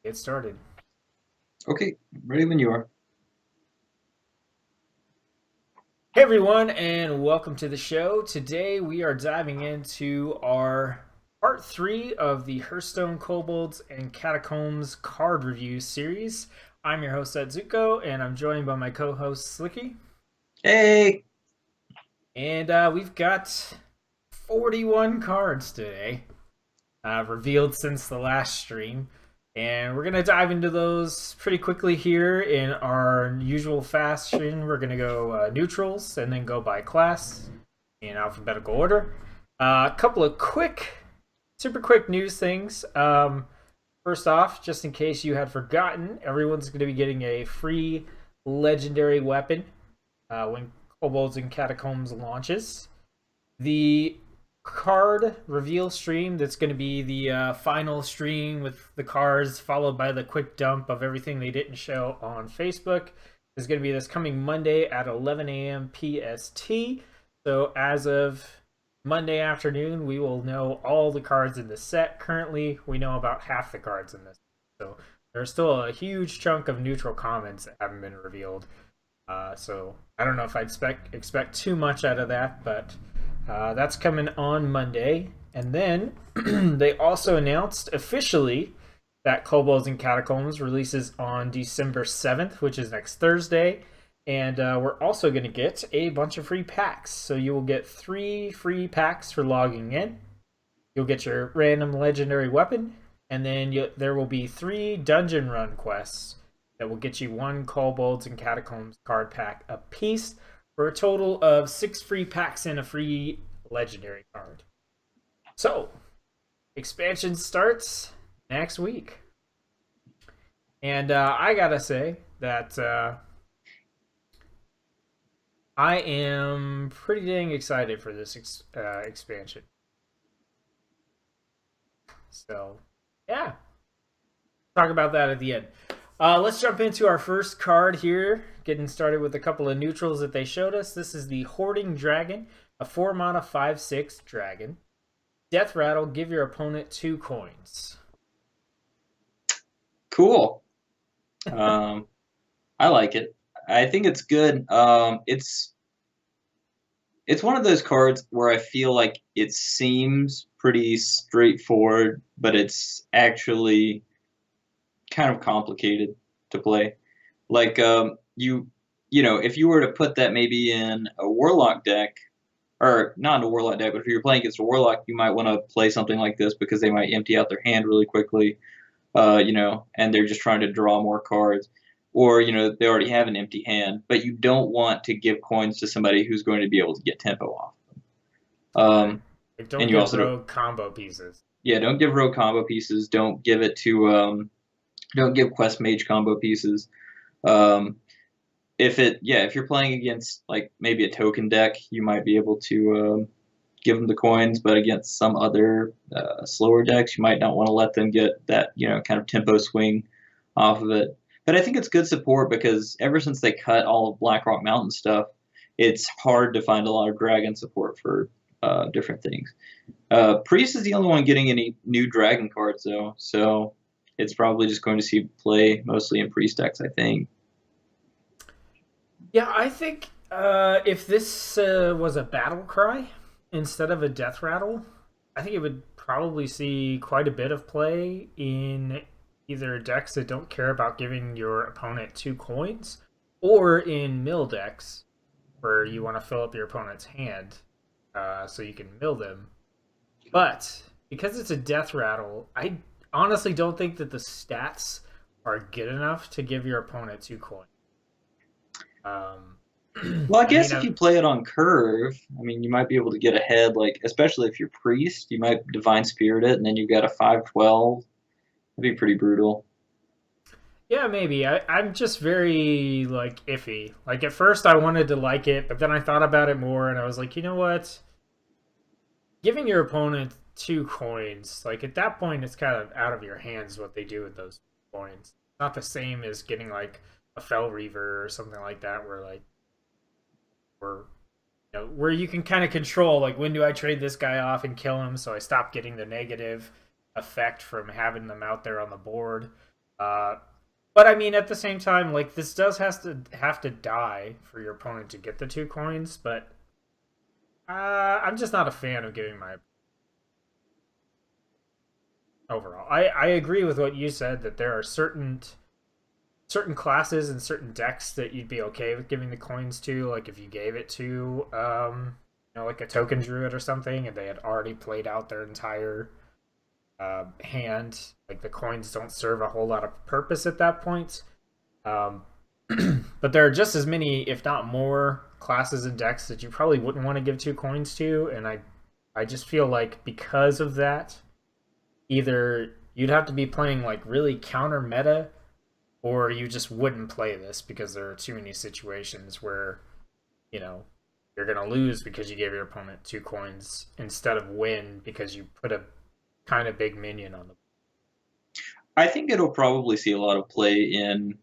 Get started. Okay, ready when you are. Hey everyone, and welcome to the show. Today we are diving into our part three of the Hearthstone Kobolds and Catacombs card review series. I'm your host Zuko, and I'm joined by my co-host Slicky. Hey, And we've got 41 cards today, revealed since the last stream. And we're going to dive into those pretty quickly here in our usual fashion. We're going to go neutrals and then go by class in alphabetical order. A couple of super quick news things. First off, just in case you had forgotten, everyone's going to be getting a free legendary weapon when Kobolds and Catacombs launches. The card reveal stream that's going to be the final stream with the cards followed by the quick dump of everything they didn't show on Facebook is going to be this coming Monday at 11 a.m. PST. So as of Monday afternoon, we will know all the cards in the set. Currently, we know about half the cards in this. So there's still a huge chunk of neutral commons that haven't been revealed. So I don't know if I'd expect too much out of that, but that's coming on Monday. And then they also announced officially that Kobolds and Catacombs releases on December 7th, which is next Thursday. And we're also going to get a bunch of free packs. So you will get 3 free packs for logging in. You'll get your random legendary weapon. And then there will be 3 dungeon run quests that will get you 1 Kobolds and Catacombs card pack a piece for a total of 6 free packs and a free legendary card. So, expansion starts next week. And I gotta say that I am pretty dang excited for this expansion. So, yeah, talk about that at the end. Let's jump into our first card here. Getting started with a couple of neutrals that they showed us. This is the Hoarding Dragon, a 4 mana 5/6 dragon. Death Rattle, give your opponent 2 coins. cool. Um, I like it. I think it's good. It's one of those cards where I feel like it seems pretty straightforward, but it's actually kind of complicated to play. Like you know, if you were to put that maybe in a Warlock deck, or not a Warlock deck, but if you're playing against a Warlock, you might want to play something like this because they might empty out their hand really quickly. You know, and they're just trying to draw more cards. Or, you know, they already have an empty hand, but you don't want to give coins to somebody who's going to be able to get tempo off. Right. Um, Like, don't and you give also don't, rogue combo pieces. yeah, don't give rogue combo pieces. Don't give it to, don't give quest mage combo pieces. Um, if you're playing against like maybe a token deck, you might be able to give them the coins, but against some other slower decks, you might not want to let them get that, you know, kind of tempo swing off of it. But I think it's good support because ever since they cut all of Blackrock Mountain stuff, it's hard to find a lot of dragon support for different things. Priest is the only one getting any new dragon cards though, so it's probably just going to see play mostly in Priest decks, I think. Yeah, I think if this was a battle cry instead of a death rattle, I think it would probably see quite a bit of play in either decks that don't care about giving your opponent 2 coins, or in mill decks where you want to fill up your opponent's hand so you can mill them. But because it's a death rattle, I honestly don't think that the stats are good enough to give your opponent 2 coins. Um, Well, I I mean, guess if you play it on curve, I mean, you might be able to get ahead, like, especially if you're priest, you might divine spirit it, and then you've got a 5/12. That'd be pretty brutal. yeah, maybe. I'm just very like iffy. Like at first, I wanted to like it, but then I thought about it more, and I was like, you know what? Giving your opponent 2 coins, like at that point, it's kind of out of your hands what they do with those coins. Not the same as getting like a Fell Reaver or something like that, where where you can kind of control like when do I trade this guy off and kill him, so I stop getting the negative effect from having them out there on the board. Uh, but I mean, at the same time, like this does have to die for your opponent to get the 2 coins. But I'm just not a fan of giving my overall. I agree with what you said that there are certain classes and certain decks that you'd be okay with giving the coins to. Like if you gave it to like a token druid or something, and they had already played out their entire hand. Like the coins don't serve a whole lot of purpose at that point. Um, but there are just as many, if not more, classes and decks that you probably wouldn't want to give 2 coins to, and I just feel like because of that, either you'd have to be playing like really counter meta, or you just wouldn't play this because there are too many situations where you know you're gonna lose because you gave your opponent 2 coins instead of win because you put a kind of big minion on them. I think it'll probably see a lot of play in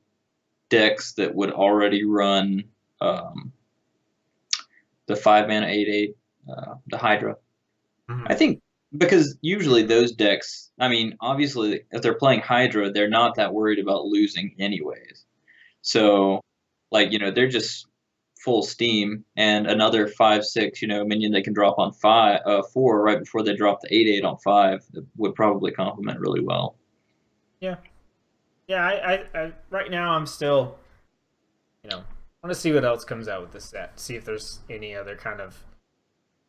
decks that would already run um, the 5 mana 8/8, the Hydra. I Mm-hmm. think because usually those decks, I mean, obviously, if they're playing Hydra, they're not that worried about losing anyways. So, like, they're just full steam, and another 5/6, minion they can drop on 4 right before they drop the 8/8 on 5 would probably complement really well. Yeah, yeah. I right now I'm still want to see what else comes out with this set. See if there's any other kind of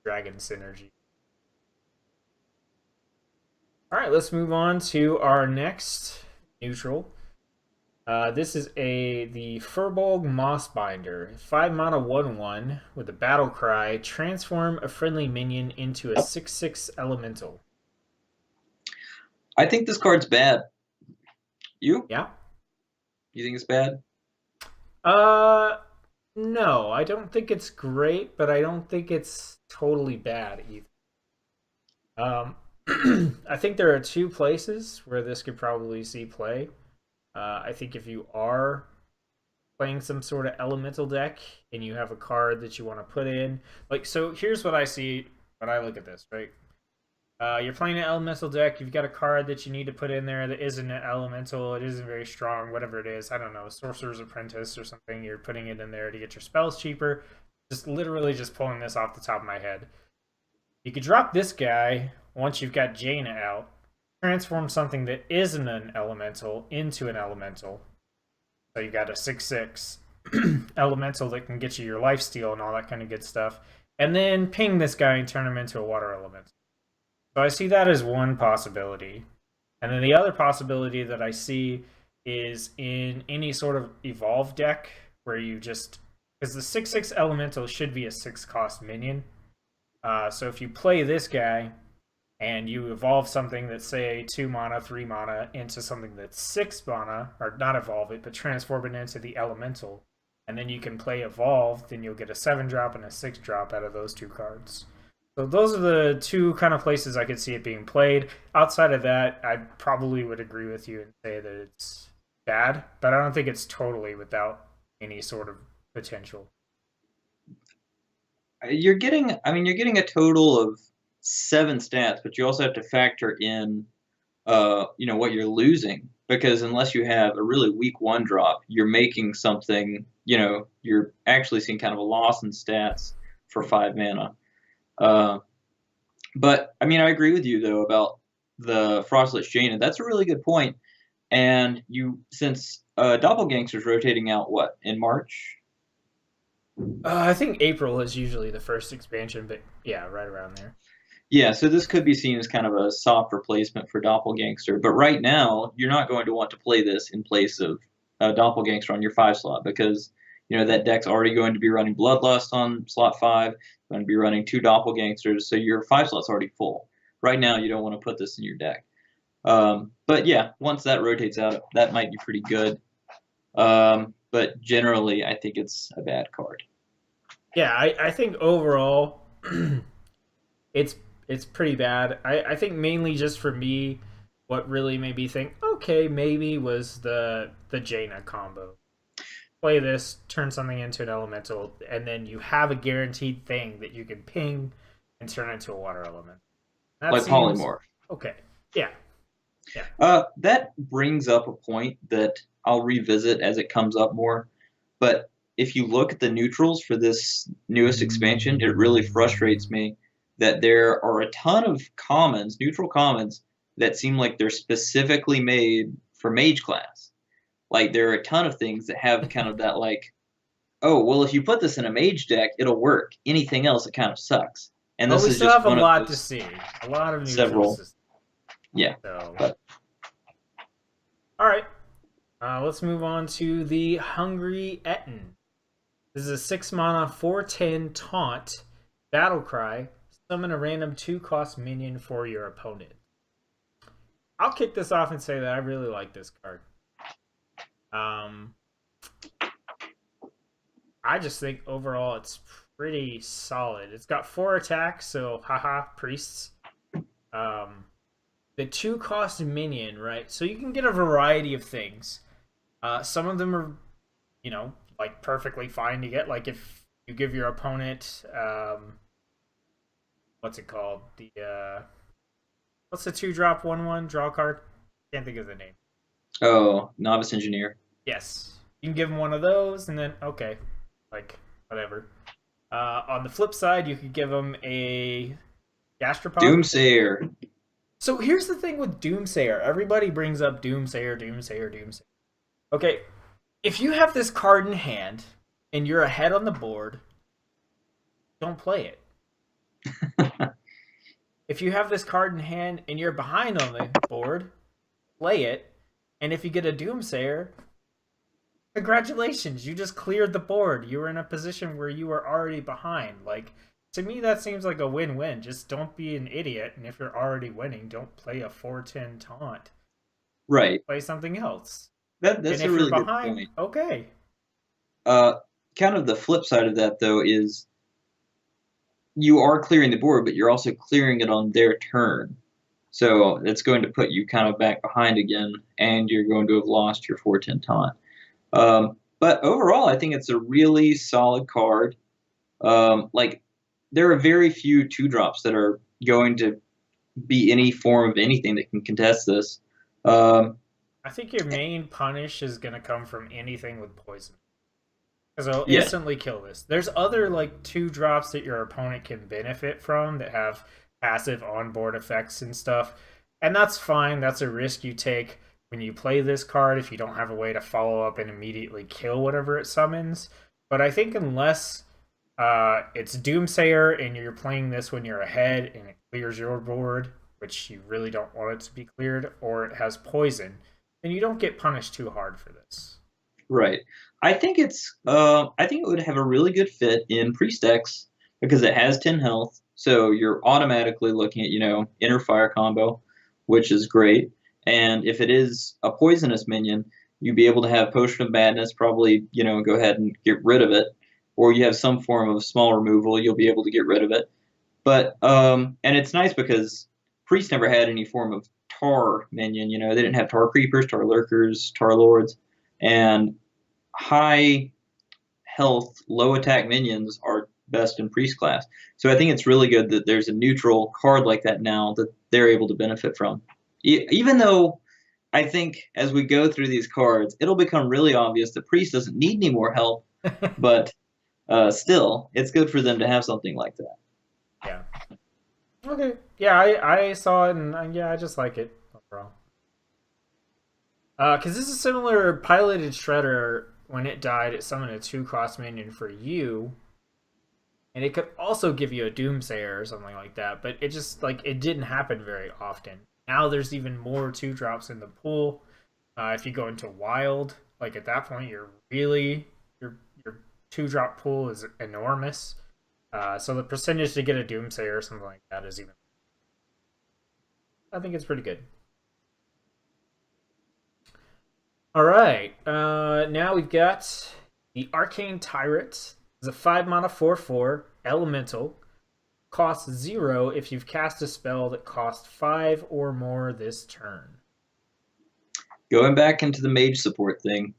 dragon synergy. All right, let's move on to our next neutral. This is the Furbolg Mossbinder, 5 mana 1/1 with a battle cry. Transform a friendly minion into a 6/6 elemental. I think this card's bad. You? Yeah. You think it's bad? Uh, no, I don't think it's great, but I don't think it's totally bad either. Um, I think there are 2 places where this could probably see play. I think if you are playing some sort of elemental deck and you have a card that you want to put in, like, so here's what I see when I look at this, right? You're playing an elemental deck. You've got a card that you need to put in there that isn't an elemental. It isn't very strong. Whatever it is, I don't know, Sorcerer's Apprentice or something. You're putting it in there to get your spells cheaper. Just literally just pulling this off the top of my head. You could drop this guy once you've got Jaina out. Transform something that isn't an elemental into an elemental. So you got a 6/6 elemental that can get you your lifesteal and all that kind of good stuff. And then ping this guy and turn him into a water element. So I see that as one possibility. And then the other possibility that I see is in any sort of evolve deck where you just, because the 6/6 elemental should be a 6 cost minion. So if you play this guy and you evolve something that's say 2 mana, 3 mana into something that's 6 mana, or not evolve it, but transform it into the elemental, and then you can play evolve, then you'll get a 7 drop and a 6 drop out of those 2 cards. So those are the 2 kind of places I could see it being played. Outside of that, I probably would agree with you and say that it's bad, but I don't think it's totally without any sort of potential. You're getting a total of 7 stats, but you also have to factor in, what you're losing, because unless you have a really weak 1 drop, you're making something, you're actually seeing kind of a loss in stats for 5 mana. Uh, but I mean, I agree with you though about the Frostlit Jaina. That's a really good point. And since Doppelgangster's rotating out what in March? I think April is usually the first expansion, but yeah, right around there. Yeah, so this could be seen as kind of a soft replacement for Doppelgangster. But right now, you're not going to want to play this in place of Doppelgangster on your 5 slot, because that deck's already going to be running Bloodlust on slot 5, going to be running 2 Doppelgangsters, so your 5 slot's already full. Right now, you don't want to put this in your deck. But yeah, once that rotates out, that might be pretty good. But generally, I think it's a bad card. Yeah, I think overall it's it's pretty bad. I think mainly just for me, what really made me think, okay, maybe was the Jaina combo. Play this, turn something into an elemental, and then you have a guaranteed thing that you can ping and turn into a water element. That Like seems Polymorph. okay. Yeah. Yeah. That brings up a point that I'll revisit as it comes up more. But if you look at the neutrals for this newest expansion, it really frustrates me that there are a ton of commons, neutral commons, that seem like they're specifically made for mage class. Like there are a ton of things that have kind of that like, oh, well, if you put this in a mage deck, it'll work. Anything else, it kind of sucks. And Well, this we is still just have a one of lot to those see. A lot of several. neutrals. Yeah, So, but all right. Let's move on to the Hungry Etten. This is a 6 mana 4/10 taunt battle cry. Summon a random 2-cost minion for your opponent. I'll kick this off and say that I really like this card. Um, I just think overall it's pretty solid. It's got 4 attacks, so haha, priests. Um, the 2-cost minion, right? So you can get a variety of things. Some of them are, like perfectly fine to get. Like if you give your opponent, what's it called? What's the 2-drop 1/1 draw card? Can't think of the name. oh, novice engineer. Yes, you can give them one of those, and then okay, like whatever. On the flip side, you could give them a gastropod. Doomsayer. So here's the thing with Doomsayer. Everybody brings up Doomsayer, Doomsayer, Doomsayer. Okay, if you have this card in hand and you're ahead on the board, don't play it. If you have this card in hand and you're behind on the board, play it. And if you get a Doomsayer, congratulations, you just cleared the board. You were in a position where you were already behind. Like, to me, that seems like a win-win. Just don't be an idiot, and if you're already winning, don't play a 4/10 taunt. Right. Play something else. That's And a if you're really good behind, point. okay. Uh, Kind of the flip side of that though is you are clearing the board, but you're also clearing it on their turn. So it's going to put you kind of back behind again, and you're going to have lost your 4/10 taunt. But overall, I think it's a really solid card. Like there are very few 2-drops that are going to be any form of anything that can contest this. Um, I think your main punish is going to come from anything with poison. Because it'll yeah, instantly kill this. There's other like 2-drops that your opponent can benefit from that have passive onboard effects and stuff. And that's fine. That's a risk you take when you play this card if you don't have a way to follow up and immediately kill whatever it summons. But I think unless it's Doomsayer and you're playing this when you're ahead and it clears your board, which you really don't want it to be cleared, or it has poison, then you don't get punished too hard for this. right. I think it would have a really good fit in priest decks because it has 10 health, so you're automatically looking at inner fire combo, which is great. And if it is a poisonous minion, you'd be able to have potion of madness, probably go ahead and get rid of it, or you have some form of small removal, you'll be able to get rid of it. But and it's nice because priest never had any form of tar minion. They didn't have tar creepers, tar lurkers, tar lords, and high health, low attack minions are best in priest class. So I think it's really good that there's a neutral card like that now that they're able to benefit from. Even though I think as we go through these cards, it'll become really obvious that priest doesn't need any more help, but still, it's good for them to have something like that. Yeah. Okay. Yeah, I saw it and yeah, I just like it overall. Because this is similar piloted shredder. When it died, it summoned a 2-cost minion for you, and it could also give you a Doomsayer or something like that. But it just like it didn't happen very often. Now there's even more 2-drops in the pool. If you go into wild, like at that point, your 2-drop pool is enormous. So the percentage to get a Doomsayer or something like that is even. I think it's pretty good. All right. Now we've got the Arcane Tyrant. It's a 5-mana 4/4 elemental. Costs 0 if you've cast a spell that costs 5 or more this turn. Going back into the mage support thing,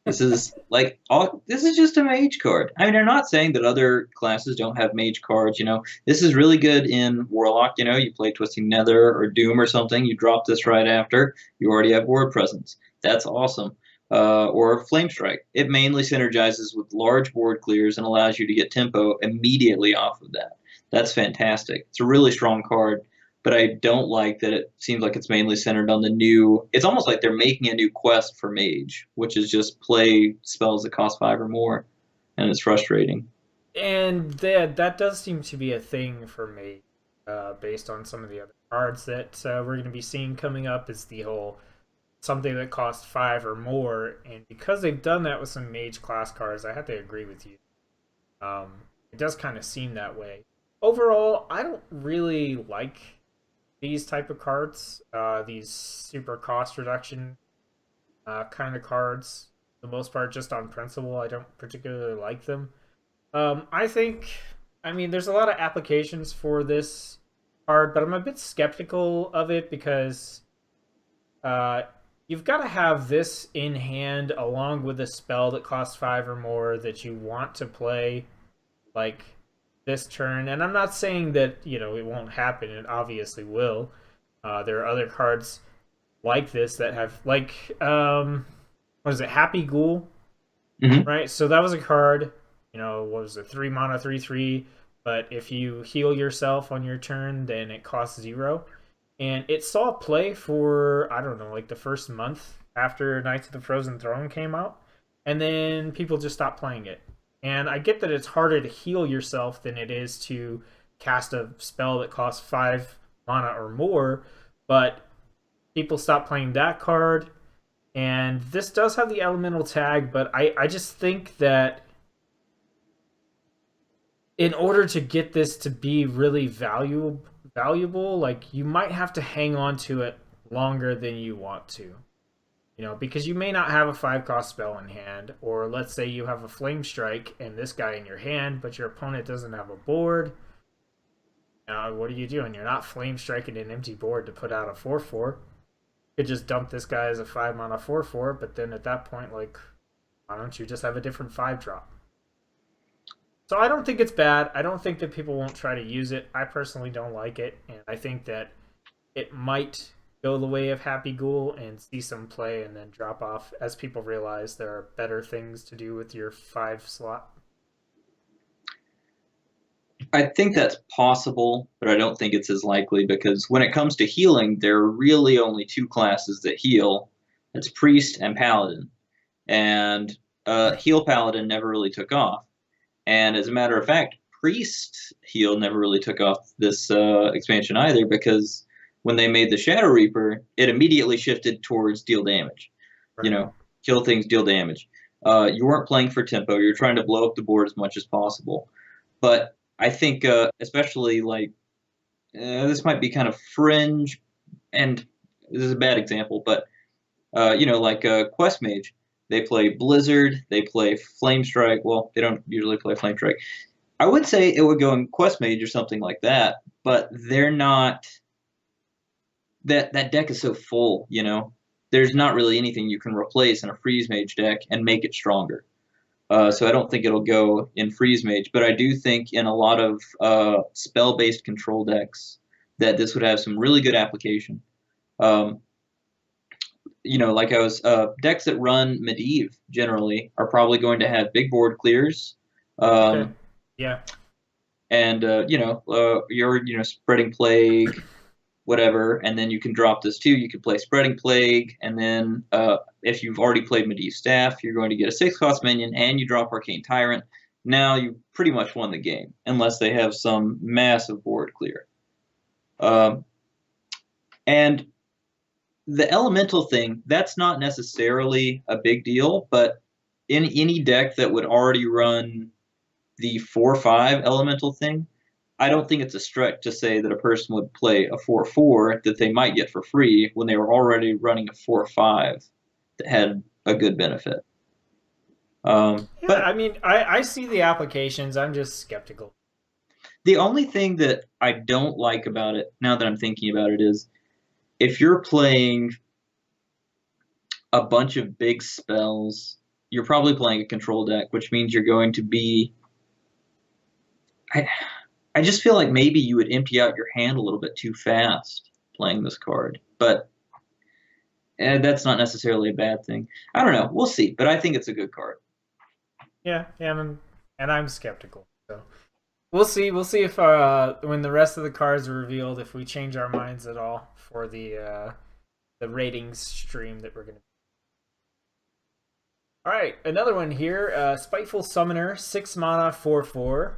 This is like all. This is just a mage card. I mean, I'm not saying that other classes don't have mage cards. This is really good in Warlock. You play Twisting Nether or Doom or something. You drop this right after. You already have Ward Presence. That's awesome. Or Flame Strike. It mainly synergizes with large board clears and allows you to get tempo immediately off of that. That's fantastic. It's a really strong card, but I don't like that it seems like it's mainly centered on the new. It's almost like they're making a new quest for Mage, which is just play spells that cost 5 or more, and it's frustrating. And that does seem to be a thing for me, based on some of the other cards that we're going to be seeing coming up. Is the whole something that costs 5 or more, and because they've done that with some mage class cards, I have to agree with you. Um, it does kind of seem that way. Overall, I don't really like these type of cards, these super cost reduction kind of cards. For the most part, just on principle, I don't particularly like them. I think, I mean, there's a lot of applications for this card, but I'm a bit skeptical of it because uh, you've got to have this in hand along with a spell that costs 5 or more that you want to play like this turn. And I'm not saying that it won't happen. It obviously will. There are other cards like this that have what is it, Happy Ghoul, Hmm. right? So that was a card. What was it, 3 mana, 3/3. But if you heal yourself on your turn, then it costs 0. And it saw play for, I don't know, like the first month after Knights of the Frozen Throne came out, and then people just stopped playing it. And I get that it's harder to heal yourself than it is to cast a spell that costs 5 mana or more, but people stopped playing that card. And this does have the elemental tag, but I just think that in order to get this to be really valuable, like you might have to hang on to it longer than you want to. Because you may not have a 5 cost spell in hand, or let's say you have a Flame Strike and this guy in your hand, but your opponent doesn't have a board. What are you doing? You're not Flame Striking an empty board to put out a 4/4. You could just dump this guy as a 5 mana 4/4, but then at that point, like, why don't you just have a different 5 drop? So I don't think it's bad. I don't think that people won't try to use it. I personally don't like it, and I think that it might go the way of Happy Ghoul and see some play and then drop off as people realize there are better things to do with your 5 slot. I think that's possible, but I don't think it's as likely because when it comes to healing, there are really only two classes that heal. It's Priest and Paladin, and Heal Paladin never really took off. And as a matter of fact, Priest Heal never really took off this expansion either because when they made the Shadow Reaper, it immediately shifted towards deal damage. You Right. know, kill things, deal damage. You weren't playing for tempo. You're trying to blow up the board as much as possible. But I think, especially like this might be kind of fringe, and this is a bad example, but like Quest Mage, they play Blizzard, they play Flame Strike. Well, they don't usually play Flame Strike. I would say it would go in Quest Mage or something like that, but they're not. That deck is so full, There's not really anything you can replace in a Freeze Mage deck and make it stronger. Right. So I don't think it'll go in Freeze Mage, but I do think in a lot of spell-based control decks that this would have some really good application. Um, like I was decks that run Medivh generally are probably going to have big board clears, Okay. um, Yeah. and you're spreading plague, whatever, and then you can drop this too. You can play Spreading Plague, and then if you've already played Medivh Staff, you're going to get a 6 cost minion, and you drop Arcane Tyrant. Now you pretty much won the game, unless they have some massive board clear. And the elemental thing, that's not necessarily a big deal, but in any deck that would already run the 4/5 elemental thing, I don't think it's a stretch to say that a person would play a 4/4 that they might get for free when they were already running a 4/5 that had a good benefit. Yeah, But I mean, I see the applications. I'm just skeptical. the only thing that I don't like about it, now that I'm thinking about it, is if you're playing a bunch of big spells you're probably playing a control deck, which means you're going to be. I, I just feel like maybe you would empty out your hand a little bit too fast playing this card, but that's not necessarily a bad thing. I don't know. We'll see, but I think it's a good card. Yeah, and I'm skeptical. So we'll see. We'll see if when the rest of the cards are revealed, if we change our minds at all for the ratings stream that we're gonna. All right, another one here. Spiteful Summoner, 6 mana, 4/4.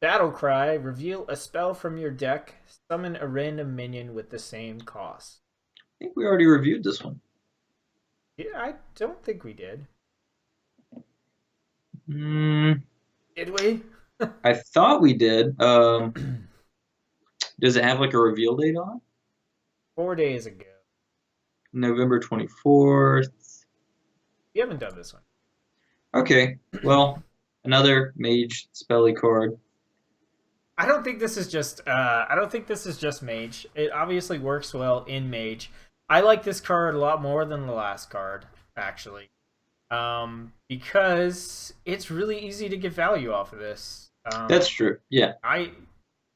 Battle Cry. Reveal a spell from your deck. Summon a random minion with the same cost. I think we already reviewed this one. Yeah, I don't think we did. Mm, Did we? I thought we did. Does it have like a reveal date on it? 4 days ago. November 24th. We haven't done this one. Okay, well, another mage spelly card. I don't think this is just. I don't think this is just mage. It obviously works well in mage. I like this card a lot more than the last card, actually, because it's really easy to get value off of this. That's true. Yeah.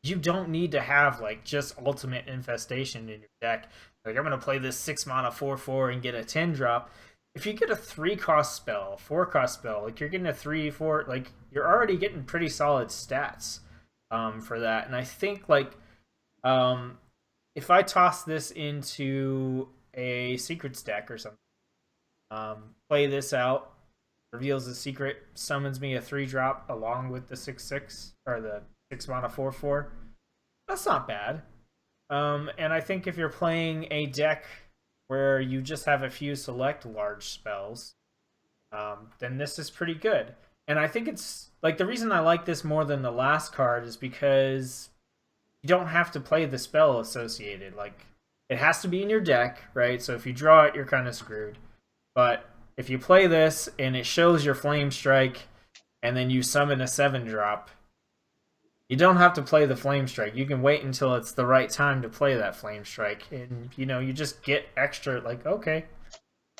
You don't need to have like just ultimate infestation in your deck. Like I'm gonna play this 6 mana 4/4 and get a 10 drop. If you get a 3 cost spell, 4 cost spell, like you're getting a 3/4, like you're already getting pretty solid stats for that. And I think like if I toss this into a secrets deck or something, play this out, reveals a secret, summons me a 3 drop along with the 6/6 or the 6 mana 4/4. That's not bad. And I think if you're playing a deck where you just have a few select large spells, then this is pretty good. And I think it's like the reason I like this more than the last card is because you don't have to play the spell associated. Like it has to be in your deck, right? So if you draw it, you're kind of screwed. But if you play this and it shows your Flame Strike, and then you summon a 7 drop, you don't have to play the Flame Strike. You can wait until it's the right time to play that Flame Strike, and you just get extra. Like okay,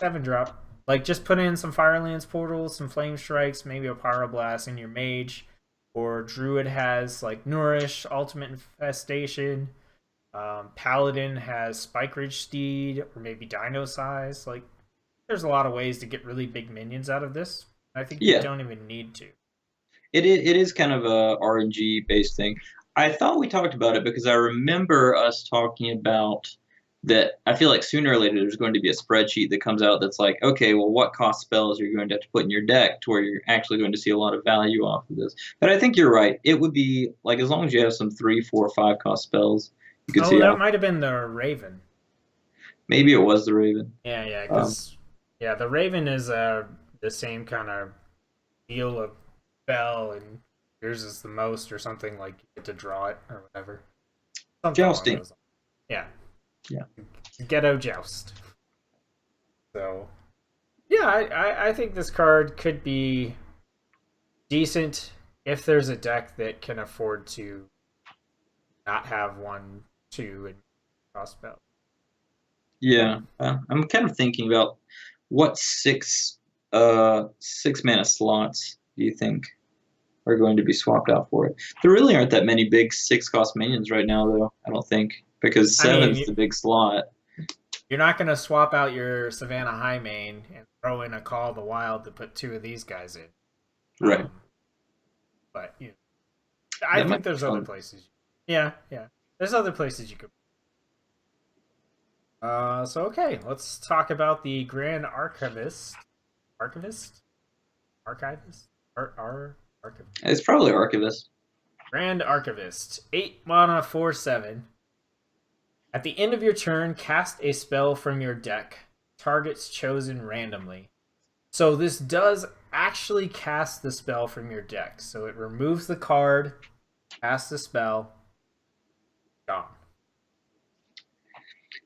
7 drop. Like just put in some Firelands portals, some Flame Strikes, maybe a Pyroblast in your Mage, or Druid has like Nourish, Ultimate Infestation. Paladin has Spike Ridge Steed, or maybe Dino Size. Like there's a lot of ways to get really big minions out of this. I think you Yeah. don't even need to. It is kind of a RNG based thing. I thought we talked about it because I remember us talking about that. I feel like sooner or later there's going to be a spreadsheet that comes out that's like, okay, well, what cost spells you're going to have to put in your deck to where you're actually going to see a lot of value off of this. But I think you're right. It would be like as long as you have some 3, 4, 5 cost spells, you could Oh, see that how might have been the Raven. maybe it was the Raven. Yeah, Um, because the Raven is the same kind of deal of spell, and yours is the most or something, like you get to draw it or whatever. Something along Jousting. those lines. Yeah. Yeah. Ghetto Joust. So yeah, I think this card could be decent if there's a deck that can afford to not have 1, 2, and cost spell. Yeah, I'm kind of thinking about what 6 mana slots do you think are going to be swapped out for it? There really aren't that many big 6 cost minions right now, though. I don't think because I mean, seven's the big slot. you're not going to swap out your Savannah High main and throw in a Call of the Wild to put 2 of these guys in. Right. But I That might think be there's other fun. places. Yeah. There's other places you could. So okay, let's talk about the Grand Archivist. Archivist? Archivist? Archivist. It's probably Archivist. Grand Archivist. 8 mana 4/7. At the end of your turn, cast a spell from your deck. Targets chosen randomly. So this does actually cast the spell from your deck. So it removes the card, casts the spell, gone.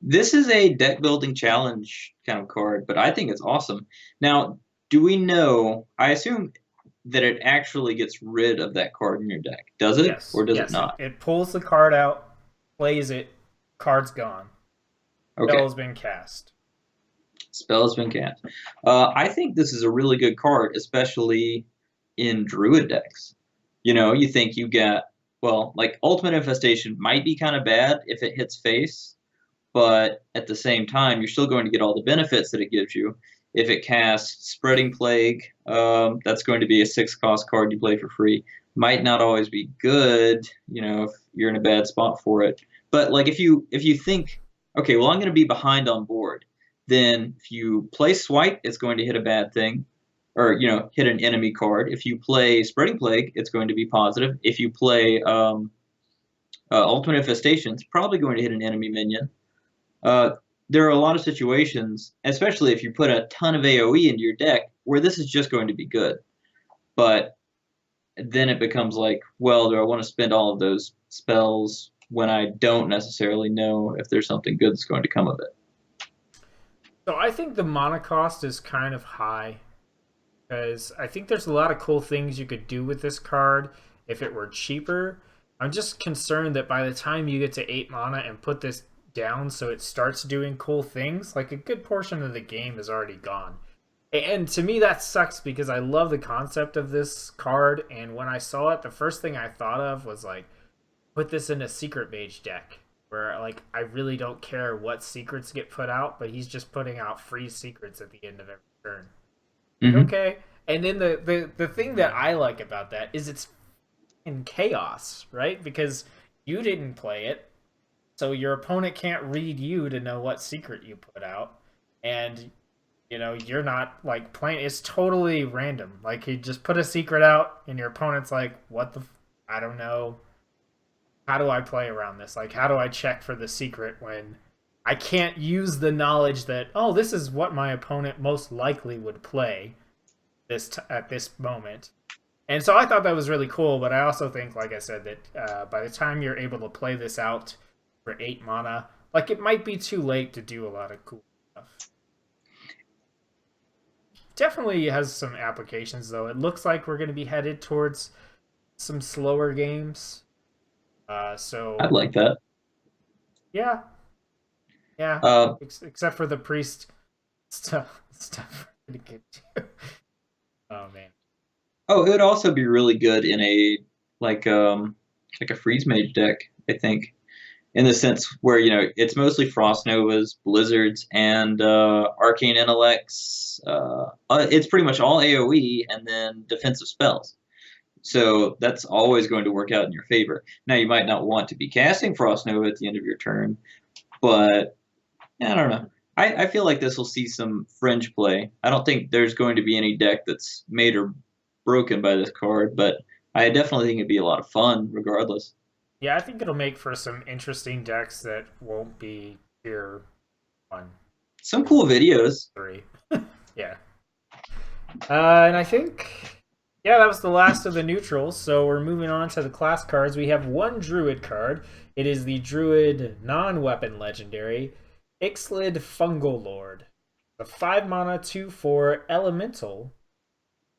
This is a deck building challenge kind of card, but I think it's awesome. Now, do we know? I assume that it actually gets rid of that card in your deck. Does it, Yes, or does it yes. not? It pulls the card out, plays it, card's gone. Okay. Spell has been cast. Spell has been cast. I think this is a really good card, especially in Druid decks. You think you get, well, like Ultimate Infestation might be kind of bad if it hits face, but at the same time, you're still going to get all the benefits that it gives you. If it casts Spreading Plague, that's going to be a 6-cost card you play for free. Might not always be good, if you're in a bad spot for it. But like if you think, okay, well I'm going to be behind on board, then if you play Swipe, it's going to hit a bad thing, or hit an enemy card. If you play Spreading Plague, it's going to be positive. If you play Ultimate Infestation, it's probably going to hit an enemy minion. There are a lot of situations, especially if you put a ton of AoE into your deck, where this is just going to be good. But then it becomes like, well, do I want to spend all of those spells when I don't necessarily know if there's something good that's going to come of it? So I think the mana cost is kind of high, because I think there's a lot of cool things you could do with this card if it were cheaper. I'm just concerned that by the time you get to 8 mana and put this down so it starts doing cool things, like a good portion of the game is already gone. And to me that sucks, because I love the concept of this card, and when I saw it, the first thing I thought of was like, put this in a Secret Mage deck where like I really don't care what secrets get put out, but he's just putting out free secrets at the end of every turn. Mm-hmm. Okay. And then the thing that I like about that is it's in chaos, right? Because you didn't play it, so your opponent can't read you to know what secret you put out, and you're not like playing. It's totally random. Like you just put a secret out, and your opponent's like, "What the? I don't know. How do I play around this? Like, how do I check for the secret when I can't use the knowledge that this is what my opponent most likely would play at this moment." And so I thought that was really cool, but I also think, like I said, that by the time you're able to play this out for 8 mana, like it might be too late to do a lot of cool stuff. Definitely has some applications, though. It looks like we're going to be headed towards some slower games. I'd like that. Yeah, yeah. Uh, Except for the priest stuff to get to. Oh man. oh, it would also be really good in a like a freeze mage deck, I think, in the sense where it's mostly Frost Novas, Blizzards, and Arcane Intellects. It's pretty much all AoE and then defensive spells. So that's always going to work out in your favor. Now you might not want to be casting Frost Nova at the end of your turn, but I don't know. I feel like this will see some fringe play. I don't think there's going to be any deck that's made or broken by this card, but I definitely think it'd be a lot of fun regardless. Yeah, I think it'll make for some interesting decks that won't be tier 1, Some cool videos. 3. Yeah. And I think, yeah, that was the last of the neutrals. So we're moving on to the class cards. We have one Druid card. It is the Druid non-weapon legendary, Ixlid Fungal Lord. The 5 mana 2/4 elemental.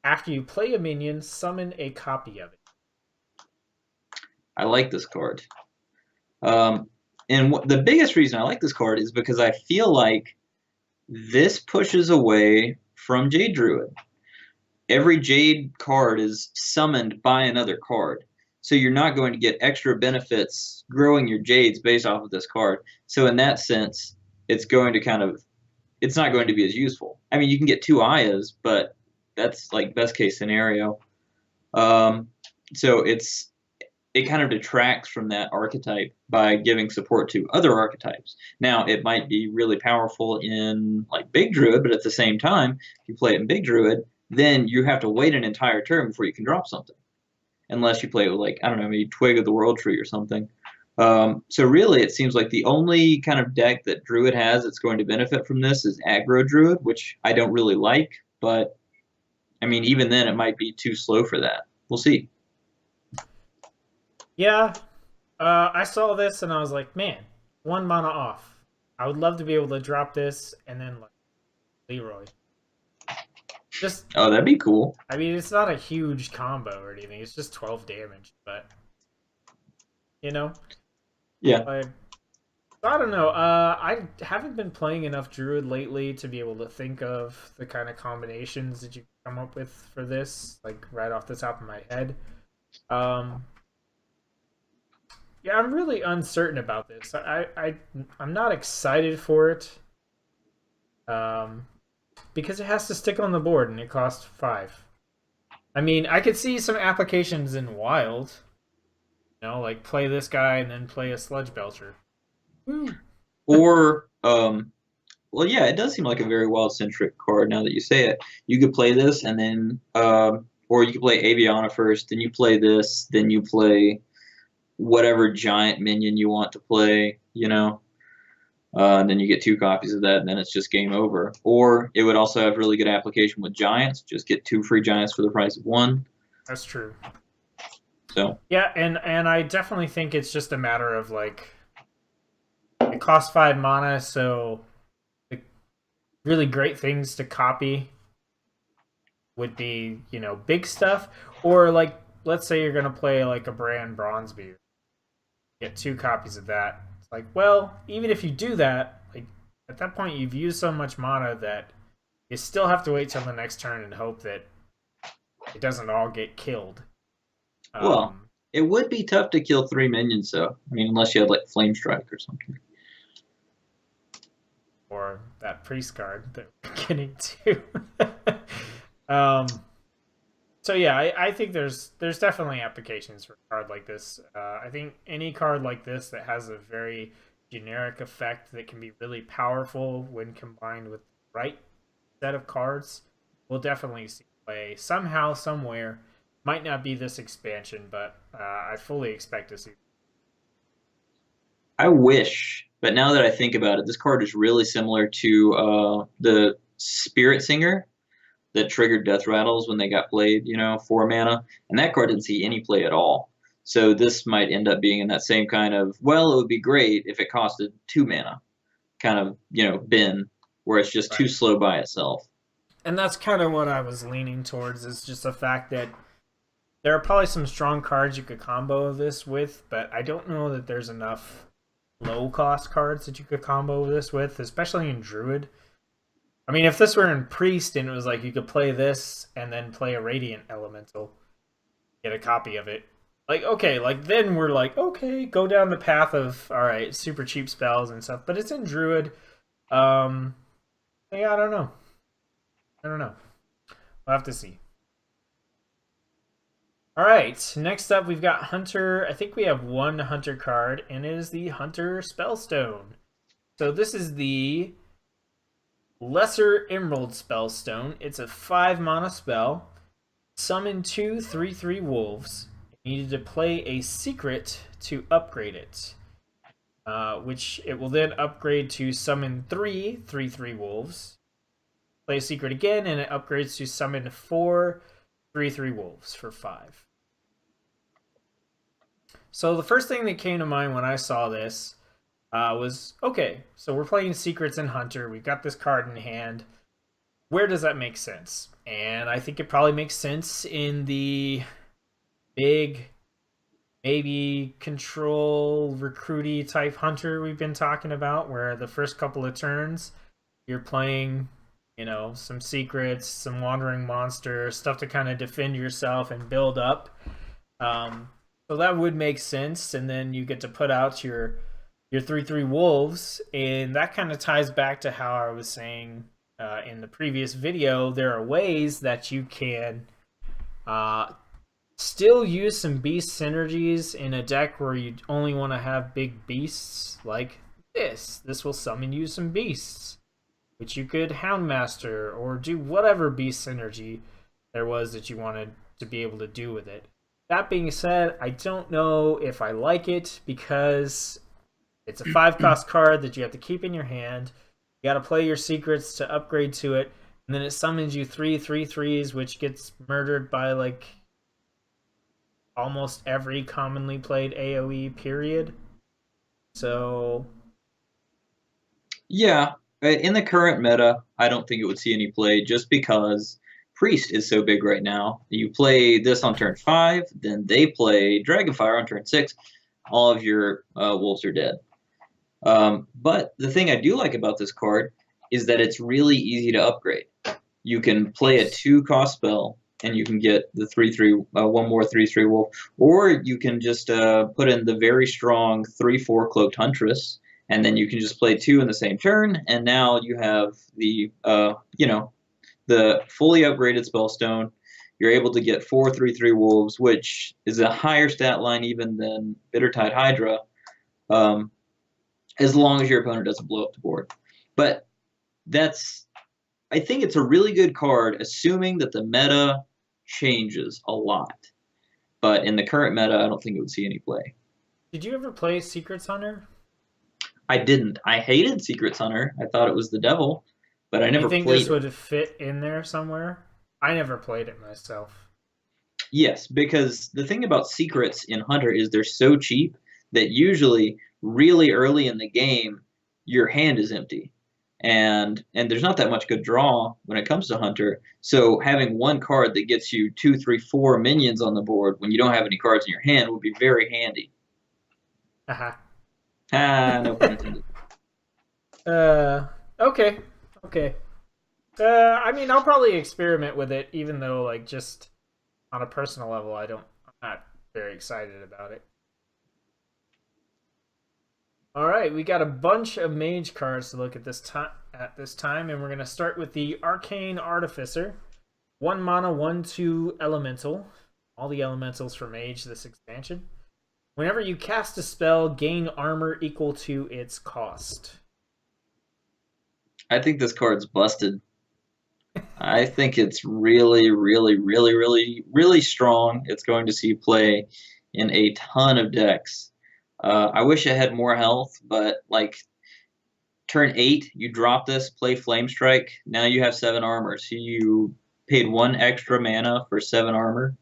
After you play a minion, summon a copy of it. I like this card. And the biggest reason I like this card is because I feel like this pushes away from Jade Druid. Every Jade card is summoned by another card. So you're not going to get extra benefits growing your Jades based off of this card. So in that sense, it's not going to be as useful. I mean, you can get 2 Ayas, but that's like best case scenario. So it kind of detracts from that archetype by giving support to other archetypes. Now, it might be really powerful in like Big Druid, but at the same time, if you play it in Big Druid, then you have to wait an entire turn before you can drop something. Unless you play it with, like, I don't know, maybe Twig of the World Tree or something. So really, it seems like the only kind of deck that Druid has that's going to benefit from this is Aggro Druid, which I don't really like, but I mean, even then, it might be too slow for that. We'll see. Yeah, I saw this and I was like, man, 1 mana off. I would love to be able to drop this and then like Leroy. Just Oh, that'd be cool. I mean, it's not a huge combo or anything. It's just 12 damage, but you know, Yeah. like I don't know. I haven't been playing enough Druid lately to be able to think of the kind of combinations that you come up with for this, like right off the top of my head. Um, yeah, I'm really uncertain about this. I'm not excited for it. Um, because it has to stick on the board and it costs 5. I mean, I could see some applications in Wild, like play this guy and then play a Sludge Belcher. Woo. Or well, yeah, it does seem like a very wild centric card now that you say it. You could play this and then or you could play Aviana first, then you play this, then you play whatever giant minion you want to play, and then you get 2 copies of that, and then it's just game over. Or it would also have really good application with giants. Just get 2 free giants for the price of 1. That's true. So Yeah, and I definitely think it's just a matter of like it costs 5 mana, so the really great things to copy would be, big stuff. Or like let's say you're gonna play like a Brand Bronzebeard. Get 2 copies of that. It's like, well, even if you do that, like at that point you've used so much mana that you still have to wait till the next turn and hope that it doesn't all get killed. well, it would be tough to kill 3 minions, though. I mean, unless you had like Flame Strike or something. Or that priest card that we're getting to. um, so yeah, I think there's definitely applications for a card like this. I think any card like this that has a very generic effect that can be really powerful when combined with the right set of cards will definitely see play somehow, somewhere. Might not be this expansion, but I fully expect to see. I wish, but now that I think about it, this card is really similar to the Spirit Singer that triggered Death Rattles when they got played, 4 mana, and that card didn't see any play at all. So this might end up being in that same kind of, well, it would be great if it costed 2 mana kind of, bin, where it's just too Right. slow by itself. And that's kind of what I was leaning towards, is just the fact that there are probably some strong cards you could combo this with, but I don't know that there's enough low cost cards that you could combo this with, especially in Druid. I mean, if this were in Priest and it was like you could play this and then play a Radiant Elemental, get a copy of it, like, okay, like then we're like, okay, go down the path of, all right, super cheap spells and stuff, but it's in Druid. Yeah, I don't know. We'll have to see. All right, next up we've got Hunter. I think we have 1 Hunter card, and it is the Hunter Spellstone. So this is the Lesser Emerald Spellstone. It's a 5 mana spell. Summon 2 3/3 wolves. You need to play a secret to upgrade it, which it will then upgrade to summon 3 3/3 wolves. Play a secret again, and it upgrades to summon 4 3/3 wolves for 5. So the first thing that came to mind when I saw this was, okay, so we're playing Secrets in Hunter. We've got this card in hand. Where does that make sense? And I think it probably makes sense in the big, maybe control recruity type Hunter we've been talking about, where the first couple of turns you're playing, some secrets, some wandering monsters, stuff to kind of defend yourself and build up. So that would make sense, and then you get to put out your 3/3 wolves, and that kind of ties back to how I was saying in the previous video. There are ways that you can still use some beast synergies in a deck where you only want to have big beasts, like this. This will summon you some beasts, which you could Houndmaster or do whatever beast synergy there was that you wanted to be able to do with it. That being said, I don't know if I like it because it's a 5-cost card that you have to keep in your hand. You got to play your secrets to upgrade to it, and then it summons you 3 3/3s, which gets murdered by like almost every commonly played AoE period. So Yeah, in the current meta, I don't think it would see any play just because Priest is so big right now. You play this on turn 5, then they play Dragonfire on turn 6. All of your wolves are dead. But the thing I do like about this card is that it's really easy to upgrade. You can play a Yes. 2 cost spell, and you can get the 3/3, one more 3/3 wolf, or you can just put in the very strong 3/4 cloaked huntress, and then you can just play 2 in the same turn, and now you have the fully upgraded spellstone. You're able to get 4 3/3 wolves, which is a higher stat line even than Bittertide Hydra, um, as long as your opponent doesn't blow up the board. But that's I think it's a really good card, assuming that the meta changes a lot. But in the current meta, I don't think it would see any play. Did you ever play Secrets Hunter? I didn't. I hated Secrets Hunter. I thought it was the devil, but I Do you never think played this it. would fit in there somewhere? I never played it myself. Yes, because the thing about secrets in Hunter is they're so cheap that usually really early in the game your hand is empty. And there's not that much good draw when it comes to Hunter. So having one card that gets you 2, 3, 4 minions on the board when you don't have any cards in your hand would be very handy. Haha. Ah, no pun intended. uh, okay, okay. I mean, I'll probably experiment with it, even though, like, just on a personal level, I'm not very excited about it. All right, we got a bunch of mage cards to look at this time, and we're gonna start with the Arcane Artificer. 1 mana, 1/2 elemental. All the elementals for mage this expansion. Whenever you cast a spell, gain armor equal to its cost. I think this card's busted. I think it's really, really, really, really, really strong. It's going to see play in a ton of decks. I wish I had more health, but like turn 8, you drop this, play Flame Strike. Now you have 7 armor. So you paid 1 extra mana for 7 armor.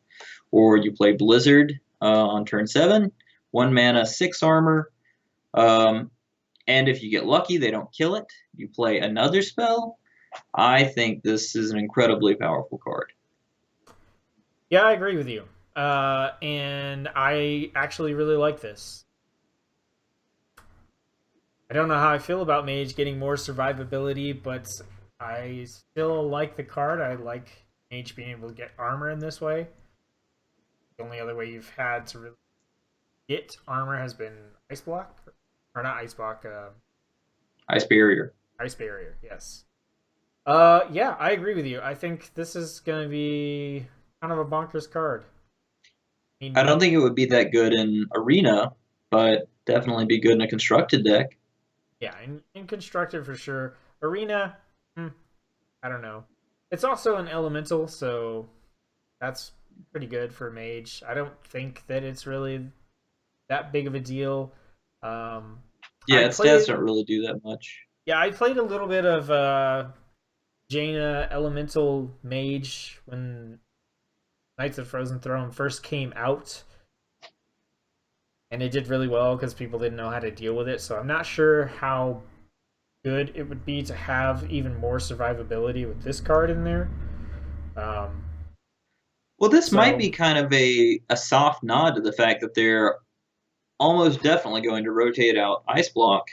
Or you play Blizzard on turn 7, 1 mana, 6 armor. And if you get lucky, they don't kill it. You play another spell. I think this is an incredibly powerful card. Yeah, I agree with you. And I actually really like this. I don't know how I feel about mage getting more survivability, but I still like the card. I like mage being able to get armor in this way. The only other way you've had to really get armor has been ice block, or not ice block, Ice Barrier. ice barrier. Yes. Yeah, I agree with you. I think this is gonna be kind of a bonkers card. I I mean, don't think it would be that good in Arena, but definitely be good in a constructed deck. yeah, in constructed for sure. Arena, I don't know. It's also an elemental, so that's pretty good for mage. I don't think that it's really that big of a deal. Um, Yeah, I its stats played, don't really do that much. yeah, I played a little bit of Jaina Elemental Mage when Knights of Frozen Throne first came out, and it did really well because people didn't know how to deal with it. So I'm not sure how good it would be to have even more survivability with this card in there. Um, Well, this might so be kind of a soft nod to the fact that they're almost definitely going to rotate out Ice Block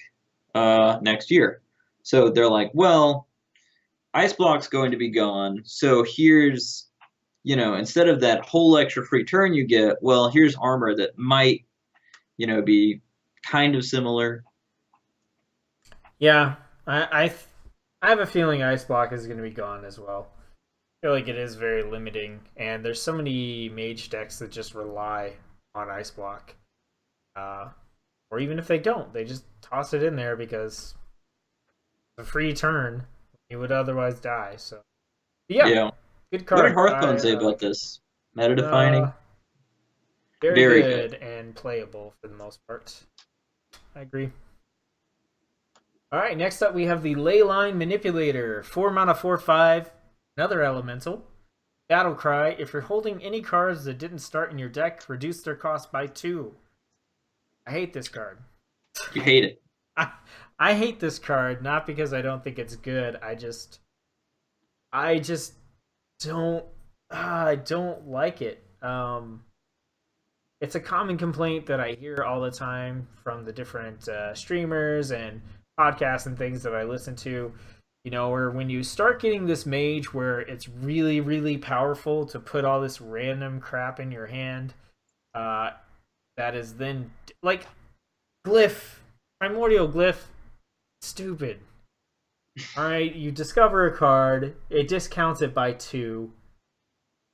next year. So they're like, well, Ice Block's going to be gone. So here's, instead of that whole extra free turn you get, well, here's armor that might, be kind of similar. yeah, I have a feeling Ice Block is going to be gone as well. I feel like it is very limiting, and there's so many mage decks that just rely on Ice Block. Uh, or even if they don't, they just toss it in there because it's a free turn. You would otherwise die. So yeah, Yeah. good What did card. Hearthstone say I about like it. this? Meta Uh, defining? very Very good. good and playable for the most part. I agree. All right, next up we have the Leyline Manipulator. 4 mana, 4/5. Another elemental. Battle Cry. If you're holding any cards that didn't start in your deck, reduce their cost by 2. I hate this card. You hate it. I, I hate this card, not because I don't think it's good. I just don't I don't like it. it's a common complaint that I hear all the time from the different streamers and podcasts and things that I listen to. You know, where when you start getting this mage where it's really, really powerful to put all this random crap in your hand, uh, that is then like glyph, primordial glyph, stupid. All right, you discover a card, it discounts it by 2.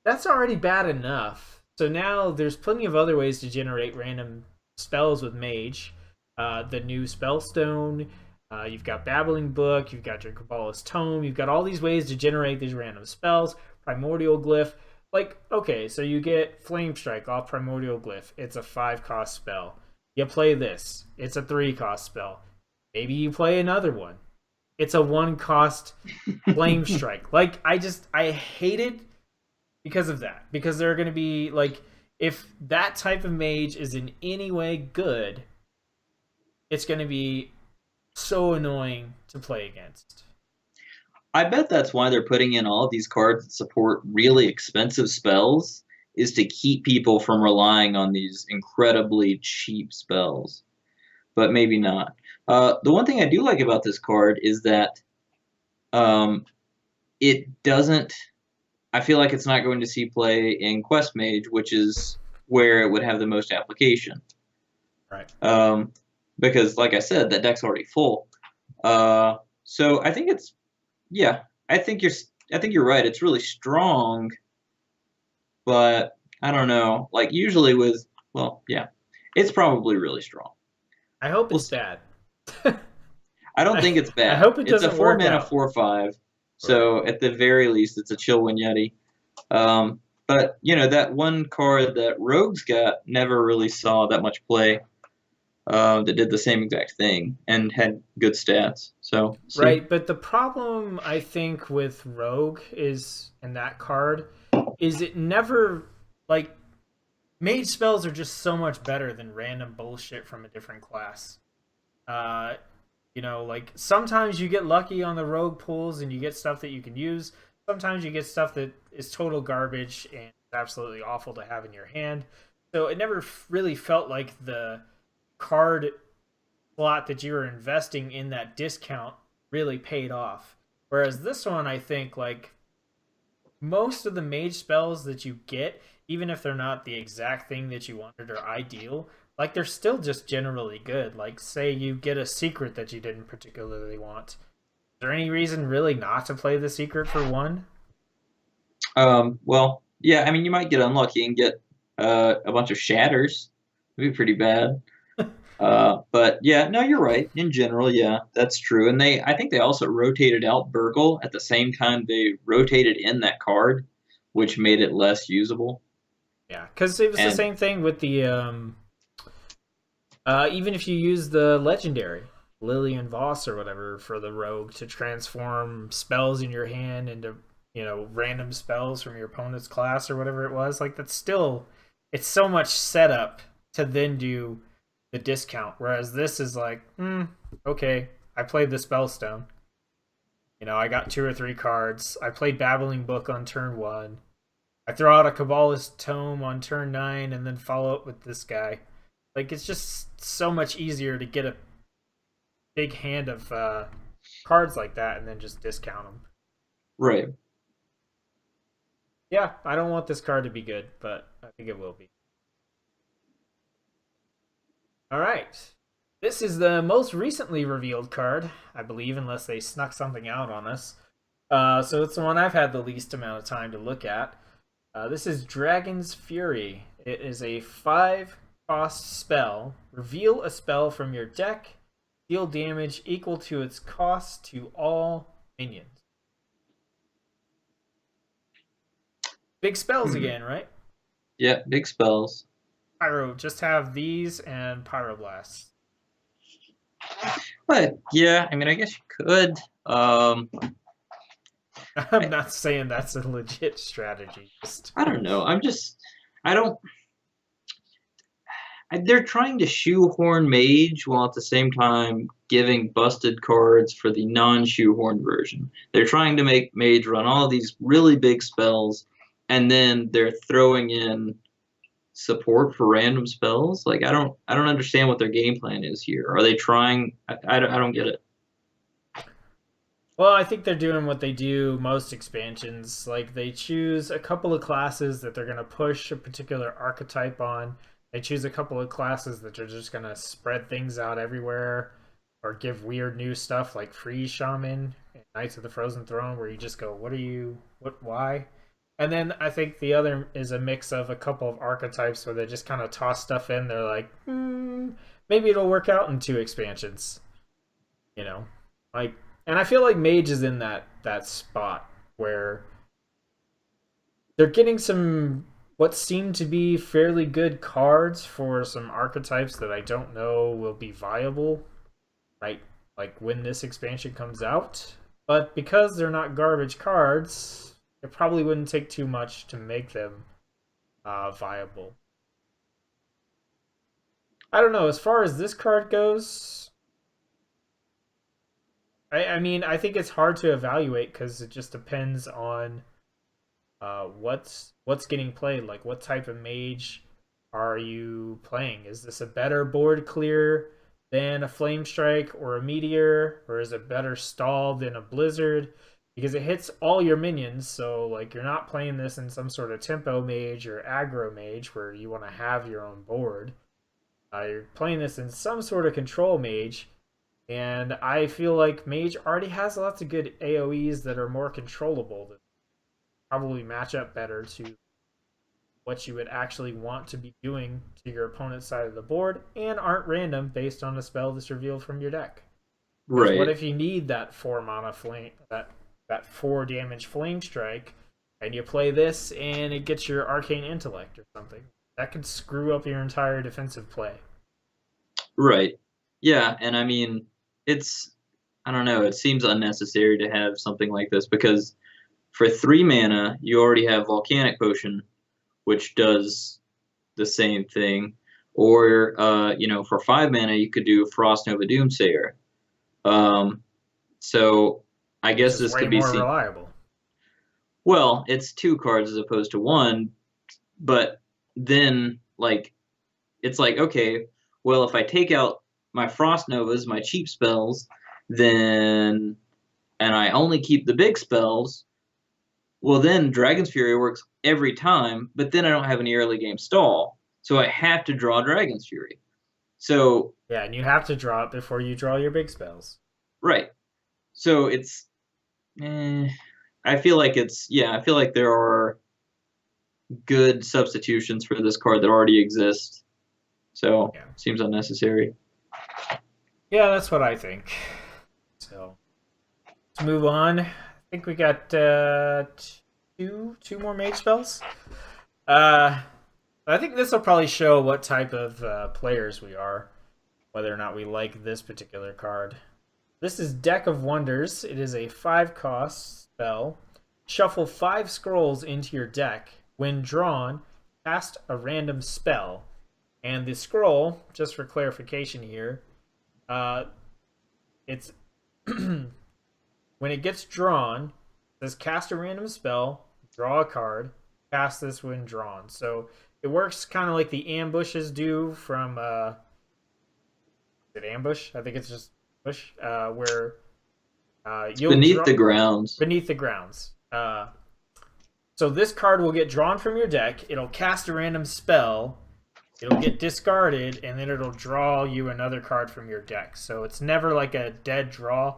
That's already bad enough. So now there's plenty of other ways to generate random spells with mage. The new spellstone, you've got babbling book, you've got your Kobolds tome, you've got all these ways to generate these random spells. Primordial glyph, like, okay, so you get flame strike off primordial glyph. It's a 5-cost spell. You play this, it's a 3-cost spell. Maybe you play another one, it's a 1-cost flame strike. Like, I hate it because of that. Because they're going to be like, if that type of mage is in any way good, it's going to be so annoying to play against. I bet that's why they're putting in all of these cards that support really expensive spells, is to keep people from relying on these incredibly cheap spells. But maybe not. The one thing I do like about this card is that it doesn't. I feel like it's not going to see play in Quest Mage, which is where it would have the most application. Right. Because, like I said, that deck's already full. So I think it's, yeah, I think you're right. It's really strong, but I don't know. Like usually with, well, yeah, it's probably really strong. I hope We'll it's see. bad. I don't think it's I bad. hope it It's a doesn't 4 work mana out. 4/5, so at the very least, it's a Chillwind Yeti. But you know that one card that Rogues got never really saw that much play. That did the same exact thing and had good stats. So see, Right, but the problem I think with Rogue is in that card is it never like mage spells are just so much better than random bullshit from a different class. Uh, you know, like sometimes you get lucky on the rogue pulls and you get stuff that you can use. Sometimes you get stuff that is total garbage and absolutely awful to have in your hand. So it never really felt like the card slot that you were investing in that discount really paid off. Whereas this one, I think, like most of the mage spells that you get, even if they're not the exact thing that you wanted or ideal, like they're still just generally good. Like, say you get a secret that you didn't particularly want. Is there any reason really not to play the secret for 1? well, yeah, I mean you might get unlucky and get a bunch of shatters. It'd be pretty bad. But yeah, no, you're right. In general, yeah, that's true. And I think they also rotated out Burgle at the same time they rotated in that card, which made it less usable. Yeah, because it was the And same thing with the even if you use the legendary Lillian Voss or whatever for the rogue to transform spells in your hand into, you know, random spells from your opponent's class or whatever it was, like that's still, it's so much setup to then do the discount. Whereas this is like, okay, I played the spellstone. You know, I got 2 or 3 cards. I played Babbling Book on turn 1. I throw out a Kabbalist Tome on turn 9 and then follow up with this guy. Like, it's just so much easier to get a big hand of cards like that and then just discount them. right. Yeah, I don't want this card to be good, but I think it will be. All right. This is the most recently revealed card, I believe, unless they snuck something out on us. So it's the one I've had the least amount of time to look at. This is Dragon's Fury. It is a 5-cost spell. Reveal a spell from your deck. Deal damage equal to its cost to all minions. Big spells again, right? Yeah, big spells. Pyro, just have these and Pyroblast. But yeah, I mean, I guess you could. I'm not saying that's a legit strategy. I don't know. I don't. They're trying to shoehorn Mage while at the same time giving busted cards for the non-shoehorn version. They're trying to make Mage run all these really big spells, and then they're throwing in support for random spells? Like I don't understand what their game plan is here. Are they trying? I don't get it. Well, I think they're doing what they do most expansions. Like they choose a couple of classes that they're going to push a particular archetype on. They choose a couple of classes that are just going to spread things out everywhere or give weird new stuff like Free Shaman and Knights of the Frozen Throne where you just go, "What are you why?" And then I think the other is a mix of a couple of archetypes where they just kind of toss stuff in. They're like, maybe it'll work out in two expansions, you know? Like, and I feel like Mage is in that spot where they're getting some what seem to be fairly good cards for some archetypes that I don't know will be viable, right? Like when this expansion comes out. But because they're not garbage cards, it probably wouldn't take too much to make them viable. I don't know. As far as this card goes, I mean, I think it's hard to evaluate because it just depends on what's getting played. Like, what type of mage are you playing? Is this a better board clear than a flame strike or a meteor, or is it better stall than a blizzard? Because it hits all your minions, so like you're not playing this in some sort of tempo mage or aggro mage where you want to have your own board. You're playing this in some sort of control mage, and I feel like mage already has lots of good AoEs that are more controllable that probably match up better to what you would actually want to be doing to your opponent's side of the board and aren't random based on a spell that's revealed from your deck. Because what Right. if you need that 4 mana flame, that 4 damage flame strike, and you play this and it gets your arcane intellect or something? That could screw up your entire defensive play. Right. Yeah, and I mean, it's I don't know, it seems unnecessary to have something like this because for 3 mana, you already have Volcanic Potion, which does the same thing. Or for 5 mana, you could do Frost Nova Doomsayer. Um, so I Which guess is this way could be more seen. reliable. Well, it's 2 cards as opposed to one, but then it's like, okay, well, if I take out my Frost Novas, my cheap spells, then and I only keep the big spells, well, then Dragon's Fury works every time, but then I don't have any early game stall, so I have to draw Dragon's Fury. So, Yeah, and you have to draw it before you draw your big spells. right. So it's, eh, I feel like I feel like there are good substitutions for this card that already exist. So, Yeah. seems unnecessary. Yeah, that's what I think. So let's move on. I think we got two more mage spells. Uh, I think this will probably show what type of players we are, whether or not we like this particular card. This is Deck of Wonders. It is a 5 cost spell. Shuffle 5 scrolls into your deck. When drawn, cast a random spell. And the scroll, just for clarification here, uh, it's when it gets drawn, it says cast a random spell, draw a card, cast this when drawn. So it works kind of like the ambushes do from is it ambush? I think it's just ambush, where It's you'll beneath draw the grounds. beneath the grounds. So this card will get drawn from your deck. It'll cast a random spell. It'll get discarded, and then it'll draw you another card from your deck. So it's never like a dead draw.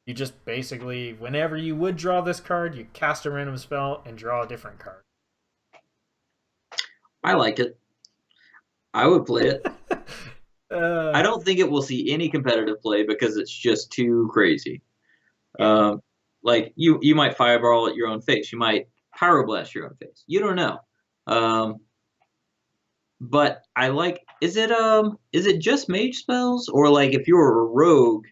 You just basically, whenever you would draw this card, you cast a random spell and draw a different card. I like it. I would play it. I uh, don't think it will see any competitive play because it's just too crazy. yeah. Um, like you might fireball at your own face. You might pyroblast your own face. You don't know. Um, but I like. Is it just mage spells or like if you were a rogue,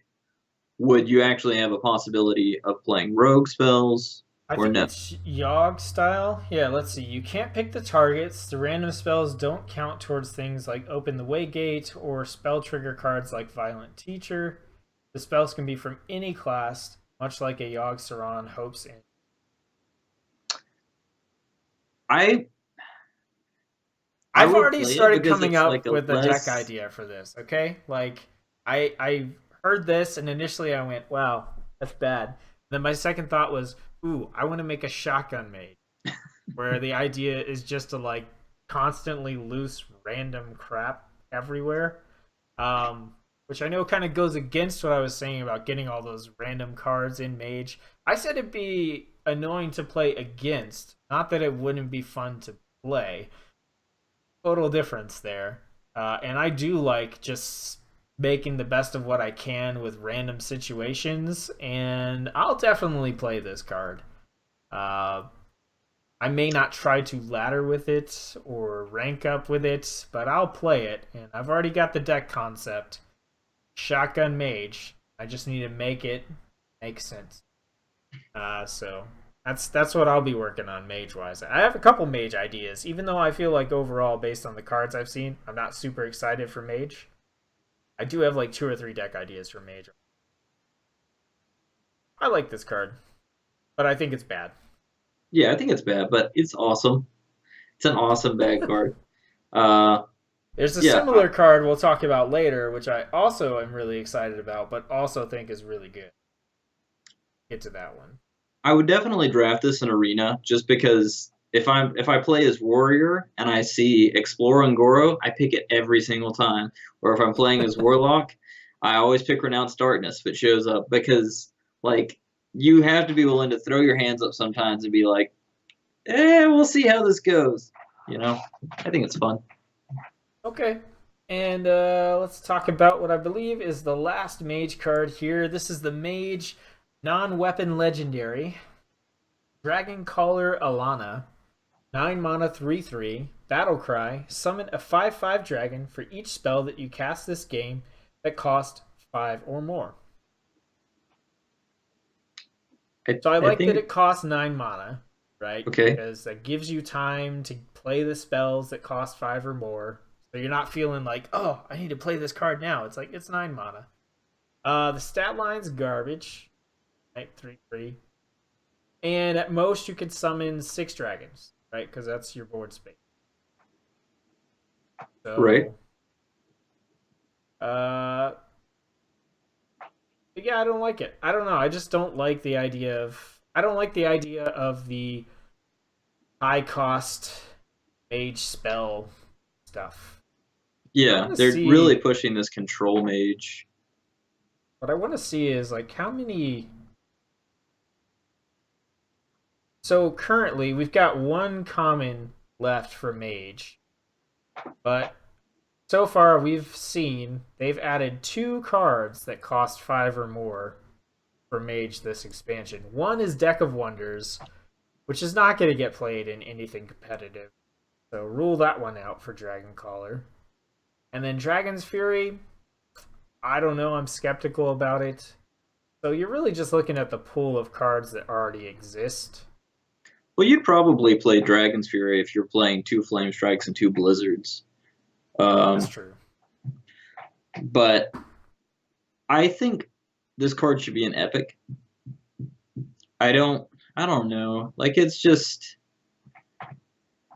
would you actually have a possibility of playing rogue spells I or think no? it's Yogg style. Yeah, let's see. You can't pick the targets. The random spells don't count towards things like Open the Way Gate or spell trigger cards like Violent Teacher. The spells can be from any class, much like a Yogg Saron hopes in. I I I've will already play it started because coming it's like up a with a deck less. idea for this. Okay, like I heard this and initially I went, "Wow, that's bad." Then my second thought was, "Ooh, I want to make a shotgun mage where the idea is just to like constantly loose random crap everywhere." Which I know kind of goes against what I was saying about getting all those random cards in Mage. I said it'd be annoying to play against, not that it wouldn't be fun to play. Total difference there. And I do like just making the best of what I can with random situations, and I'll definitely play this card. Uh, I may not try to ladder with it or rank up with it, but I'll play it, and I've already got the deck concept. Shotgun Mage. I just need to make it make sense. So that's what I'll be working on mage wise. I have a couple mage ideas, even though I feel like overall, based on the cards I've seen, I'm not super excited for mage. I do have like 2 or 3 deck ideas for mage. I like this card, but I think it's bad. Yeah, I think it's bad, but it's awesome. It's an awesome bad card. Uh, There's a yeah, similar card we'll talk about later, which I also am really excited about, but also think is really good. Get to that one. I would definitely draft this in arena just because if I play as warrior and I see explore and Goro, I pick it every single time. Or if I'm playing as warlock, I always pick renounced darkness if it shows up because like you have to be willing to throw your hands up sometimes and be like, we'll see how this goes. You know, I think it's fun. Okay. And let's talk about what I believe is the last mage card here. This is the mage non-weapon legendary Dragon Caller Alana. 9 mana 3/3. Battle Cry. Summon a 5/5 dragon for each spell that you cast this game that cost 5 or more. So I I like that think it costs 9 mana, right? okay. Because that gives you time to play the spells that cost 5 or more. So you're not feeling like, oh, I need to play this card now. It's like, it's 9 mana. The stat line's garbage. Right? 3/3. And at most, you could summon 6 dragons, right? Because that's your board space. Right. So, uh, yeah, I don't like it. I don't know. I just don't like the idea of. I don't like the idea of the high cost mage spell stuff. I Yeah, want to they're really see. pushing this control mage. What I want to see is like how many. So currently, we've got one common left for mage, but so far we've seen they've added 2 cards that cost 5 or more for mage this expansion. One is Deck of Wonders, which is not going to get played in anything competitive. So rule that one out for Dragon Caller. And then Dragon's Fury, I don't know, I'm skeptical about it. So you're really just looking at the pool of cards that already exist. Well, you'd probably play Dragon's Fury if you're playing 2 Flame Strikes and 2 Blizzards. That's Um, true. but I think this card should be an epic. I don't know. Like it's just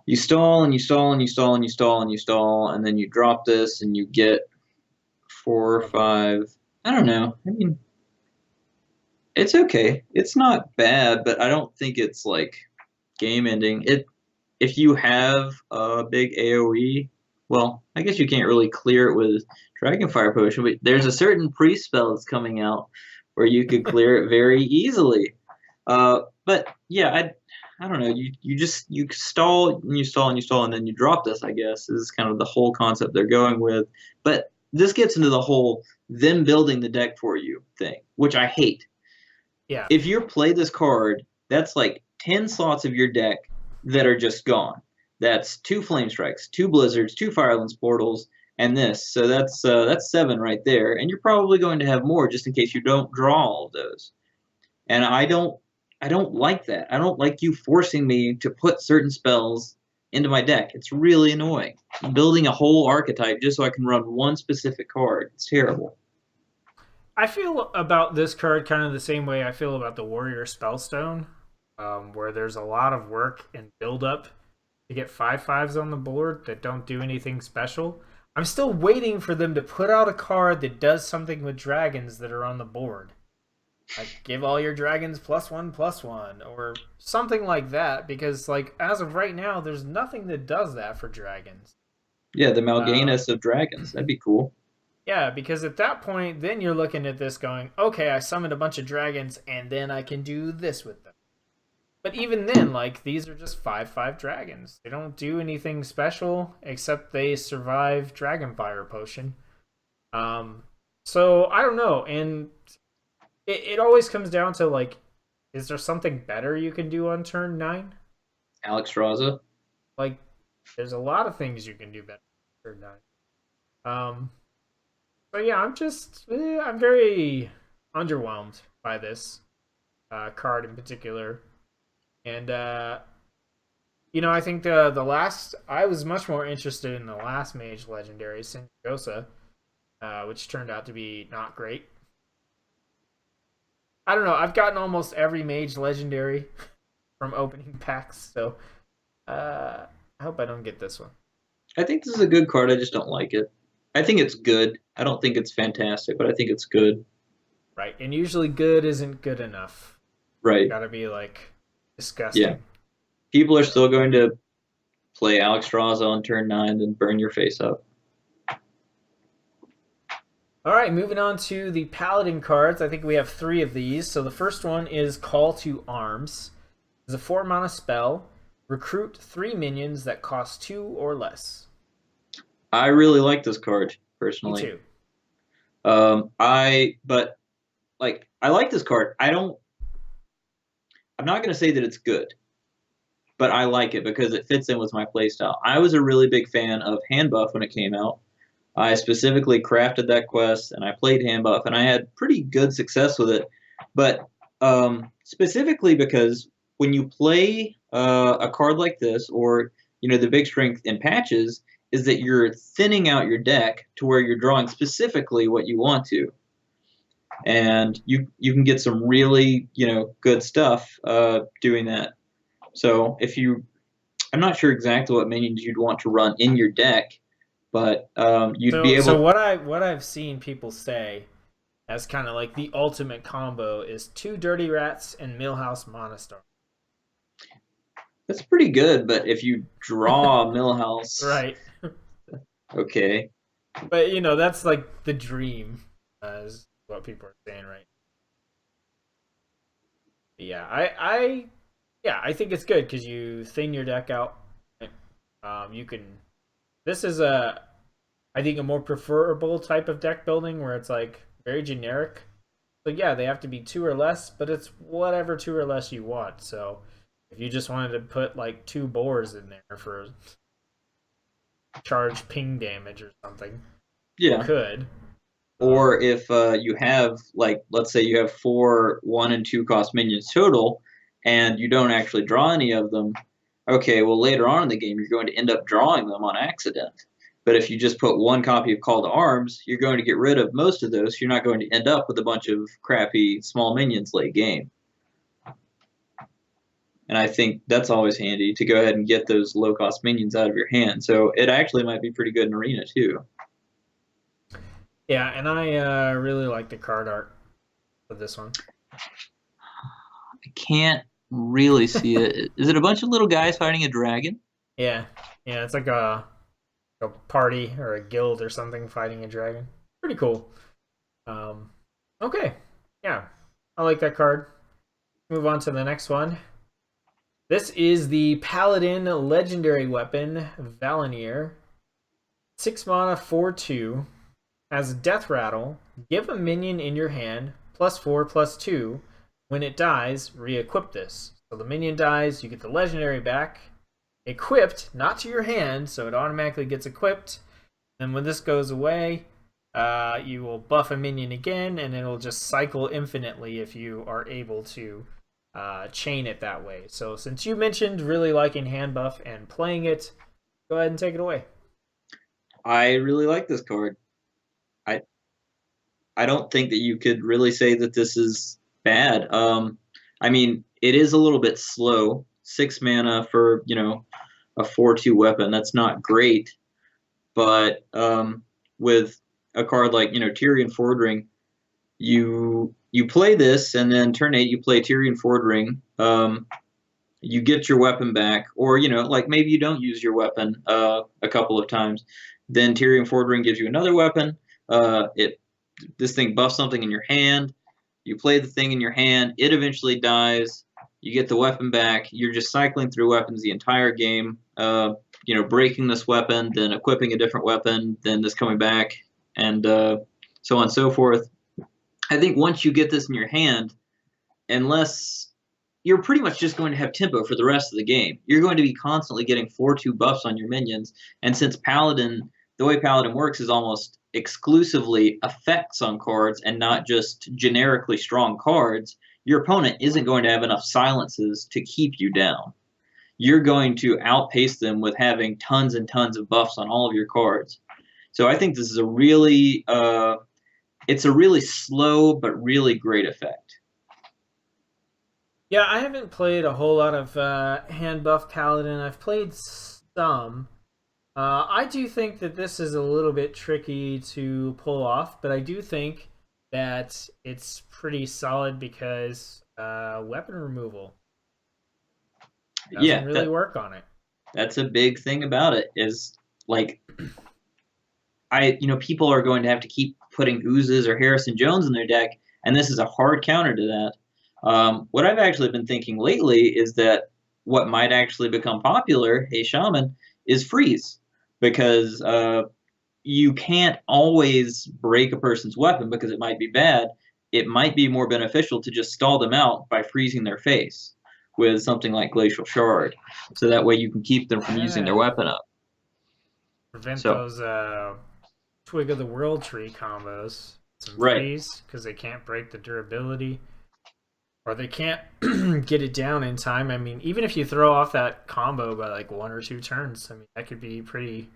you stall and you stall and you stall and you stall and you stall and then you drop this and you get 4 or 5. I don't know. I mean, it's okay. It's not bad, but I don't think it's like game ending. It if you have a big AoE, well, I guess you can't really clear it with Dragonfire Potion, but there's a certain priest spell that's coming out where you could clear it very easily. But yeah, I don't know. You just you stall and you stall and you stall and then you drop this. I guess is kind of the whole concept they're going with. But this gets into the whole them building the deck for you thing, which I hate. Yeah. If you play this card, that's like 10 slots of your deck that are just gone. That's 2 Flame Strikes, 2 Blizzards, 2 Firelands Portals, and this. So that's 7 right there. And you're probably going to have more just in case you don't draw all of those. And I don't like that. I don't like you forcing me to put certain spells into my deck. It's really annoying. I'm building a whole archetype just so I can run one specific card. It's terrible. I feel about this card kind of the same way I feel about the Warrior Spellstone, where there's a lot of work and build up to get 5/5s on the board that don't do anything special. I'm still waiting for them to put out a card that does something with dragons that are on the board. Like give all your dragons +1/+1 or something like that, because like as of right now there's nothing that does that for dragons. Yeah, the Um, Mal'Ganis of dragons. That'd be cool. yeah, because at that point then you're looking at this going, okay, I summoned a bunch of dragons and then I can do this with them. But even then, like these are just 5/5 dragons. They don't do anything special except they survive Dragonfire Potion. Um, so I don't know, and it always comes down to like, is there something better you can do on turn 9? Alex Raza. Like, there's a lot of things you can do better on turn 9. So yeah, I'm very underwhelmed by this card in particular, and I think the last I was much more interested in the last Mage Legendary, Sinjosa, which turned out to be not great. I don't know. I've gotten almost every Mage Legendary from opening packs, so I hope I don't get this one. I think this is a good card. I just don't like it. I think it's good. I don't think it's fantastic, but I think it's good. Right, and usually good isn't good enough. Right. Gotta be like Yeah. disgusting. People are So, still going to play Alex Raza on turn 9 and burn your face up. all right, moving on to the Paladin cards. I think we have 3 of these. So the first one is Call to Arms. It's a 4-mana spell. Recruit 3 minions that cost 2 or less. I really like this card Me personally. too. But like I like this card. I'm not going to say that it's good, but I like it because it fits in with my playstyle. I was a really big fan of Hand Buff when it came out. I specifically crafted that quest and I played Hand Buff and I had pretty good success with it. But specifically because when you play a card like this, or the big strength in patches is that you're thinning out your deck to where you're drawing specifically what you want to, and you can get some really good stuff doing that. So I'm not sure exactly what minions you'd want to run in your deck, but you'd be So able. what I've seen people say as kind of like the ultimate combo is 2 Dirty Rats and Millhouse Monostar. That's pretty good, but if you draw Millhouse, Right. okay, But that's like the dream, is what people are saying, right? But yeah, I think it's good because you thin your deck out. Right? You can. This is I think a more preferable type of deck building where it's like very generic. So yeah, they have to be 2 or less, but it's whatever 2 or less you want. So if you just wanted to put like 2 boars in there for charge ping damage or something, you yeah. could. Or Um, if you have, like, let's say you have 4 1 and 2 cost minions total, and you don't actually draw any of them. Okay, well later on in the game you're going to end up drawing them on accident. But if you just put 1 copy of Call to Arms, you're going to get rid of most of those. You're not going to end up with a bunch of crappy small minions late game. And I think that's always handy to go ahead and get those low cost minions out of your hand. So it actually might be pretty good in Arena too. yeah, and I really like the card art for this one. I can't really see it. Is it a bunch of little guys fighting a dragon? Yeah, yeah, it's like a party or a guild or something fighting a dragon. Pretty cool. Um, okay, yeah, I like that card. Move on to the next one. This is the Paladin Legendary Weapon, Valenier. 6 mana, 4/2. As a Death Rattle, give a minion in your hand +4/+2. When it dies, re-equip this. So the minion dies, you get the legendary back. Equipped, not to your hand, so it automatically gets equipped. And when this goes away, you will buff a minion again, and it'll just cycle infinitely if you are able to chain it that way. So since you mentioned really liking hand buff and playing it, go ahead and take it away. I really like this card. I I don't think that you could really say that this is bad. I mean, it is a little bit slow. 6 mana for a 4/2 weapon. That's not great, but with a card like Tyrion Fordring, you play this, and then turn 8 you play Tyrion Fordring. You get your weapon back, or like maybe you don't use your weapon a couple of times. Then Tyrion Fordring gives you another weapon. This thing buffs something in your hand. You play the thing in your hand. It eventually dies. You get the weapon back. You're just cycling through weapons the entire game. Breaking this weapon, then equipping a different weapon, then this coming back, and so on and so forth. I think once you get this in your hand, unless you're pretty much just going to have tempo for the rest of the game. You're going to be constantly getting 4/2 buffs on your minions, and since Paladin, the way Paladin works is almost exclusively effects on cards and not just generically strong cards, your opponent isn't going to have enough silences to keep you down. You're going to outpace them with having tons and tons of buffs on all of your cards. So I think this is it's a really slow but really great effect. Yeah, I haven't played a whole lot of hand buff Paladin. I've played some. I do think that this is a little bit tricky to pull off, but I do think that it's pretty solid because weapon removal doesn't really work on it. That's a big thing about it. Is like, people are going to have to keep putting Oozes or Harrison Jones in their deck, and this is a hard counter to that. What I've actually been thinking lately is that what might actually become popular, Hey Shaman, is freeze, because you can't always break a person's weapon because it might be bad. It might be more beneficial to just stall them out by freezing their face with something like Glacial Shard, so that way you can keep them from using their weapon up. Prevent those Twig of the World Tree combos. Some freeze, because they can't break the durability. Or they can't get it down in time. I mean, even if you throw off that combo by like 1 or 2 turns, I mean, that could be pretty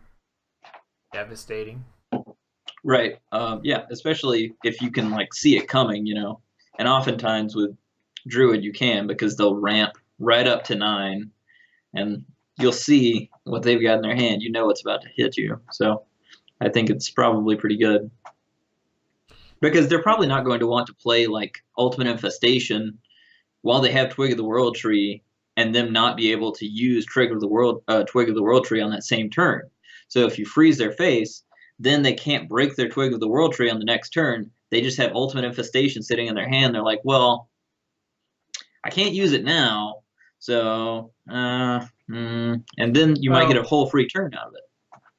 devastating. Right. Yeah, especially if you can like see it coming, And oftentimes with Druid you can, because they'll ramp right up to 9, and you'll see what they've got in their hand. You know it's about to hit you. So I think it's probably pretty good. Because they're probably not going to want to play like Ultimate Infestation while they have Twig of the World Tree, and them not be able to use Twig of the World Tree on that same turn. So if you freeze their face, then they can't break their Twig of the World Tree on the next turn. They just have Ultimate Infestation sitting in their hand. They're like, well, I can't use it now, so and then you might get a whole free turn out of it.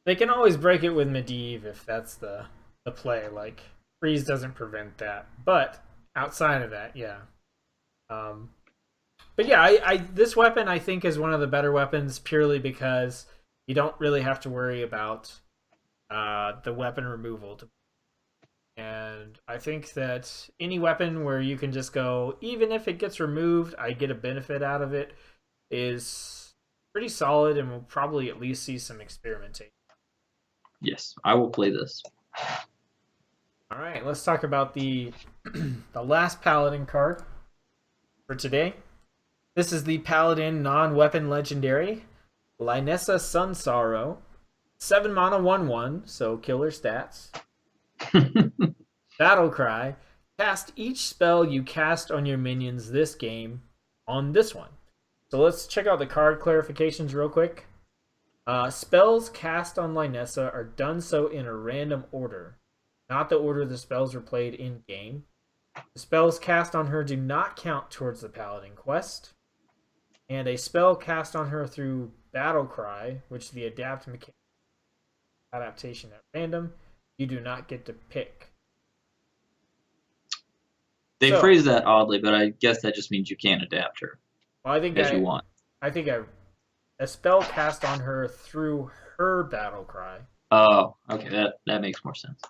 They can always break it with Medivh if that's the play. Like, freeze doesn't prevent that, but outside of that, yeah. But yeah, I this weapon I think is one of the better weapons purely because you don't really have to worry about the weapon removal. And I think that any weapon where you can just go, even if it gets removed, I get a benefit out of it, is pretty solid, and we'll probably at least see some experimentation. Yes, I will play this. All right, let's talk about the the last Paladin card for today. This is the Paladin non-weapon legendary, Lynessa Sunsorrow. 7 mana, 1/1, so killer stats. Battle Cry. Cast each spell you cast on your minions this game on this one. So let's check out the card clarifications real quick. Spells cast on Lynessa are done so in a random order, not the order the spells are played in-game. The spells cast on her do not count towards the Paladin quest. And a spell cast on her through Battle Cry, which the adaptation at random, you do not get to pick. They phrase that oddly, but I guess that just means you can't adapt her. Well, I think as you want. I think a spell cast on her through her Battle Cry. Oh, okay, that makes more sense.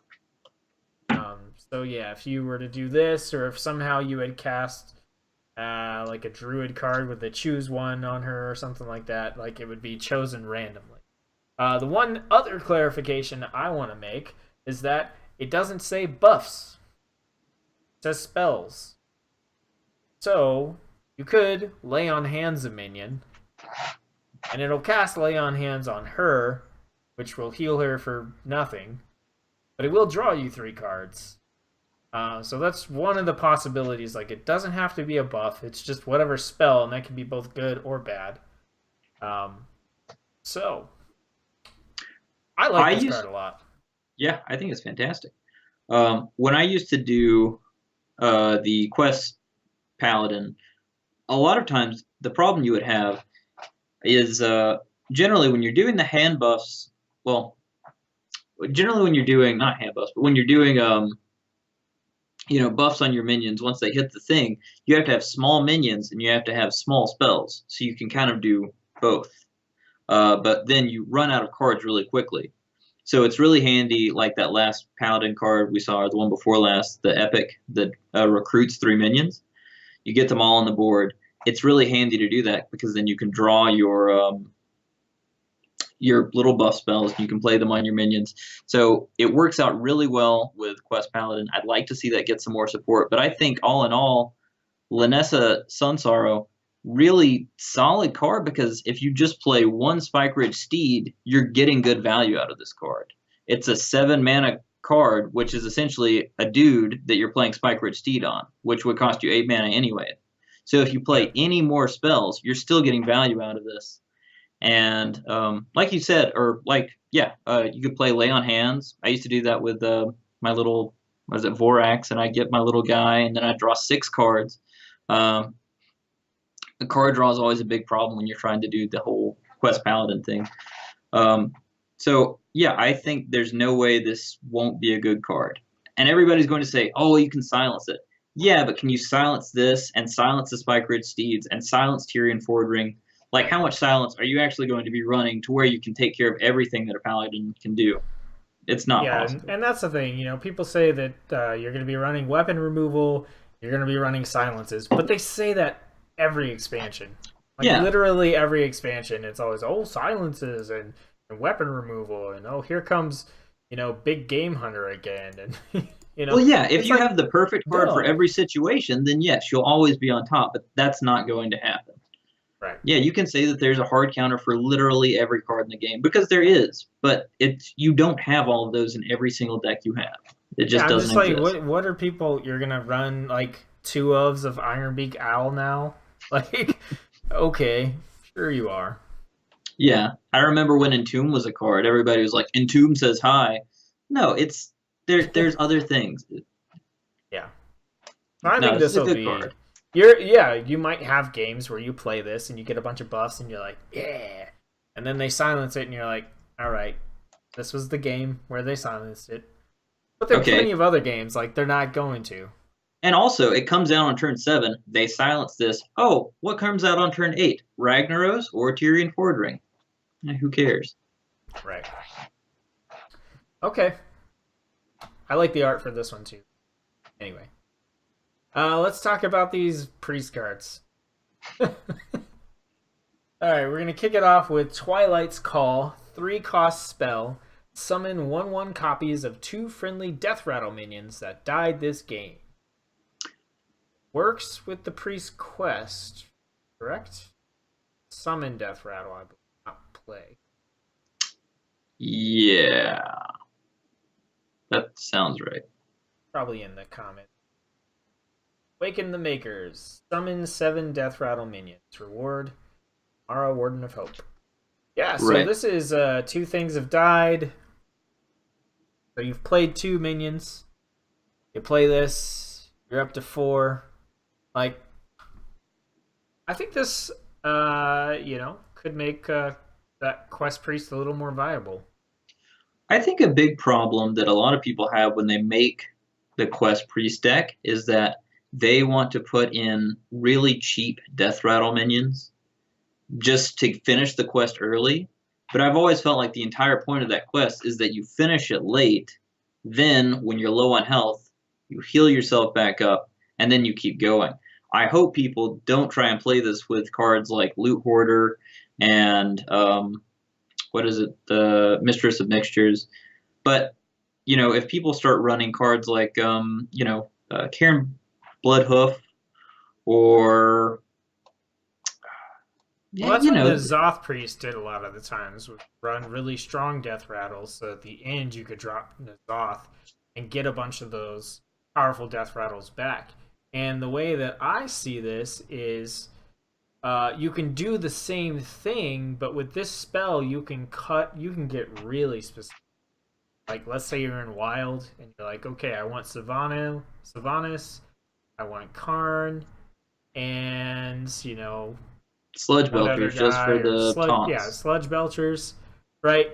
So yeah, if you were to do this, or if somehow you had cast like a Druid card with a choose one on her or something like that, like it would be chosen randomly. The one other clarification I want to make is that it doesn't say buffs. It says spells. So you could lay on hands a minion, and it'll cast Lay on Hands on her, which will heal her for nothing, but it will draw you 3 cards. So that's one of the possibilities. Like, it doesn't have to be a buff. It's just whatever spell, and that can be both good or bad. So I like this card a lot. Yeah, I think it's fantastic. When I used to do the quest paladin, a lot of times the problem you would have is generally when you're doing the hand buffs. Well, generally when you're doing not hand buffs, but when you're doing buffs on your minions once they hit the thing, you have to have small minions and you have to have small spells, so you can kind of do both. But then you run out of cards really quickly. So it's really handy, like that last Paladin card we saw, or the one before last, the Epic that recruits 3 minions. You get them all on the board. It's really handy to do that because then you can draw your little buff spells. You can play them on your minions. So it works out really well with Quest Paladin. I'd like to see that get some more support, but I think all in all, Lanessa Sunsorrow, really solid card because if you just play one Spike Ridge Steed, you're getting good value out of this card. It's a 7 mana card, which is essentially a dude that you're playing Spike Ridge Steed on, which would cost you 8 mana anyway. So if you play any more spells, you're still getting value out of this. And like you said, you could play Lay on Hands. I used to do that with my little, Vorax, and I get my little guy, and then I draw 6 cards. The card draw is always a big problem when you're trying to do the whole Quest Paladin thing. So, yeah, I think there's no way this won't be a good card. And everybody's going to say, oh, you can silence it. Yeah, but can you silence this and silence the Spike Ridge Steeds and silence Tyrion Fordring? Like, how much silence are you actually going to be running to where you can take care of everything that a Paladin can do? It's not possible. And that's the thing. People say that you're going to be running weapon removal, you're going to be running silences, but they say that every expansion. Literally every expansion, it's always, silences and weapon removal, and here comes, big game hunter again, and Well, yeah, if you have the perfect card for every situation, then yes, you'll always be on top, but that's not going to happen. Right. Yeah, you can say that there's a hard counter for literally every card in the game, because there is, but you don't have all of those in every single deck you have. It just doesn't exist. Like, what are people, you're gonna run like 2 ofs of Ironbeak Owl now? Like, okay, sure you are. Yeah, I remember when Entomb was a card, everybody was like, Entomb says hi. No, there's other things. Yeah. I think this will be card. You might have games where you play this and you get a bunch of buffs and you're like, yeah. And then they silence it and you're like, all right, this was the game where they silenced it. But there are plenty of other games, like they're not going to. And also, it comes out on turn 7. They silence this. Oh, what comes out on turn 8? Ragnaros or Tyrion Fordring? Who cares? Right. Okay. I like the art for this one, too. Anyway. Let's talk about these priest cards. Alright, we're going to kick it off with Twilight's Call. 3-cost spell. Summon 1/1 copies of 2 friendly Death Rattle minions that died this game. Works with the priest quest, correct? Summon Death Rattle, I believe, not play. Yeah. That sounds right. Probably in the comments. Waken the Makers. Summon 7 Death Rattle minions. Reward Mara, Warden of Hope. Yeah, so this is 2 things have died. So you've played 2 minions. You play this, you're up to 4. Like, I think this, could make that Quest Priest a little more viable. I think a big problem that a lot of people have when they make the Quest Priest deck is that they want to put in really cheap Death Rattle minions just to finish the quest early. But I've always felt like the entire point of that quest is that you finish it late, then when you're low on health, you heal yourself back up, and then you keep going. I hope people don't try and play this with cards like Loot Hoarder and the Mistress of Mixtures. But if people start running cards like Karen Bloodhoof or Well, Yeah, that's you what the know, Zoth Priest did a lot of the times, would run really strong death rattles, so at the end you could drop the Zoth and get a bunch of those powerful death rattles back. And the way that I see this is you can do the same thing, but with this spell you can get really specific. Like, let's say you're in Wild and you're like, okay, I want Sylvanas, I want Karn, and sludge one other belters just guy for or the taunts. sludge belchers, right?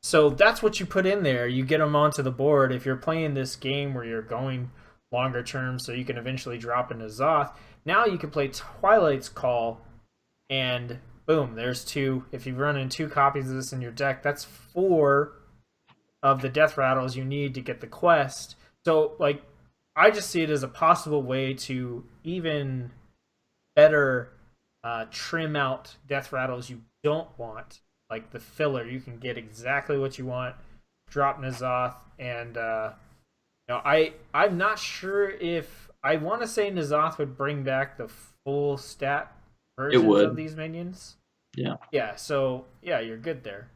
So that's what you put in there. You get them onto the board. If you're playing this game where you're going longer term, so you can eventually drop into Zoth. Now you can play Twilight's Call, and boom, there's two. If you run in two copies of this in your deck, that's four of the death rattles you need to get the quest. So like, I just see it as a possible way to even better trim out death rattles you don't want, like the filler. You can get exactly what you want, drop Nazoth, and I'm not sure if I want to say Nazoth would bring back the full stat It versions of would. these minions. Yeah. Yeah, so yeah, you're good there.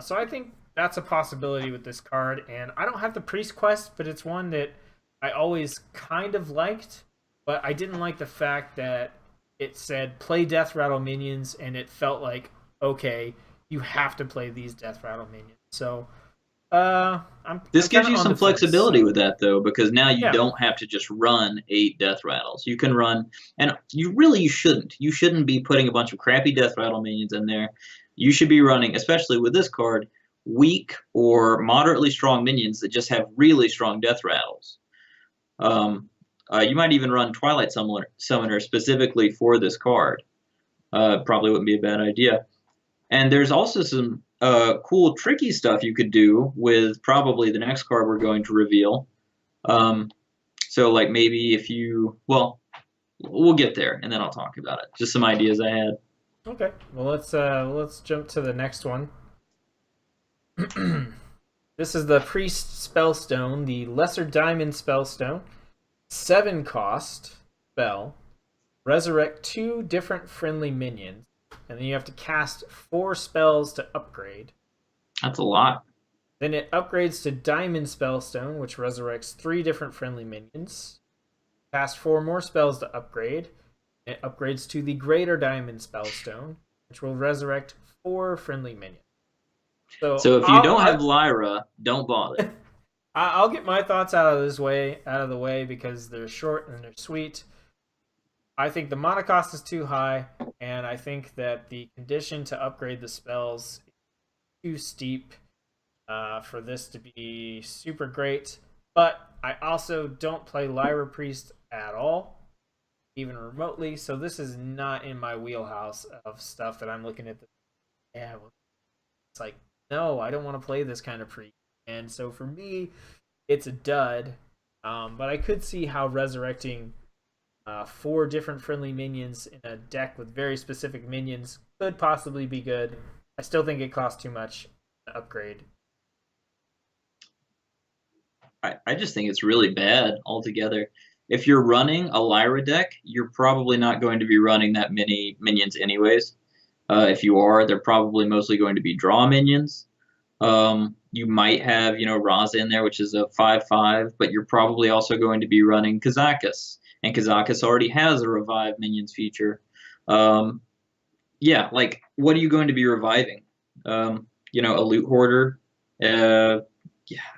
So I think that's a possibility with this card, and I don't have the priest quest, but it's one that I always kind of liked, but I didn't like the fact that it said play death rattle minions, and it felt like, okay, you have to play these death rattle minions. So This I'm kind gives of you on the some fence. flexibility So with that though, because now you yeah, don't have to just run 8 death rattles. You can run, and you shouldn't. You shouldn't be putting a bunch of crappy death rattle minions in there. You should be running, especially with this card, weak or moderately strong minions that just have really strong death rattles. You might even run Twilight Summoner specifically for this card. Probably wouldn't be a bad idea. And there's also some cool, tricky stuff you could do with probably the next card we're going to reveal. So, like maybe if you, well, we'll get there, and then I'll talk about it. Just some ideas I had. okay. Well, let's jump to the next one. This is the Priest Spellstone, the Lesser Diamond Spellstone. 7 cost spell. Resurrect 2 different friendly minions. And then you have to cast 4 spells to upgrade. That's a lot. Then it upgrades to Diamond Spellstone, which resurrects 3 different friendly minions. Cast 4 more spells to upgrade. It upgrades to the Greater Diamond Spellstone, which will resurrect 4 friendly minions. So So if you don't have Lyra, don't bother. I'll get my thoughts out of the way, because they're short and they're sweet. I think the mana cost is too high, and I think that the condition to upgrade the spells is too steep for this to be super great. But I also don't play Lyra Priest at all, even remotely, so this is not in my wheelhouse of stuff that I'm looking at. Yeah, it's like, no, I don't want to play this kind of priest. And so for me, it's a dud. But I could see how resurrecting 4 different friendly minions in a deck with very specific minions could possibly be good. I still think it costs too much to upgrade. I just think it's really bad altogether. If you're running a Lyra deck, you're probably not going to be running that many minions anyways. If you are, they're probably mostly going to be draw minions. You might have, Raza in there, which is a 5/5, but you're probably also going to be running Kazakus, and Kazakus already has a revive minions feature. Yeah, like, what are you going to be reviving? A loot hoarder, yeah,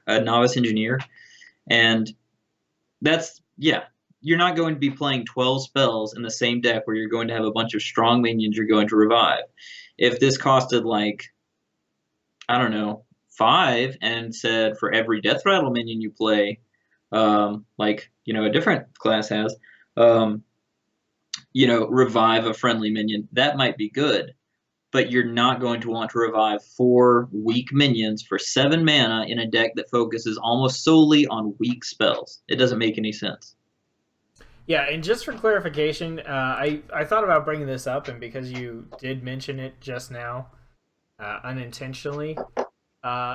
a novice engineer, and yeah, you're not going to be playing 12 spells in the same deck where you're going to have a bunch of strong minions you're going to revive. If this costed, like, I don't know, 5, and said for every death rattle minion you play, like, a different class has, revive a friendly minion, that might be good. But you're not going to want to revive 4 weak minions for 7 mana in a deck that focuses almost solely on weak spells. It doesn't make any sense. Yeah, and just for clarification, I thought about bringing this up, and because you did mention it just now, unintentionally,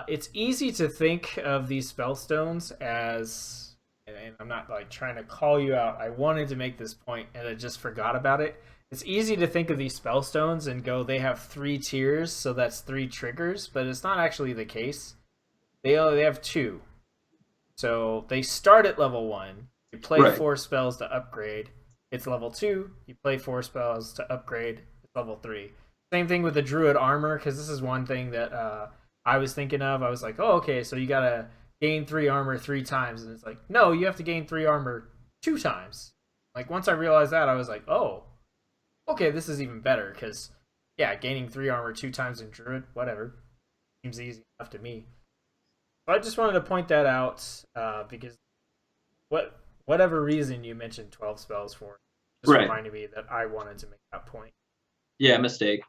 it's easy to think of these spellstones as, and I'm not like trying to call you out. I wanted to make this point, and I just forgot about it. it's easy to think of these spell stones and go they have 3 tiers, so that's 3 triggers, but it's not actually the case. They have 2. So they start at level 1. You play Right. 4 spells to upgrade. It's level 2. You play 4 spells to upgrade. It's level 3. Same thing with the druid armor, because this is one thing that I was thinking of. I was like, oh, okay, so you gotta gain 3 armor 3 times, and it's like, no, you have to gain 3 armor 2 times. Like once I realized that, I was like, oh, okay, this is even better because yeah, gaining 3 armor 2 times in druid, whatever, seems easy enough to me. So I just wanted to point that out because whatever reason you mentioned 12 spells for, just Right. reminded me that I wanted to make that point. Yeah, mistake.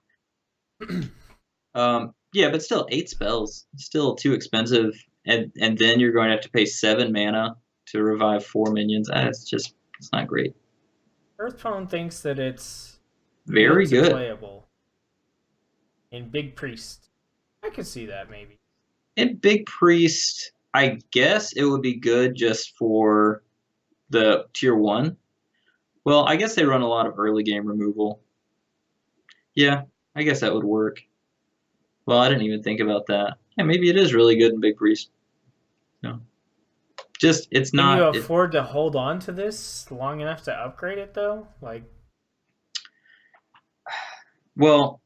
Yeah, but still 8 spells. Still too expensive. And then you're going to have to pay 7 mana to revive 4 minions. It's not great. Earthpone thinks that it's good Very to good. playable in Big Priest. I could see that maybe. And Big Priest, I guess it would be good just for the tier 1. Well, I guess they run a lot of early game removal. Yeah, I guess that would work. Well, I didn't even think about that. Yeah, maybe it is really good in Big Priest. No. Just it's Can you not it, afford to hold on to this long enough to upgrade it though? Like, well,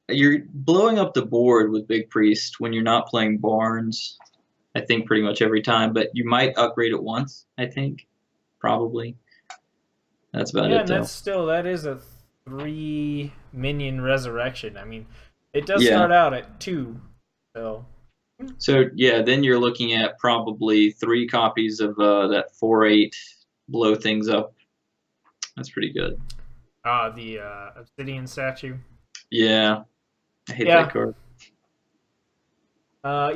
you're blowing up the board with Big Priest when you're not playing Barnes, I think pretty much every time, but you might upgrade it once, I think. Probably. That's about yeah, it and though. that is a 3 minion resurrection. I mean, it does Yeah. start out at 2, so So yeah, then you're looking at probably 3 copies of that 4/8 blow things up. That's pretty good. the obsidian statue. Yeah, I hate that Yeah, card.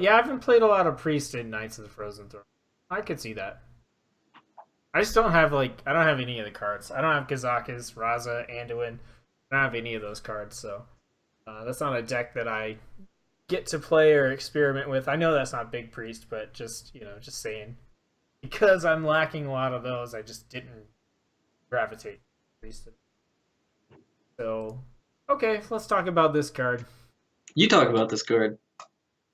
yeah, I haven't played a lot of priest in Knights of the Frozen Throne. I could see that. I just don't have I don't have any of the cards. I don't have Kazakus, Raza, Anduin. I don't have any of those cards, so that's not a deck that I get to play or experiment with. I know that's not Big Priest, but just just saying, because I'm lacking a lot of those, I just didn't gravitate to Priest. So, okay, let's talk about this card. You talk about this card.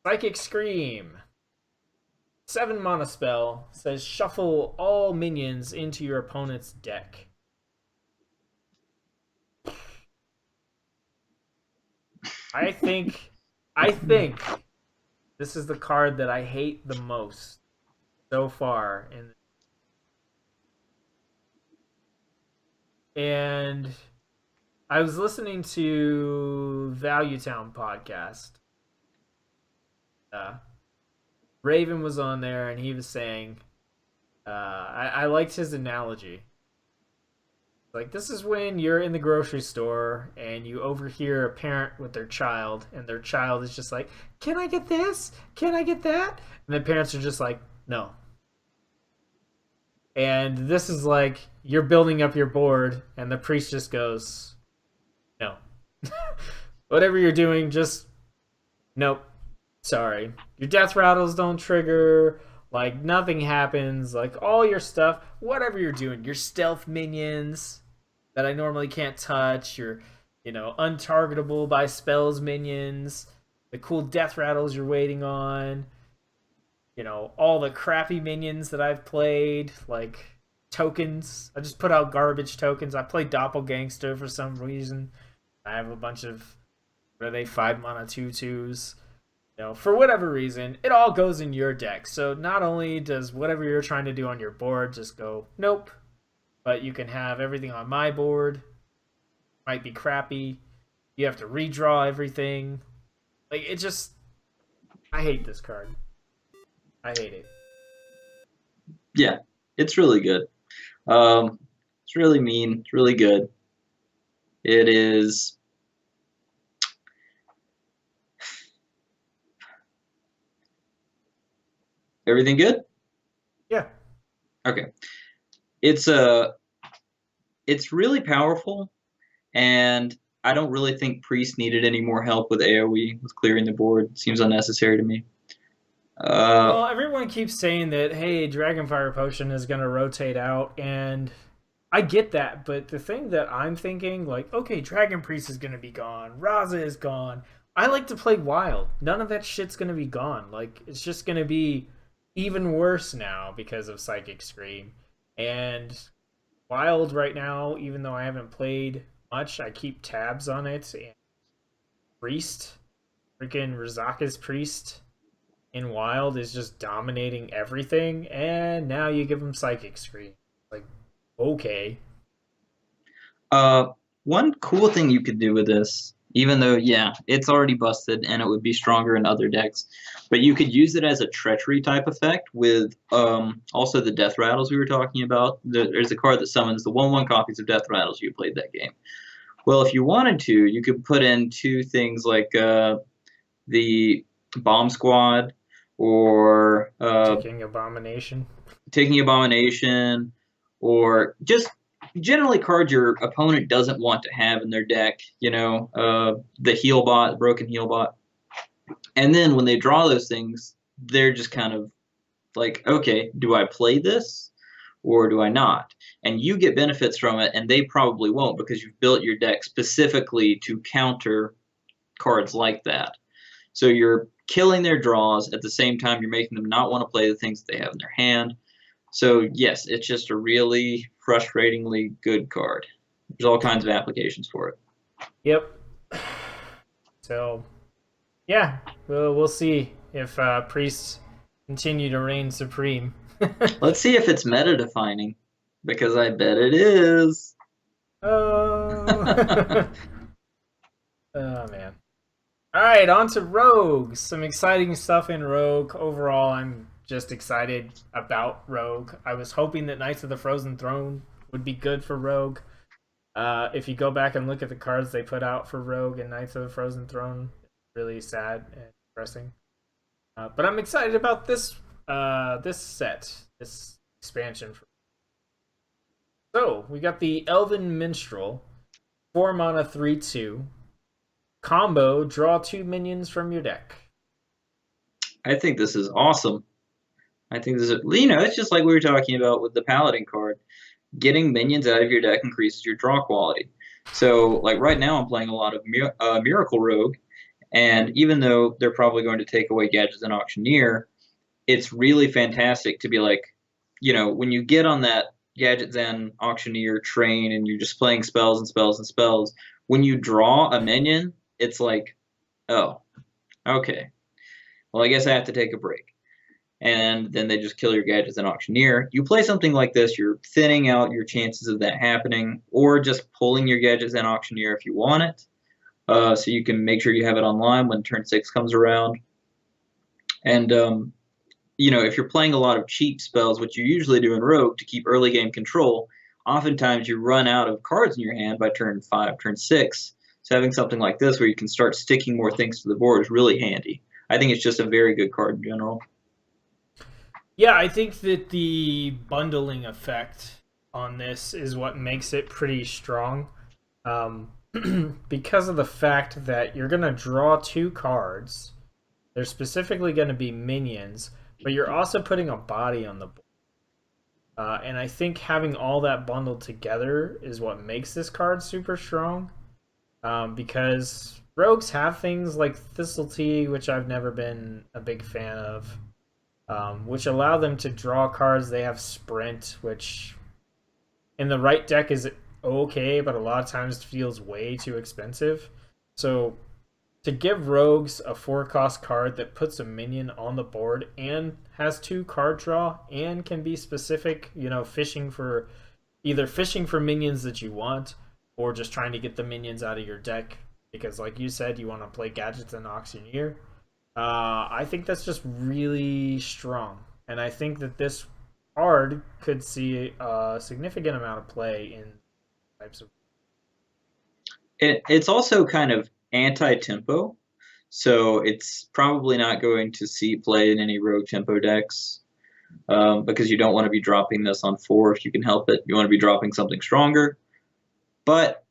Psychic Scream. 7 mana spell says shuffle all minions into your opponent's deck. I think I think this is the card that I hate the most so far and I was listening to Value Town podcast. Uh, Raven was on there and he was saying, I liked his analogy. Like, this is when you're in the grocery store and you overhear a parent with their child, and their child is just like, can I get this? Can I get that? And the parents are just like, no. And this is like, you're building up your board, and the priest just goes, no. Whatever you're doing, just, nope. Sorry. Your death rattles don't trigger. Like, nothing happens. Like, all your stuff, whatever you're doing, your stealth minions that I normally can't touch, your, untargetable by spells minions, the cool death rattles you're waiting on, all the crappy minions that I've played, like tokens. I just put out garbage tokens. I play Doppelgangster for some reason. I have a bunch of, what are they, 5 mana 2/2s. For whatever reason, it all goes in your deck. So not only does whatever you're trying to do on your board just go, nope, but you can have everything on my board. Might be crappy. You have to redraw everything. Like, it just, I hate this card. I hate it. Yeah, it's really good. It's really mean. It's really good. It is. Everything good? Yeah. Okay. It's it's really powerful, and I don't really think Priest needed any more help with AoE with clearing the board. It seems unnecessary to me. Well, everyone keeps saying that, hey, Dragonfire Potion is going to rotate out, and I get that, but the thing that I'm thinking, like, okay, Dragon Priest is gonna be gone, Raza is gone. I like to play Wild. None of that shit's gonna be gone. Like, it's just gonna be even worse now because of Psychic Scream. And Wild right now, even though I haven't played much, I keep tabs on it. And Priest, freaking Rizaka's Priest in Wild is just dominating everything, and now you give him Psychic Scream. Like, okay. Uh, One cool thing you could do with this, even though, yeah, it's already busted and it would be stronger in other decks, but you could use it as a treachery type effect with also the Death Rattles we were talking about. There's a card that summons the 1/1 copies of Death Rattles you played that game. Well, if you wanted to, you could put in two things like the Bomb Squad or Taking Abomination. Taking Abomination, or just generally cards your opponent doesn't want to have in their deck. The Heal Bot, the Broken Heal Bot. And then when they draw those things, they're just kind of like, okay, do I play this or do I not? And you get benefits from it, and they probably won't because you've built your deck specifically to counter cards like that. So you're killing their draws at the same time you're making them not want to play the things that they have in their hand. So yes, it's just a really frustratingly good card. There's all kinds of applications for it. Yep. So, yeah, we'll see if priests continue to reign supreme. Let's see if it's meta defining, because I bet it is. Oh. Oh man. All right, on to Rogue. Some exciting stuff in Rogue. Overall, I'm just excited about Rogue. I was hoping that Knights of the Frozen Throne would be good for Rogue. If you go back and look at the cards they put out for Rogue and Knights of the Frozen Throne, it's really sad and depressing. But I'm excited about this this expansion. So we got the Elven Minstrel, 4 mana, 3/2 combo. Draw 2 minions from your deck. I think this is awesome. I think this is, it's just like we were talking about with the Paladin card. Getting minions out of your deck increases your draw quality. So, like right now, I'm playing a lot of Miracle Rogue, and even though they're probably going to take away Gadgets and Auctioneer, it's really fantastic to be like, when you get on that Gadgets and Auctioneer train and you're just playing spells and spells and spells, when you draw a minion, it's like, oh, okay. Well, I guess I have to take a break. And then they just kill your Gadgets and Auctioneer. You play something like this, you're thinning out your chances of that happening, or just pulling your Gadgets and Auctioneer if you want it, so you can make sure you have it online when turn 6 comes around. And, if you're playing a lot of cheap spells, which you usually do in Rogue to keep early game control, oftentimes you run out of cards in your hand by turn 5, turn 6. So having something like this where you can start sticking more things to the board is really handy. I think it's just a very good card in general. Yeah, I think that the bundling effect on this is what makes it pretty strong. Because of the fact that you're going to draw 2 cards. They're specifically going to be minions, but you're also putting a body on the board. And I think having all that bundled together is what makes this card super strong. Because rogues have things like Thistle Tea, which I've never been a big fan of, which allow them to draw cards. They have Sprint, which in the right deck is okay, but a lot of times feels way too expensive. So to give rogues a 4-cost card that puts a minion on the board and has 2 card draw and can be specific, fishing for minions that you want, or just trying to get the minions out of your deck because, like you said, you want to play Gadgets and Auctioneer. I think that's just really strong, and I think that this card could see a significant amount of play in types of. It's also kind of anti-tempo, so it's probably not going to see play in any rogue tempo decks, because you don't want to be dropping this on 4 if you can help it. You want to be dropping something stronger. But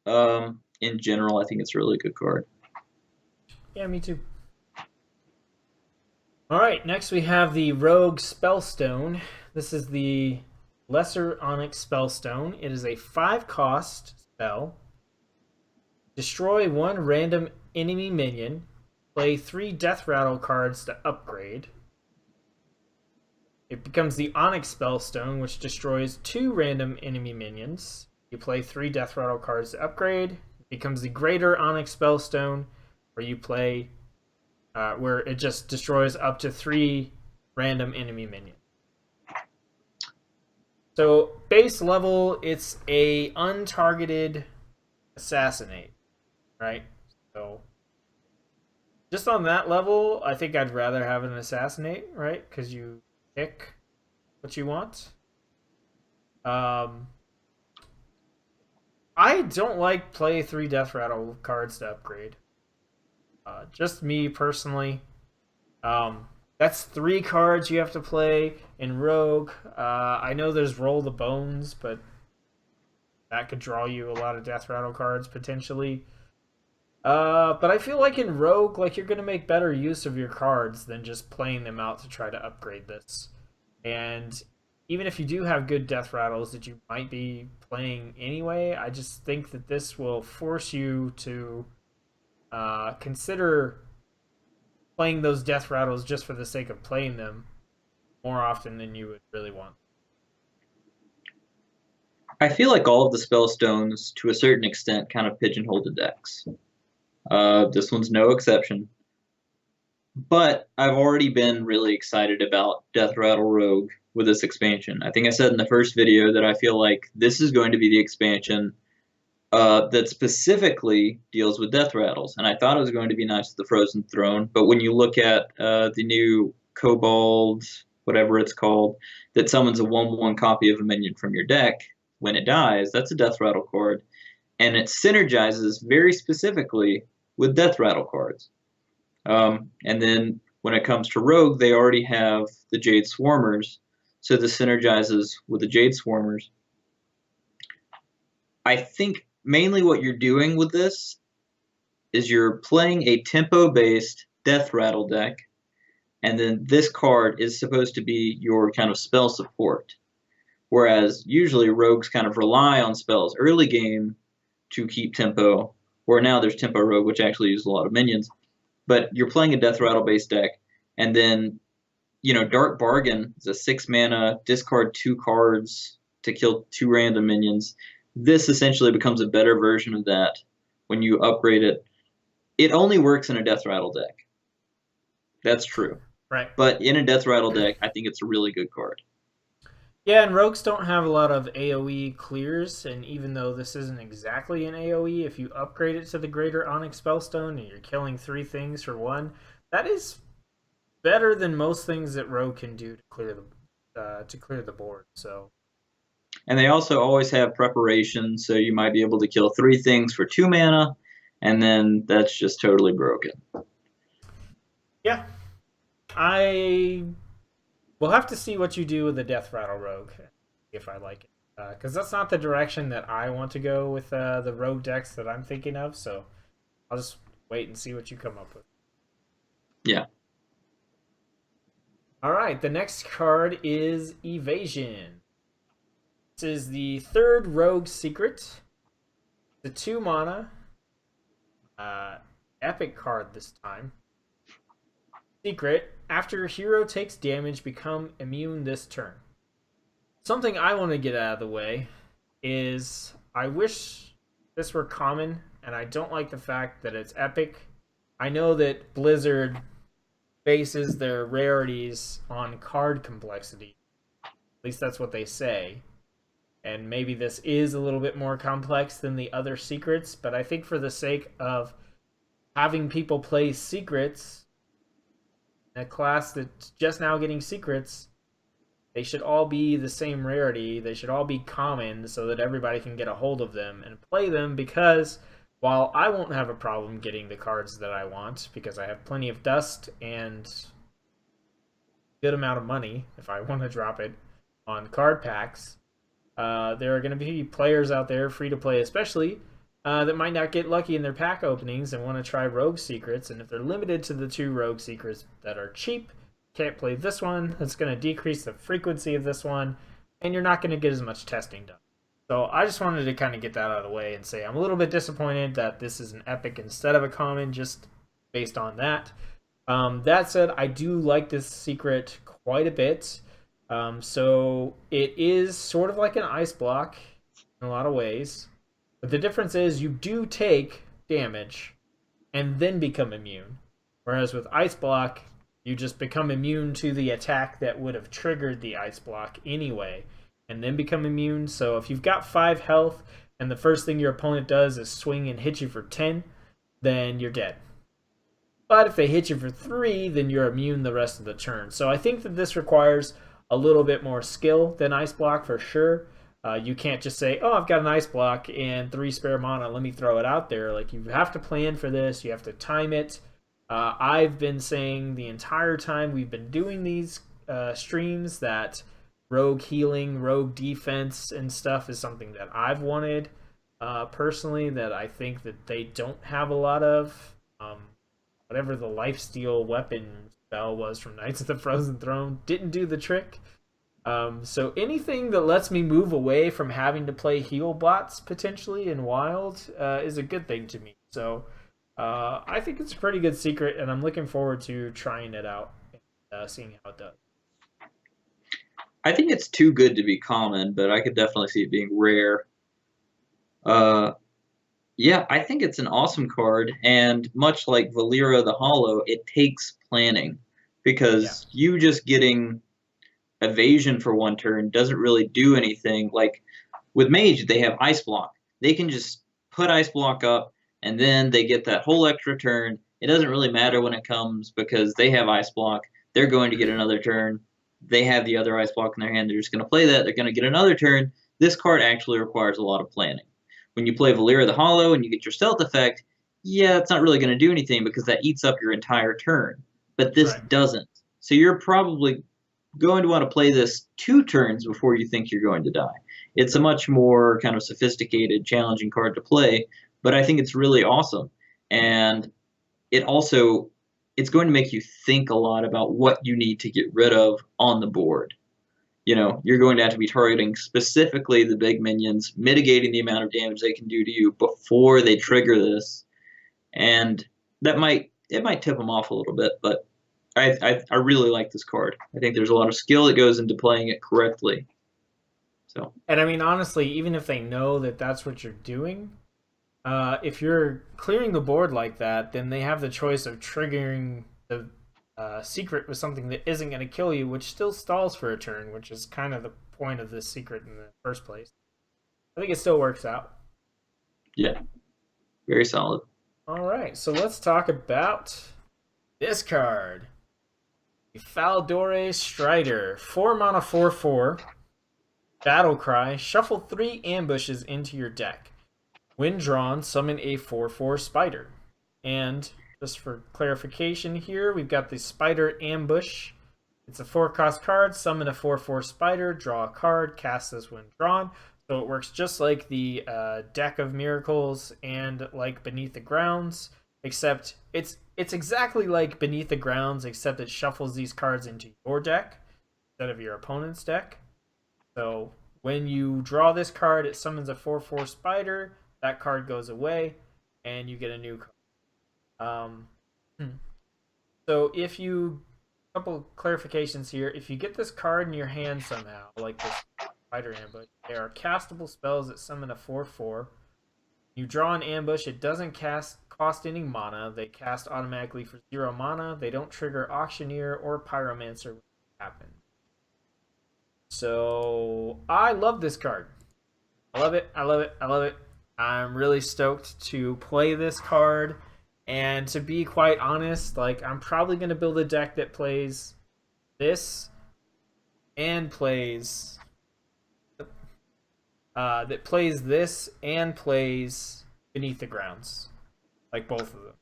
in general, I think it's a really good card. Yeah, me too. All right, next we have the Rogue Spellstone. This is the Lesser Onyx Spellstone. It is a 5-cost spell. Destroy 1 random enemy minion. Play 3 Death Rattle cards to upgrade. It becomes the Onyx Spellstone, which destroys 2 random enemy minions. You play 3 Death Rattle cards to upgrade. It becomes the Greater Onyx Spellstone, where you play, where it just destroys up to 3 random enemy minions. So base level, it's a untargeted assassinate, right? So just on that level, I think I'd rather have an assassinate, right? Because you pick what you want. I don't like play 3 Death Rattle cards to upgrade. Just me personally. That's 3 cards you have to play in Rogue. I know there's Roll the Bones, but that could draw you a lot of Death Rattle cards potentially. But I feel like in Rogue, like you're gonna make better use of your cards than just playing them out to try to upgrade this. And even if you do have good Death Rattles that you might be playing anyway, I just think that this will force you to consider playing those Death Rattles just for the sake of playing them more often than you would really want. I feel like all of the spellstones, to a certain extent, kind of pigeonhole the decks. This one's no exception. But I've already been really excited about Death Rattle Rogue with this expansion. I think I said in the first video that I feel like this is going to be the expansion that specifically deals with Death Rattles. And I thought it was going to be nice with the Frozen Throne, but when you look at the new Kobolds, whatever it's called, that summons a 1/1 copy of a minion from your deck, when it dies, that's a Death Rattle card. And it synergizes very specifically with Death Rattle cards. And then when it comes to Rogue, they already have the Jade Swarmers, so this synergizes with the Jade Swarmers. I think mainly what you're doing with this is you're playing a tempo-based Death Rattle deck, and then this card is supposed to be your kind of spell support. Whereas usually rogues kind of rely on spells early game to keep tempo, where now there's Tempo Rogue, which actually uses a lot of minions. But you're playing a Death Rattle based deck, and then, you know, Dark Bargain is a 6 mana, discard 2 cards to kill 2 random minions. This essentially becomes a better version of that when you upgrade it. It only works in a Death Rattle deck. That's true. Right. But in a Death Rattle deck, I think it's a really good card. Yeah, and rogues don't have a lot of AoE clears, and even though this isn't exactly an AoE, if you upgrade it to the Greater Onyx Spellstone and you're killing 3 things for 1, that is better than most things that rogue can do to clear the board. So. And they also always have preparation, so you might be able to kill 3 things for 2 mana, and then that's just totally broken. Yeah. We'll have to see what you do with the Death Rattle Rogue, if I like it. Because that's not the direction that I want to go with the rogue decks that I'm thinking of, so I'll just wait and see what you come up with. Yeah. Alright, the next card is Evasion. This is the 3rd rogue secret. The 2 mana. Epic card this time. Secret, after your hero takes damage, become immune this turn. Something I want to get out of the way is I wish this were common, and I don't like the fact that it's epic. I know that Blizzard bases their rarities on card complexity. At least that's what they say. And maybe this is a little bit more complex than the other secrets, but I think for the sake of having people play secrets, a class that's just now getting secrets, they should all be the same rarity. They should all be common so that everybody can get a hold of them and play them, because while I won't have a problem getting the cards that I want because I have plenty of dust and a good amount of money if I want to drop it on card packs, there are going to be players out there, free to play especially, that might not get lucky in their pack openings and want to try rogue secrets, and if they're limited to the 2 rogue secrets that are cheap, can't play this one, that's going to decrease the frequency of this one, and you're not going to get as much testing done. So I just wanted to kind of get that out of the way and say I'm a little bit disappointed that this is an epic instead of a common, just based on that. That said, I do like this secret quite a bit. So it is sort of like an ice block in a lot of ways, but the difference is you do take damage and then become immune. Whereas with ice block, you just become immune to the attack that would have triggered the ice block anyway, and then become immune. So if you've got 5 health and the first thing your opponent does is swing and hit you for 10, then you're dead. But if they hit you for 3, then you're immune the rest of the turn. So I think that this requires a little bit more skill than Ice Block for sure. You can't just say, oh, I've got an Ice Block and 3 spare mana, let me throw it out there. Like, you have to plan for this, you have to time it. I've been saying the entire time we've been doing these streams that rogue healing, rogue defense, and stuff is something that I've wanted personally, that I think that they don't have a lot of. Whatever the lifesteal weapon spell was from Knights of the Frozen Throne didn't do the trick. So anything that lets me move away from having to play heal bots potentially in Wild is a good thing to me. So I think it's a pretty good secret, and I'm looking forward to trying it out and seeing how it does. I think it's too good to be common, but I could definitely see it being rare. Yeah, I think it's an awesome card, and much like Valera the Hollow, it takes planning, because you just getting evasion for one turn doesn't really do anything. Like with Mage, they have Ice Block. They can just put Ice Block up, and then they get that whole extra turn. It doesn't really matter when it comes because they have Ice Block. They're going to get another turn. They have the other Ice Block in their hand. They're just going to play that. They're going to get another turn. This card actually requires a lot of planning. When you play Valera the Hollow and you get your stealth effect, yeah, it's not really going to do anything because that eats up your entire turn. But this doesn't. So you're probably going to want to play this 2 turns before you think you're going to die. It's a much more kind of sophisticated, challenging card to play, but I think it's really awesome. And it also, it's going to make you think a lot about what you need to get rid of on the board. You know, you're going to have to be targeting specifically the big minions, mitigating the amount of damage they can do to you before they trigger this, and it might tip them off a little bit. But I really like this card. I think there's a lot of skill that goes into playing it correctly. So, and I mean, honestly, even if they know that that's what you're doing, if you're clearing the board like that, then they have the choice of triggering the secret with something that isn't going to kill you, which still stalls for a turn, which is kind of the point of this secret in the first place. I think it still works out. Yeah, very solid. All right, so let's talk about this card. The Faldore Strider. 4 mana 4/4. Battle Cry. Shuffle 3 ambushes into your deck. When drawn, summon a 4/4 spider. And just for clarification here, we've got the Spider Ambush. It's a 4-cost card. Summon a 4/4 spider, draw a card, cast this when drawn. So it works just like the Deck of Miracles and like Beneath the Grounds, except it's exactly like Beneath the Grounds, except it shuffles these cards into your deck instead of your opponent's deck. So when you draw this card, it summons a 4/4 spider. That card goes away, and you get a new card. So if you, a couple clarifications here, if you get this card in your hand somehow, like this Spider Ambush, there are castable spells that summon a 4/4. You draw an ambush, it doesn't cost any mana, they cast automatically for 0 mana, they don't trigger Auctioneer or Pyromancer when it happens. So I love this card. I love it, I love it, I love it. I'm really stoked to play this card. And to be quite honest, like, I'm probably going to build a deck that plays this and plays Beneath the Grounds, like both of them.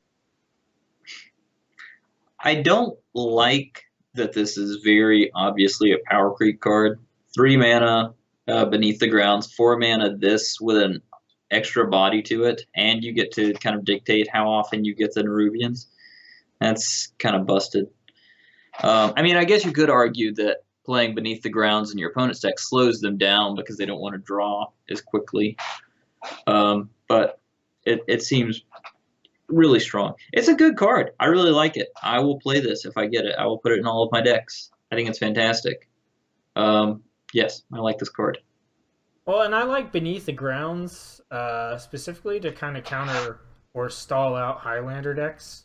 I don't like that this is very obviously a power creep card. 3 mana Beneath the Grounds, 4 mana this with an extra body to it, and you get to kind of dictate how often you get the Nerubians. That's kind of busted. I mean, I guess you could argue that playing beneath the grounds and your opponent's deck slows them down because they don't want to draw as quickly. But it seems really strong. It's a good card. I really like it. I will play this if I get it. I will put it in all of my decks. I think it's fantastic. Yes, I like this card. Well, and I like Beneath the Grounds specifically to kind of counter or stall out Highlander decks.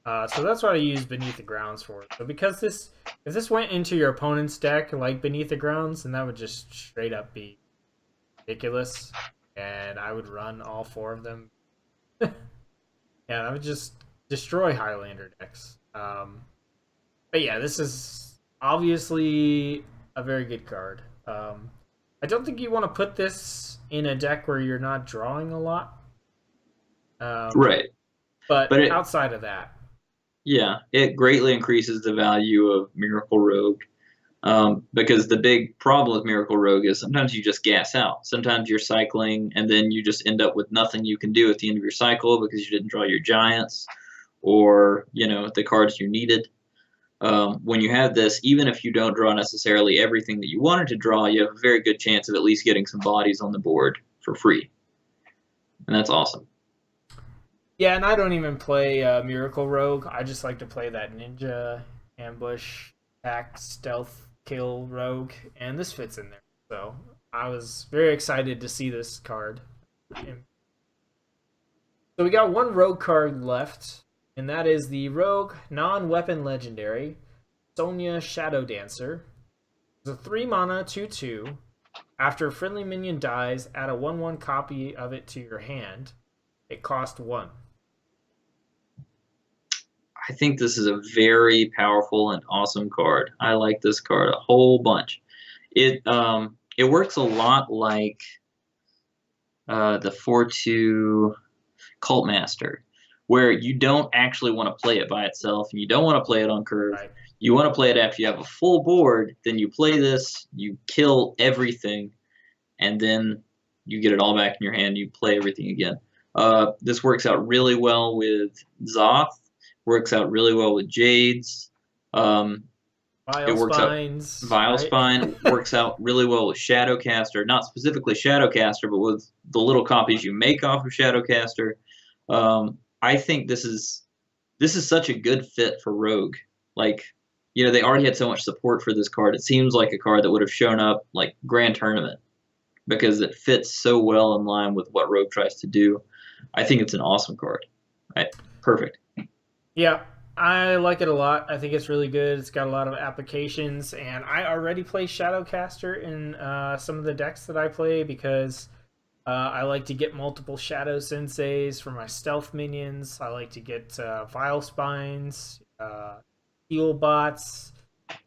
So that's what I use Beneath the Grounds for. So because if this went into your opponent's deck like Beneath the Grounds, then that would just straight up be ridiculous, and I would run all 4 of them. Yeah, that would just destroy Highlander decks. But yeah, this is obviously a very good card. I don't think you want to put this in a deck where you're not drawing a lot. Right. But But outside of that, yeah, it greatly increases the value of Miracle Rogue. Because the big problem with Miracle Rogue is sometimes you just gas out. Sometimes you're cycling and then you just end up with nothing you can do at the end of your cycle because you didn't draw your giants or, the cards you needed. When you have this, even if you don't draw necessarily everything that you wanted to draw, you have a very good chance of at least getting some bodies on the board for free. And that's awesome. yeah, and I don't even play Miracle Rogue. I just like to play that Ninja Ambush Attack Stealth Kill Rogue, and this fits in there. So I was very excited to see this card. So we got one Rogue card left, and that is the Rogue non-weapon legendary Sonya Shadow Dancer. It's a 3-mana 2/2. After a friendly minion dies, add a 1/1 copy of it to your hand. It costs 1. I think this is a very powerful and awesome card. I like this card a whole bunch. It works a lot like the 4/2 Cult Master, where you don't actually want to play it by itself, and you don't want to play it on curve. Right. You want to play it after you have a full board. Then you play this, you kill everything, and then you get it all back in your hand. You play everything again. This works out really well with Zoth. Works out really well with Jades. It works Spines, out. Vile right? Spine works out really well with Shadowcaster. Not specifically Shadowcaster, but with the little copies you make off of Shadowcaster. I think this is such a good fit for Rogue. Like, they already had so much support for this card. It seems like a card that would have shown up like Grand Tournament because it fits so well in line with what Rogue tries to do. I think it's an awesome card. Right? Perfect. Yeah, I like it a lot. I think it's really good. It's got a lot of applications, and I already play Shadowcaster in some of the decks that I play because I like to get multiple Shadow Senseis for my stealth minions. I like to get Vile Spines, Heal Bots.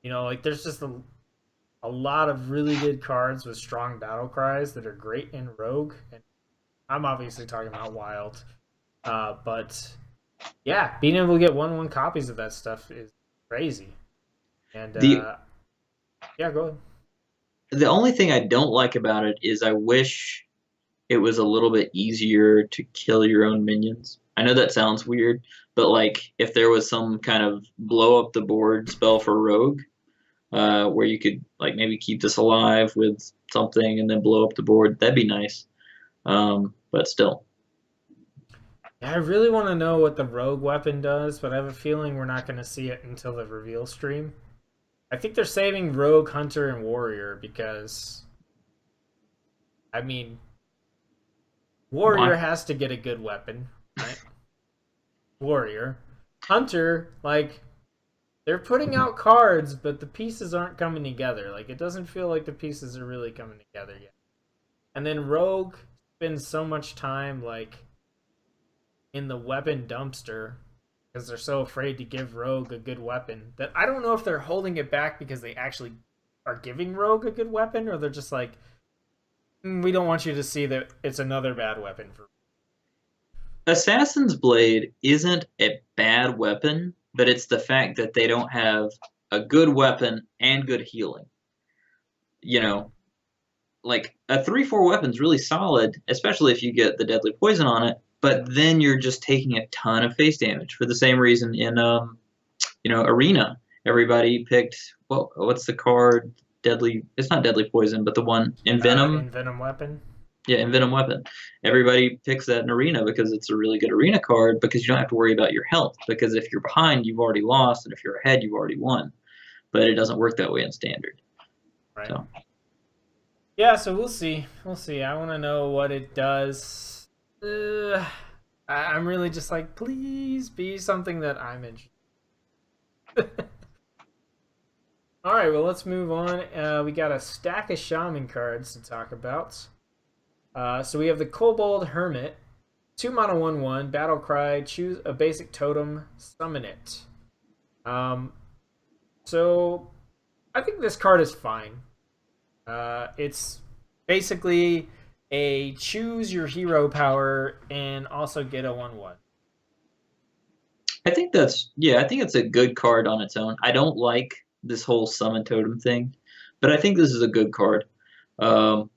There's just a lot of really good cards with strong battle cries that are great in Rogue. And I'm obviously talking about Wild, but yeah, being able to get 1/1 copies of that stuff is crazy. And yeah, go ahead. The only thing I don't like about it is I wish it was a little bit easier to kill your own minions. I know that sounds weird, but like if there was some kind of blow up the board spell for Rogue, where you could like maybe keep this alive with something and then blow up the board, that'd be nice. But still. Yeah, I really want to know what the Rogue weapon does, but I have a feeling we're not going to see it until the reveal stream. I think they're saving Rogue, Hunter, and Warrior because, I mean, Warrior has to get a good weapon, right? Warrior. Hunter, like, they're putting out cards, but the pieces aren't coming together. Like, it doesn't feel like the pieces are really coming together yet. And then Rogue spends so much time, like, in the weapon dumpster because they're so afraid to give Rogue a good weapon that I don't know if they're holding it back because they actually are giving Rogue a good weapon or they're just like, we don't want you to see that it's another bad weapon for. Assassin's Blade isn't a bad weapon, but it's the fact that they don't have a good weapon and good healing. Like a 3/4 weapon's really solid, especially if you get the deadly poison on it. But then you're just taking a ton of face damage for the same reason in Arena. everybody picked what's the card? Deadly. It's not deadly poison, but the one in Venom. In Venom Weapon. Yeah, in Venom Weapon. Everybody picks that in Arena because it's a really good Arena card because you don't have to worry about your health. Because if you're behind, you've already lost, and if you're ahead, you've already won. But it doesn't work that way in Standard. Right. So Yeah, so we'll see. We'll see. I want to know what it does. I'm really just like, please be something that I'm interested. All right, well, let's move on. We got a stack of shaman cards to talk about. So we have the Kobold Hermit, 2 mana 1/1, battle cry, choose a basic totem, summon it. So I think this card is fine. It's basically a choose your hero power and also get a 1/1. I think it's a good card on its own. I don't like this whole summon totem thing, but I think this is a good card. Um,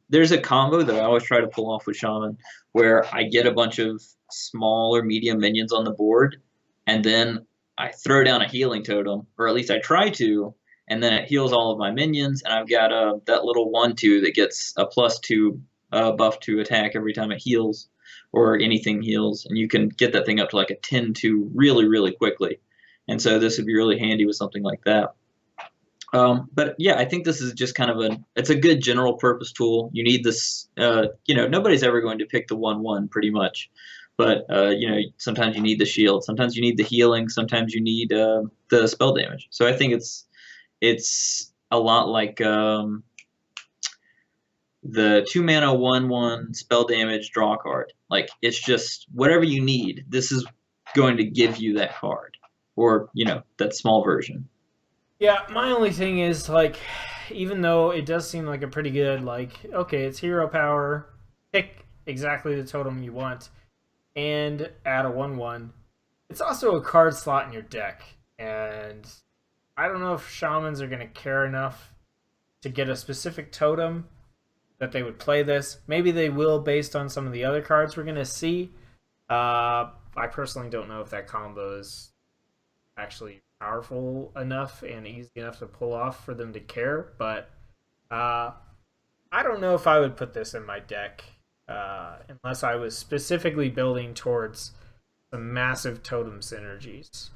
there's a combo that I always try to pull off with Shaman where I get a bunch of small or medium minions on the board, and then I throw down a healing totem, or at least I try to, and then it heals all of my minions, and I've got that little 1/2 that gets a +2 buff to attack every time it heals, or anything heals, and you can get that thing up to like a 10-2 really, really quickly. And so this would be really handy with something like that. But yeah, I think this is just kind of it's a good general purpose tool. You need this, nobody's ever going to pick the 1/1 pretty much. But, sometimes you need the shield. Sometimes you need the healing. Sometimes you need the spell damage. So I think it's a lot like the 2 mana 1/1 spell damage draw card. Like, it's just whatever you need. This is going to give you that card. Or, that small version. Yeah, my only thing is, like, even though it does seem like a pretty good, like, okay, it's hero power, pick exactly the totem you want, and add a 1/1, it's also a card slot in your deck. And I don't know if shamans are going to care enough to get a specific totem that they would play this. Maybe they will based on some of the other cards we're going to see. I personally don't know if that combo is actually powerful enough and easy enough to pull off for them to care, but I don't know if I would put this in my deck unless I was specifically building towards some massive totem synergies.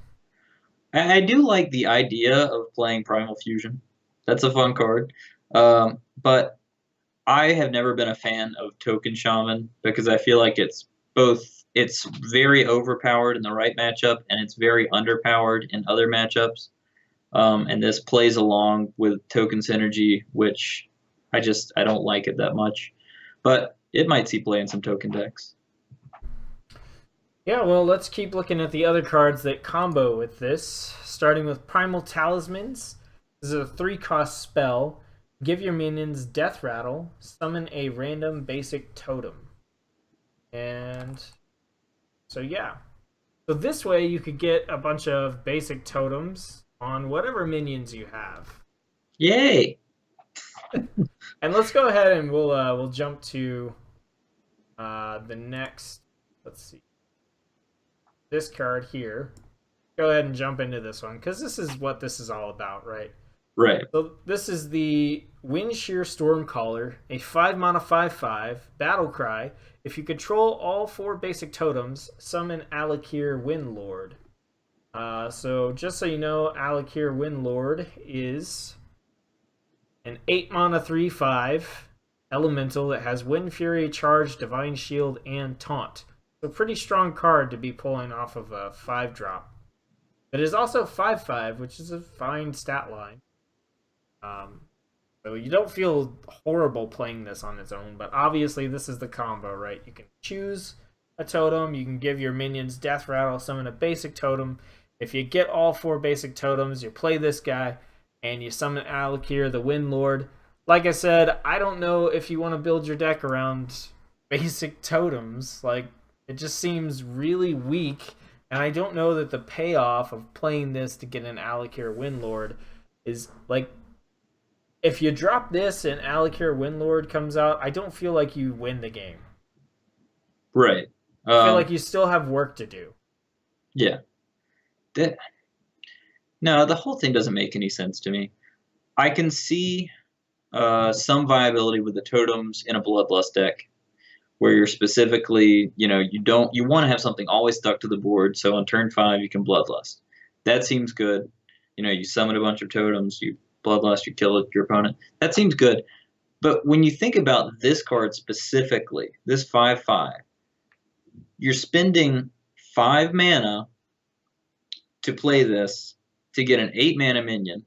I do like the idea of playing Primal Fusion. That's a fun card. But I have never been a fan of Token Shaman because I feel like it's very overpowered in the right matchup and it's very underpowered in other matchups. And this plays along with Token Synergy, which I don't like it that much. But it might see play in some token decks. Yeah, well, let's keep looking at the other cards that combo with this, starting with Primal Talismans. This is a 3-cost spell. Give your minions Death Rattle, summon a random basic totem. And so, yeah. So this way you could get a bunch of basic totems on whatever minions you have. Yay! And let's go ahead and we'll jump to the next, let's see, this card here. Go ahead and jump into this one, because this is what this is all about, right? Right. So this is the Windshear Stormcaller, a 5 mana 5/5 battle cry. If you control all 4 basic totems, summon Alakir Windlord. So just so you know, Alakir Windlord is an 8 mana 3/5 elemental that has Wind Fury, Charge, Divine Shield, and Taunt. So pretty strong card to be pulling off of a 5-drop. It is also 5/5, which is a fine stat line. So you don't feel horrible playing this on its own, but obviously this is the combo, right? You can choose a totem, you can give your minions Death Rattle, summon a basic totem. If you get all 4 basic totems, you play this guy, and you summon Alakir, the Windlord. Like I said, I don't know if you want to build your deck around basic totems. Like, it just seems really weak, and I don't know that the payoff of playing this to get an Alakir Windlord is, like, if you drop this and Alakir Windlord comes out, I don't feel like you win the game. Right. I feel like you still have work to do. Yeah. No, the whole thing doesn't make any sense to me. I can see some viability with the totems in a Bloodlust deck, where you're specifically, you want to have something always stuck to the board, so on turn 5 you can Bloodlust. That seems good. You summon a bunch of totems, you Bloodlust, you kill your opponent. That seems good. But when you think about this card specifically, this 5/5, you're spending 5 mana to play this to get an 8 mana minion.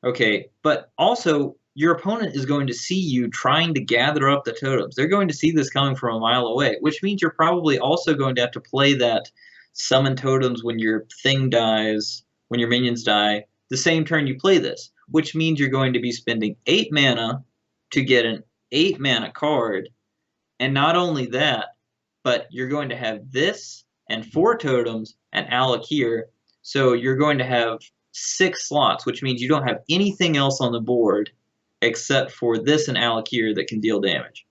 Okay, but also your opponent is going to see you trying to gather up the totems. They're going to see this coming from a mile away, which means you're probably also going to have to play that summon totems when your thing dies, when your minions die, the same turn you play this, which means you're going to be spending 8 mana to get an 8 mana card. And not only that, but you're going to have this and 4 totems and Alakir. So you're going to have 6 slots, which means you don't have anything else on the board except for this and Alakir that can deal damage.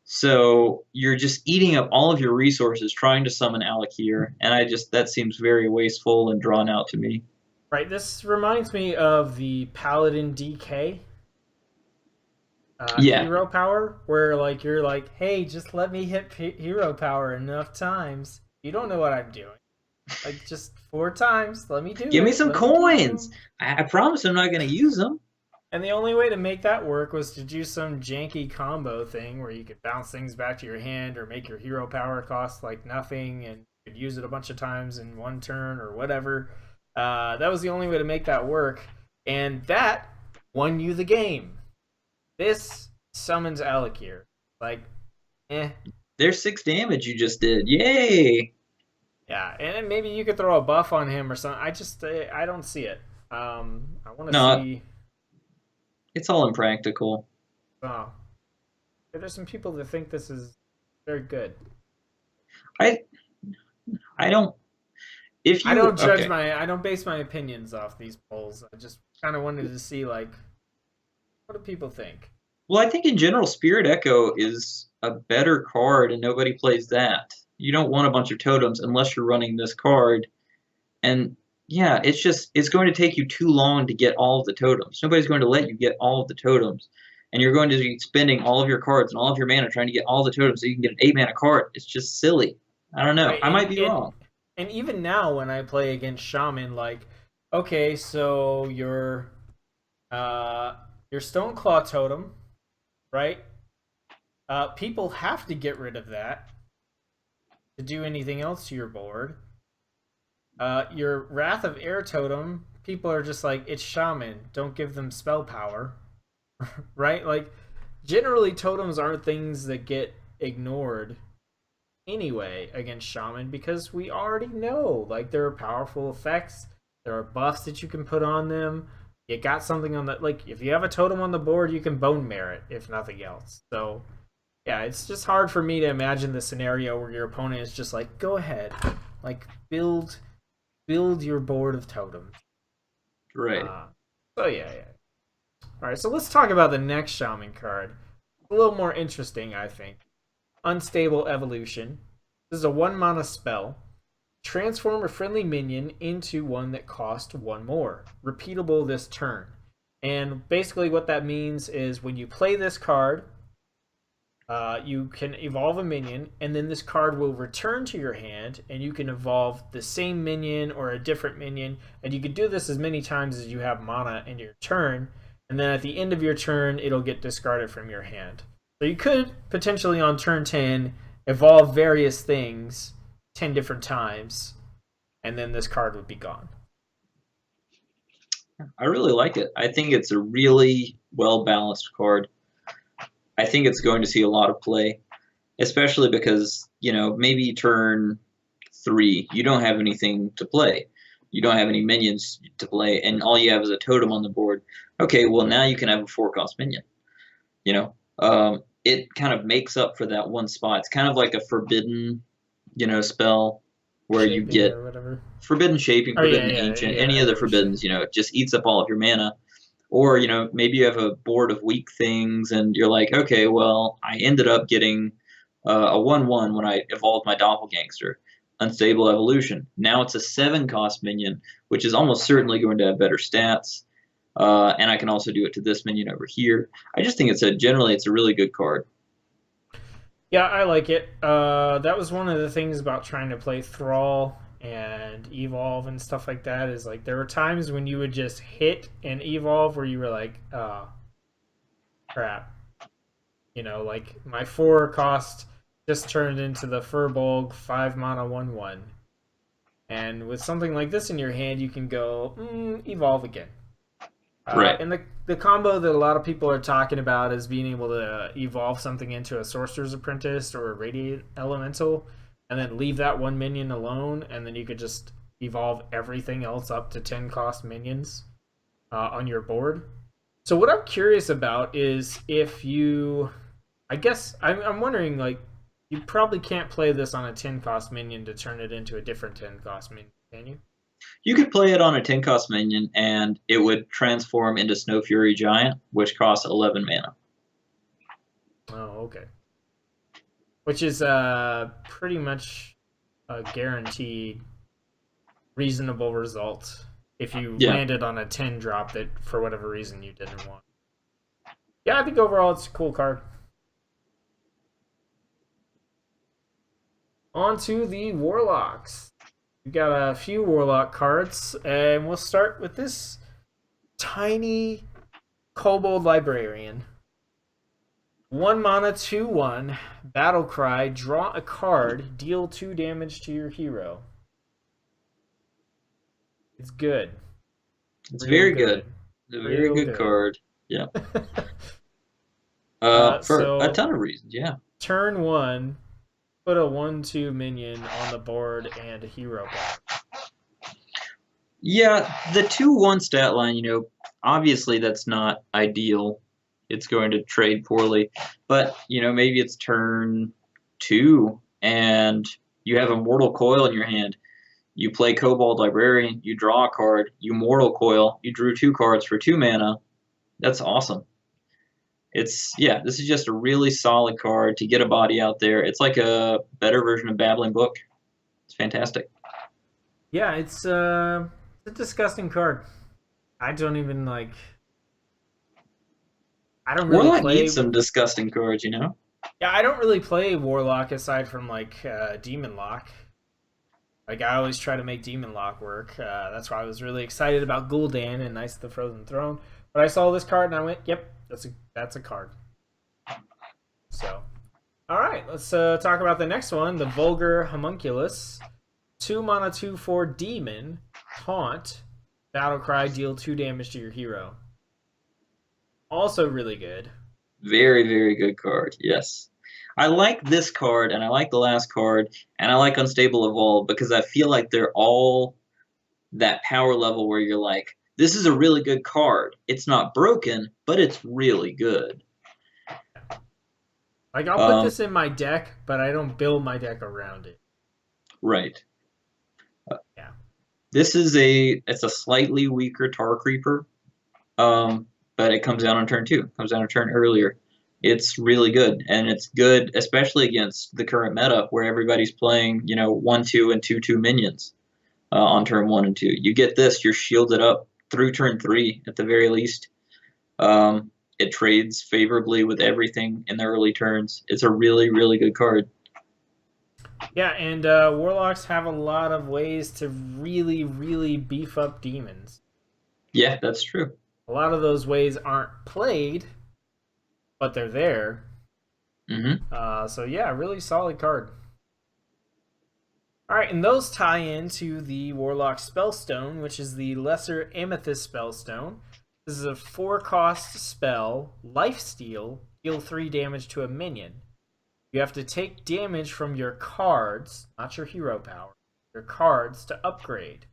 So you're just eating up all of your resources trying to summon Alakir, and that seems very wasteful and drawn out to me. Right, this reminds me of the Paladin DK Yeah. hero power, where like you're like, hey, just let me hit hero power enough times. You don't know what I'm doing. Like just 4 times, let me do Give it. me some coins. I promise I'm not going to use them. And the only way to make that work was to do some janky combo thing where you could bounce things back to your hand or make your hero power cost like nothing and you could use it a bunch of times in one turn or whatever. That was the only way to make that work. And that won you the game. This summons Alakir. Like, There's 6 damage you just did. Yay! Yeah, and maybe you could throw a buff on him or something. I don't see it. I want to see. It's all impractical. Oh, there's some people that think this is very good. I don't. If you, I don't judge I don't base my opinions off these polls. I just kind of wanted to see like, what do people think? Well, I think in general, Spirit Echo is a better card, and nobody plays that. You don't want a bunch of totems unless you're running this card, and yeah, it's going to take you too long to get all of the totems. Nobody's going to let you get all of the totems, and you're going to be spending all of your cards and all of your mana trying to get all the totems so you can get an 8 mana card. It's just silly. I don't know. Right, I might be wrong. And even now, when I play against Shaman, like, okay, so your Stoneclaw totem, right? People have to get rid of that to do anything else to your board. Your Wrath of Air totem, people are just like, it's Shaman, don't give them spell power. Right? Like, generally totems aren't things that get ignored anyway against Shaman because we already know, like, there are powerful effects, there are buffs that you can put on them. You got something on the, like, if you have a totem on the board, you can bone merit, if nothing else. So yeah, it's just hard for me to imagine the scenario where your opponent is just like, go ahead, like, build your board of totems. Right. So yeah. All right, so let's talk about the next Shaman card. A little more interesting, I think. Unstable Evolution. This is a 1 mana spell. Transform a friendly minion into one that costs 1 more. Repeatable this turn. And basically what that means is when you play this card, you can evolve a minion, and then this card will return to your hand, and you can evolve the same minion or a different minion, and you can do this as many times as you have mana in your turn, and then at the end of your turn, it'll get discarded from your hand. So you could potentially on turn 10 evolve various things 10 different times, and then this card would be gone. I really like it. I think it's a really well-balanced card. I think it's going to see a lot of play, especially because, maybe turn 3, you don't have anything to play. You don't have any minions to play, and all you have is a totem on the board. Okay, well, now you can have a 4-cost minion. It kind of makes up for that one spot. It's kind of like a forbidden, spell where Shaping you get forbidden shaping, forbidden ancient, any other forbiddens, it just eats up all of your mana. Or, maybe you have a board of weak things and you're like, okay, well, I ended up getting a 1/1 when I evolved my Doppelgangster. Unstable Evolution. Now it's a 7-cost minion, which is almost certainly going to have better stats. And I can also do it to this minion over here. I just think generally it's a really good card. Yeah, I like it. That was one of the things about trying to play Thrall and Evolve and stuff like that. Is like there were times when you would just hit and Evolve where you were like, oh, crap. Like my 4 cost just turned into the Furbolg 5 mana 1/1. And with something like this in your hand, you can go Evolve again. Right. And the combo that a lot of people are talking about is being able to evolve something into a Sorcerer's Apprentice or a Radiant Elemental, and then leave that one minion alone, and then you could just evolve everything else up to 10-cost minions on your board. So what I'm curious about is if you, I guess I'm wondering, like, you probably can't play this on a 10-cost minion to turn it into a different 10-cost minion, can you? You could play it on a 10-cost minion, and it would transform into Snow Fury Giant, which costs 11 mana. Oh, okay. Which is pretty much a guaranteed reasonable result if you Yeah. landed on a 10 drop that for whatever reason you didn't want. Yeah, I think overall it's a cool card. On to the Warlocks. We got a few Warlock cards, and we'll start with this tiny Kobold Librarian. 1 mana, 2/1, Battle Cry, draw a card, deal 2 damage to your hero. It's good. It's Real very good. It's a very Real good good. card. Yeah. For a So, ton of reasons, yeah. turn 1, put a 1/2 minion on the board and a hero card. Yeah, the 2/1 stat line, obviously that's not ideal. It's going to trade poorly. But, maybe it's turn 2 and you have a Mortal Coil in your hand. You play Kobold Librarian, you draw a card, you Mortal Coil, you drew 2 cards for 2 mana. That's awesome. This is just a really solid card to get a body out there. It's like a better version of Babbling Book. It's fantastic. Yeah, it's a disgusting card. I don't even like. I don't really Warlock play. needs some disgusting cards, Yeah, I don't really play Warlock aside from like Demon Lock. Like I always try to make Demon Lock work. That's why I was really excited about Gul'dan and Knights of the Frozen Throne. But I saw this card and I went, "Yep, that's a card." So, all right, let's talk about the next one, the Vulgar Homunculus. 2 mana, 2/4 Demon, Taunt, Battle Cry, deal 2 damage to your hero. Also really good. Very, very good card. Yes. I like this card, and I like the last card, and I like Unstable Evolve because I feel like they're all that power level where you're like, this is a really good card. It's not broken, but it's really good. Like I'll put this in my deck, but I don't build my deck around it. Right. Yeah. This is it's a slightly weaker Tar Creeper, but it comes down on turn 2. It comes down a turn earlier. It's really good, and it's good especially against the current meta where everybody's playing, 1/2 and 2/2 minions on turn 1 and 2. You get this, you're shielded up through turn 3 at the very least. It trades favorably with everything in the early turns. It's a really, really good card. Yeah, and Warlocks have a lot of ways to really, really beef up demons. Yeah, that's true. A lot of those ways aren't played, but they're there. So yeah, really solid card. All right, and those tie into the Warlock Spellstone, which is the Lesser Amethyst Spellstone. This is a 4-cost spell, Lifesteal, deal 3 damage to a minion. You have to take damage from your cards, not your hero power, your cards to upgrade.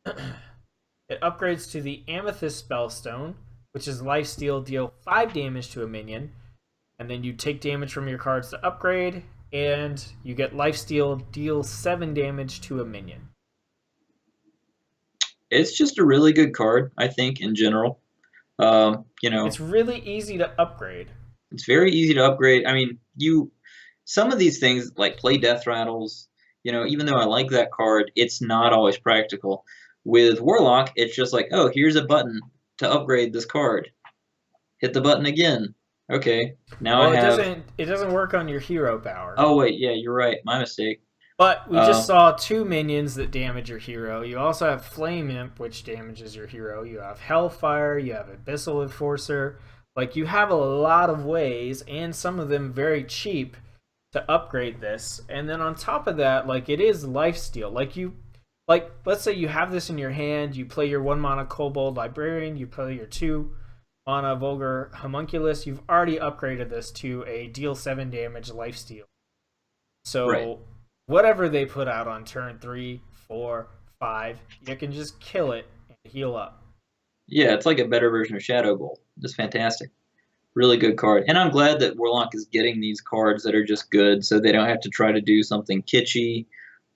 It upgrades to the Amethyst Spellstone, which is Lifesteal, deal 5 damage to a minion. And then you take damage from your cards to upgrade, and you get Lifesteal, deal 7 damage to a minion. It's just a really good card, I think, in general. It's really easy to upgrade. It's very easy to upgrade. I mean, some of these things like play Death Rattles. even though I like that card, it's not always practical. With Warlock, it's just like, oh, here's a button to upgrade this card. Hit the button again. Okay, now I Well, have. it doesn't work on your hero power. Oh wait, yeah, you're right. My mistake. But we just Uh, saw two minions that damage your hero. You also have Flame Imp, which damages your hero. You have Hellfire. You have Abyssal Enforcer. Like, you have a lot of ways, and some of them very cheap, to upgrade this. And then on top of that, like, it is lifesteal. Like, let's say you have this in your hand. You play your 1 mana Kobold Librarian. You play your 2 mana Vulgar Homunculus. You've already upgraded this to a deal 7 damage lifesteal. right. So whatever they put out on turn 3, 4, 5, you can just kill it and heal up. Yeah, it's like a better version of Shadow Bolt. It's fantastic. Really good card. And I'm glad that Warlock is getting these cards that are just good so they don't have to try to do something kitschy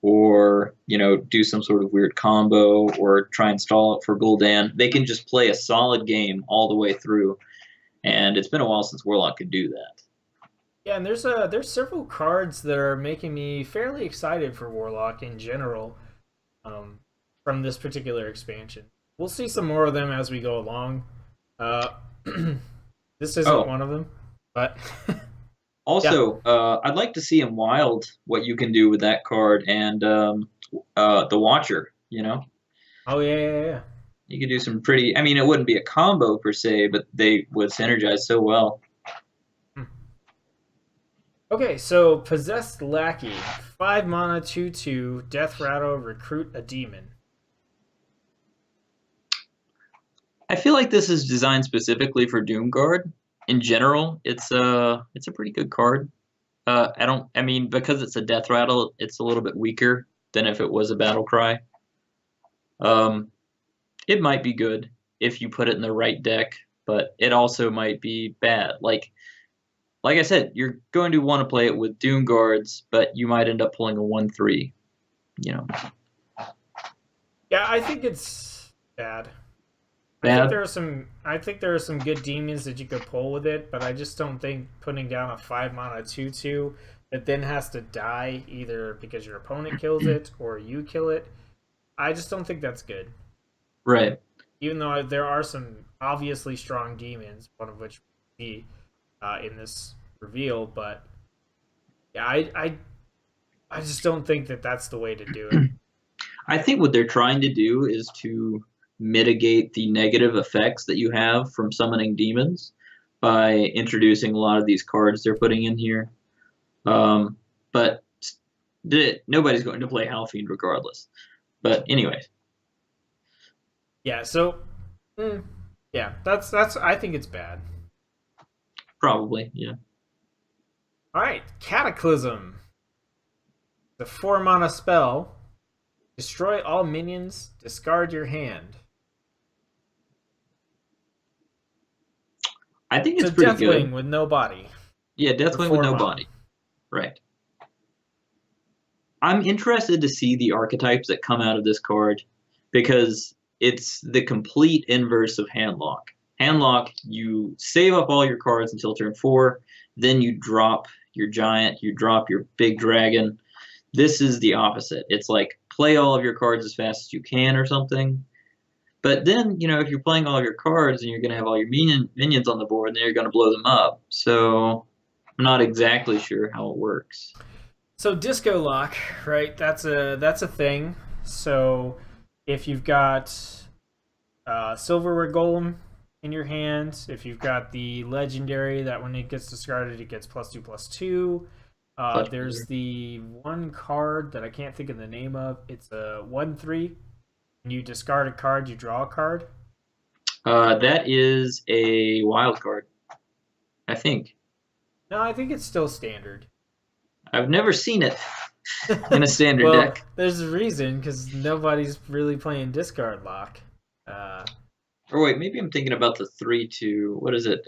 or, do some sort of weird combo or try and stall it for Gul'dan. They can just play a solid game all the way through. And it's been a while since Warlock could do that. Yeah, and there's several cards that are making me fairly excited for Warlock in general, um, from this particular expansion. We'll see some more of them as we go along. Uh, this isn't Oh, one of them, but yeah. also, I'd like to see in Wild what you can do with that card and the Watcher, Oh yeah, yeah, yeah. You could do some pretty. I mean, it wouldn't be a combo per se, but they would synergize so well. Hmm. Okay, so Possessed Lackey, 5 mana, 2/2, Death Rattle, recruit a demon. I feel like this is designed specifically for Doomguard. In general, it's a pretty good card. I don't. I mean, because it's a Death Rattle, it's a little bit weaker than if it was a Battle Cry. Um, it might be good if you put it in the right deck, but it also might be bad. Like I said, you're going to want to play it with Doom Guards, but you might end up pulling a 1/3. You know, Yeah, I think it's bad. bad. I think there are some good demons that you could pull with it, but I just don't think putting down a 5 mana 2/2 that then has to die either because your opponent kills it or you kill it. I just don't think that's good. Right. Even though there are some obviously strong demons, one of which we see in this reveal, but yeah, I just don't think that that's the way to do it. I think what they're trying to do is to mitigate the negative effects that you have from summoning demons by introducing a lot of these cards they're putting in here. But nobody's going to play Halfiend regardless. But anyways, Yeah, so yeah, that's I think it's bad. probably, yeah. All right, Cataclysm. The 4 mana spell. Destroy all minions. Discard your hand. I think It's it's a pretty Deathwing good. with no body Yeah, for Deathwing with four no mana. body. Right. I'm interested to see the archetypes that come out of this card because it's the complete inverse of Handlock. Handlock, you save up all your cards until turn 4, then you drop your giant, you drop your big dragon. This is the opposite. It's like play all of your cards as fast as you can or something. But then, if you're playing all of your cards and you're going to have all your minions on the board, then you're going to blow them up. So I'm not exactly sure how it works. So Disco Lock, right? That's a thing. So if you've got Silverware Golem in your hand, if you've got the legendary that when it gets discarded it gets +2/+2. Clutch There's Pleasure. the one card that I can't think of the name of. It's a 1/3. When you discard a card, you draw a card. That is a wild card, I think. No, I think it's still standard. I've never seen it in a standard Well, deck. there's a reason because nobody's really playing discard lock. Uh, Or wait, maybe I'm thinking about the 3/2. What is it?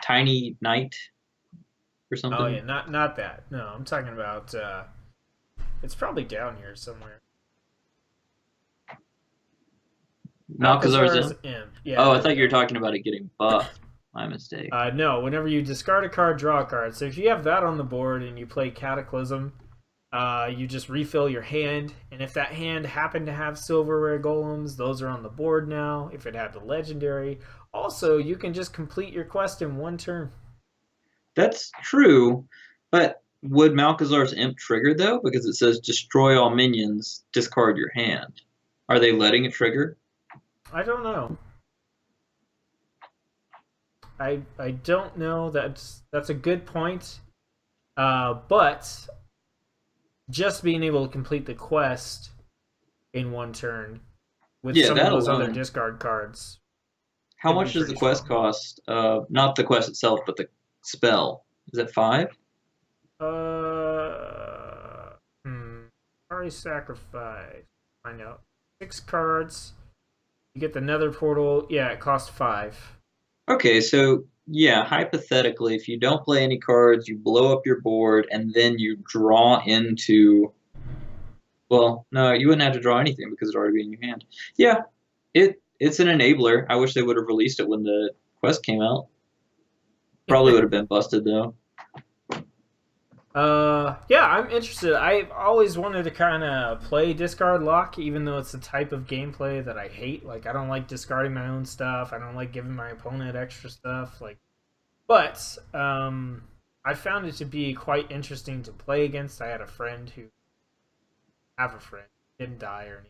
Tiny Knight or oh something? yeah, not that. No, I'm talking about. It's probably down here somewhere. Malchazar's Alcazar's in? Imp. Yeah, Oh, I there we thought you were go. talking about it getting buffed. My mistake. No, whenever you discard a card, draw a card. So if you have that on the board and you play Cataclysm, You just refill your hand, and if that hand happened to have silverware golems, those are on the board now. If it had the legendary, also you can just complete your quest in one turn. That's true, but would Malkazar's Imp trigger though? Because it says destroy all minions, discard your hand. Are they letting it trigger? I don't know. I don't know. That's a good point. But just being able to complete the quest in one turn with Yeah, some of that those other alone. discard cards How could be much does the pretty quest strong. cost? Not the quest itself, but the spell. Is it 5? Uh, hmm. Already sacrifice. I know. 6 cards. You get the Nether portal. Yeah, it costs 5. Okay, so yeah, hypothetically, if you don't play any cards, you blow up your board, and then you draw into. Well, no, you wouldn't have to draw anything because it'd already be in your hand. Yeah, it's an enabler. I wish they would have released it when the quest came out. Probably would have been busted though. Yeah, I'm interested. I've always wanted to kind of play discard lock, even though it's a type of gameplay that I hate. Like, I don't like discarding my own stuff. I don't like giving my opponent extra stuff. Like, but I found it to be quite interesting to play against. I had a friend who have a friend didn't die or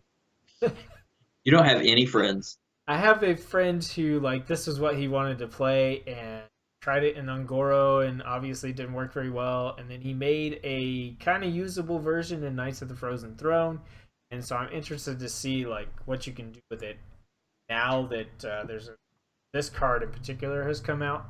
anything. You don't have any friends. I have a friend who like this is what he wanted to play and tried it in Ungoro and obviously didn't work very well. And then he made a kind of usable version in Knights of the Frozen Throne. And so I'm interested to see like what you can do with it now that this card in particular has come out.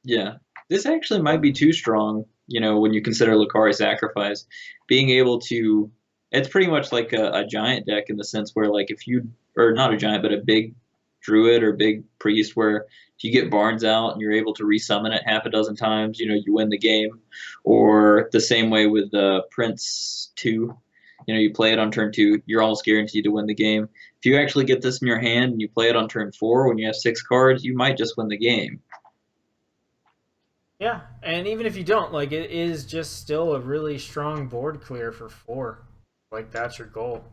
Yeah. This actually might be too strong, when you consider Lucari Sacrifice. Being able to. It's pretty much like a giant deck in the sense where, like, if you. Or not a giant, but a big druid or big priest, where if you get Barnes out and you're able to resummon it half a dozen times, you win the game. Or the same way with Prince 2. You play it on turn 2, you're almost guaranteed to win the game. If you actually get this in your hand and you play it on turn 4 when you have 6 cards, you might just win the game. Yeah, and even if you don't, like it is just still a really strong board clear for 4. Like that's your goal.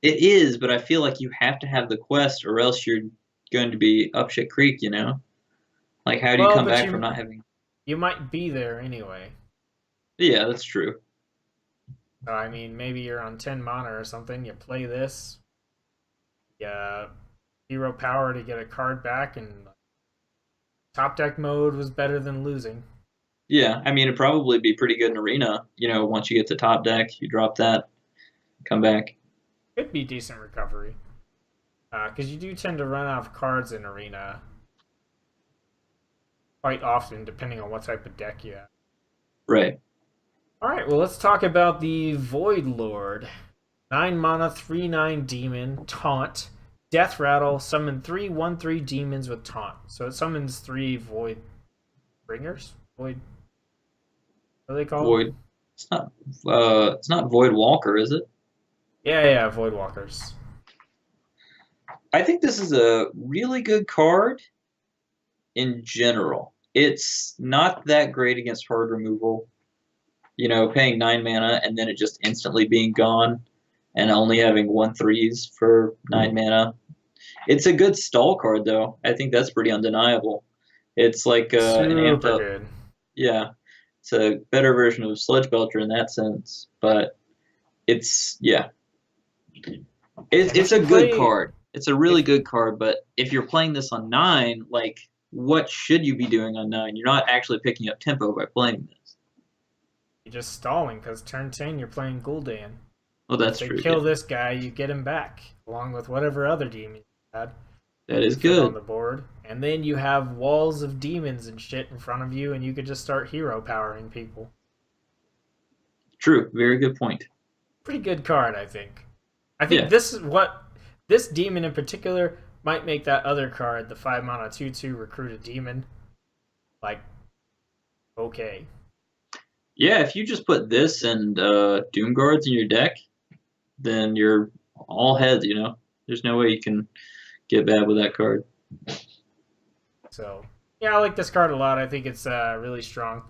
It is, but I feel like you have to have the quest or else you're going to be up shit creek. Like, how do you Well, come but back from you not having. you might be there anyway. Yeah, that's true. So, I mean, maybe you're on 10 mana or something. You play this, you hero power to get a card back, and top deck mode was better than losing. Yeah, I mean, it'd probably be pretty good in Arena. Once you get to top deck, you drop that, come back. Could be decent recovery. Because you do tend to run out of cards in Arena quite often, depending on what type of deck you have. Right. Alright, well, let's talk about the Void Lord. 9 mana, 3/9 demon, taunt, death rattle, summon 3/1/3 demons with taunt. So it summons 3 Void Bringers? Void. What do they call them? Void. It's not Void Walker, is it? Yeah, Void Walkers. I think this is a really good card in general. It's not that great against hard removal. Paying 9 mana and then it just instantly being gone and only having 1/3s for 9 mana. It's a good stall card though. I think that's pretty undeniable. It's like an amped Super up, good. yeah. It's a better version of Sludge Belcher in that sense, but it's yeah. And It's if a you good play, card. It's a really if good card, but if you're playing this on 9, like what should you be doing on 9? You're not actually picking up tempo by playing this. you're just stalling, because turn 10 you're playing Gul'dan. Well, If that's they true. Yeah, kill this guy, you get him back, along with whatever other demon you had. that is You fit on good. the board, and then you have walls of demons and shit in front of you, and you could just start hero powering people. True. Very good point. Pretty good card, I think. I think Yeah. this demon in particular might make that other card, the 5 mana 2/2 recruit a demon, like okay. Yeah, if you just put this and Doom Guards in your deck, then you're all heads. There's no way you can get bad with that card. So yeah, I like this card a lot. I think it's really strong.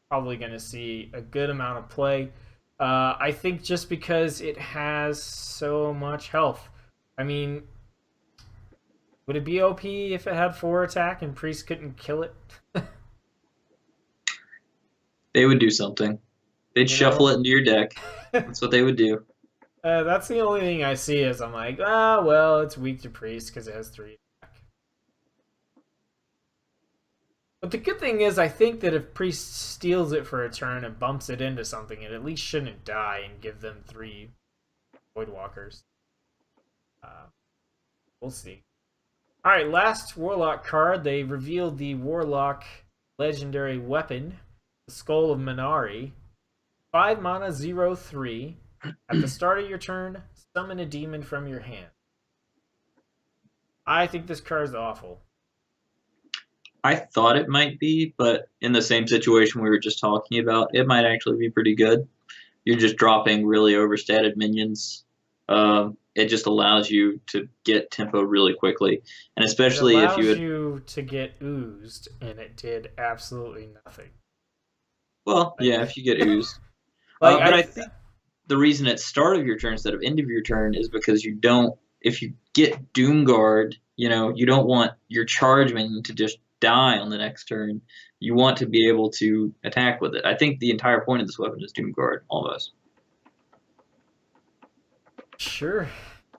Probably going to see a good amount of play. I think just because it has so much health. I mean, would it be OP if it had 4 attack and Priest couldn't kill it? They would do something. They'd You shuffle know? it into your deck. That's what they would do. That's the only thing I see is I'm like, ah, well, it's weak to Priest because it has 3 attack. But the good thing is, I think that if Priest steals it for a turn and bumps it into something, it at least shouldn't die and give them 3 Voidwalkers. Uh, we'll see. Alright, last Warlock card. They revealed the Warlock legendary weapon, the Skull of Minari. 5 mana, 0/3. At the start of your turn, summon a demon from your hand. I think this card is awful. I thought it might be, but in the same situation we were just talking about, it might actually be pretty good. You're just dropping really overstated minions. It just allows you to get tempo really quickly, and It especially if allows you had, you to get oozed, and it did absolutely nothing. well, yeah, Like, if you get oozed. like But I, I think the reason it's start of your turn instead of end of your turn is because you don't. If you get Doomguard, you don't want your charge minion to just die on the next turn. You want to be able to attack with it. I think the entire point of this weapon is Doomguard, almost. sure,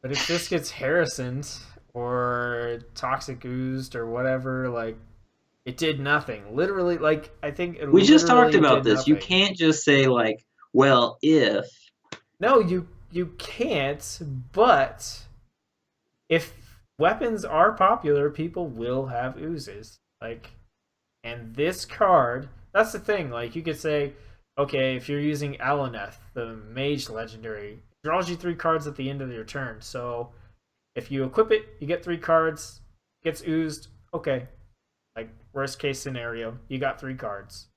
but if this gets Harrisoned or Toxic oozed or whatever, like it did nothing. Literally, like I think it We just talked literally about did this. You nothing. can't just say like, well, if. No, you can't. But if weapons are popular, people will have oozes. Like, and this card, that's the thing. Like, you could say, okay, if you're using Alaneth, the Mage Legendary, it draws you 3 cards at the end of your turn. So if you equip it, you get 3 cards, gets oozed. Okay, like worst case scenario, you got 3 cards.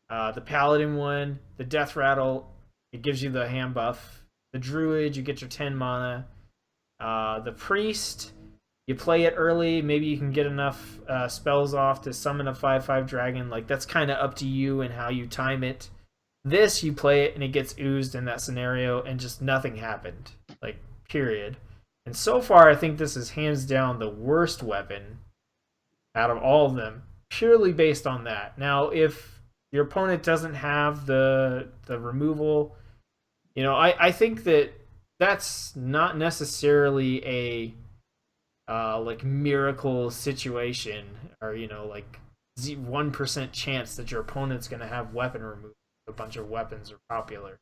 The Paladin one, the Death Rattle, it gives you the hand buff. The Druid, you get your 10 mana. The Priest, you play it early. Maybe you can get enough spells off to summon a 5/5 dragon. Like, that's kind of up to you and how you time it. This, you play it and it gets oozed in that scenario, and just nothing happened. Like, period. And so far, I think this is hands down the worst weapon out of all of them, purely based on that. Now, if your opponent doesn't have the removal, I think that that's not necessarily a like miracle situation, or like 1% chance that your opponent's going to have weapon removal. A bunch of weapons are popular,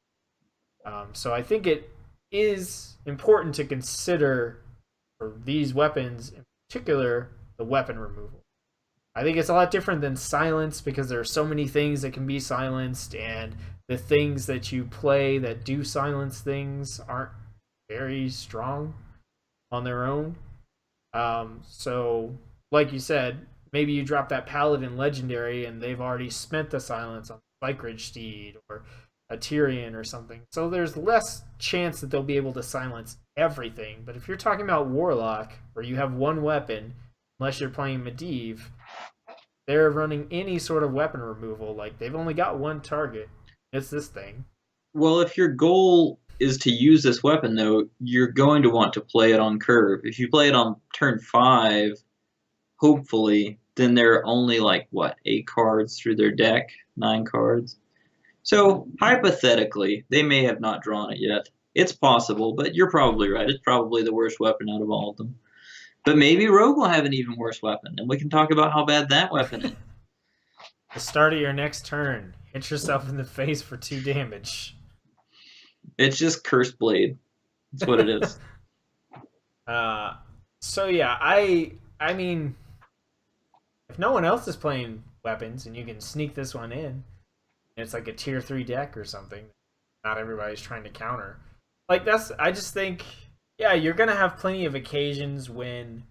so I think it is important to consider for these weapons in particular the weapon removal. I think it's a lot different than silence because there are so many things that can be silenced, and the things that you play that do silence things aren't very strong on their own. So, like you said, maybe you drop that Paladin Legendary and they've already spent the silence on Spike Steed or a Tyrion or something. So there's less chance that they'll be able to silence everything. But if you're talking about Warlock, where you have one weapon, unless you're playing Medivh, they're running any sort of weapon removal. Like, they've only got one target. It's this thing. Well, if your goal is to use this weapon, though, you're going to want to play it on curve. If you play it on turn 5, hopefully, then there are only like, what, 8 cards through their deck? 9 cards? So, hypothetically, they may have not drawn it yet. It's possible, but you're probably right. It's probably the worst weapon out of all of them. But maybe Rogue will have an even worse weapon, and we can talk about how bad that weapon is. The start of your next turn, hit yourself in the face for 2 damage. It's just Cursed Blade. That's what it is. uh, so yeah, I mean, if no one else is playing weapons and you can sneak this one in, and it's like a tier 3 deck or something, not everybody's trying to counter. Like, I just think, yeah, you're gonna have plenty of occasions when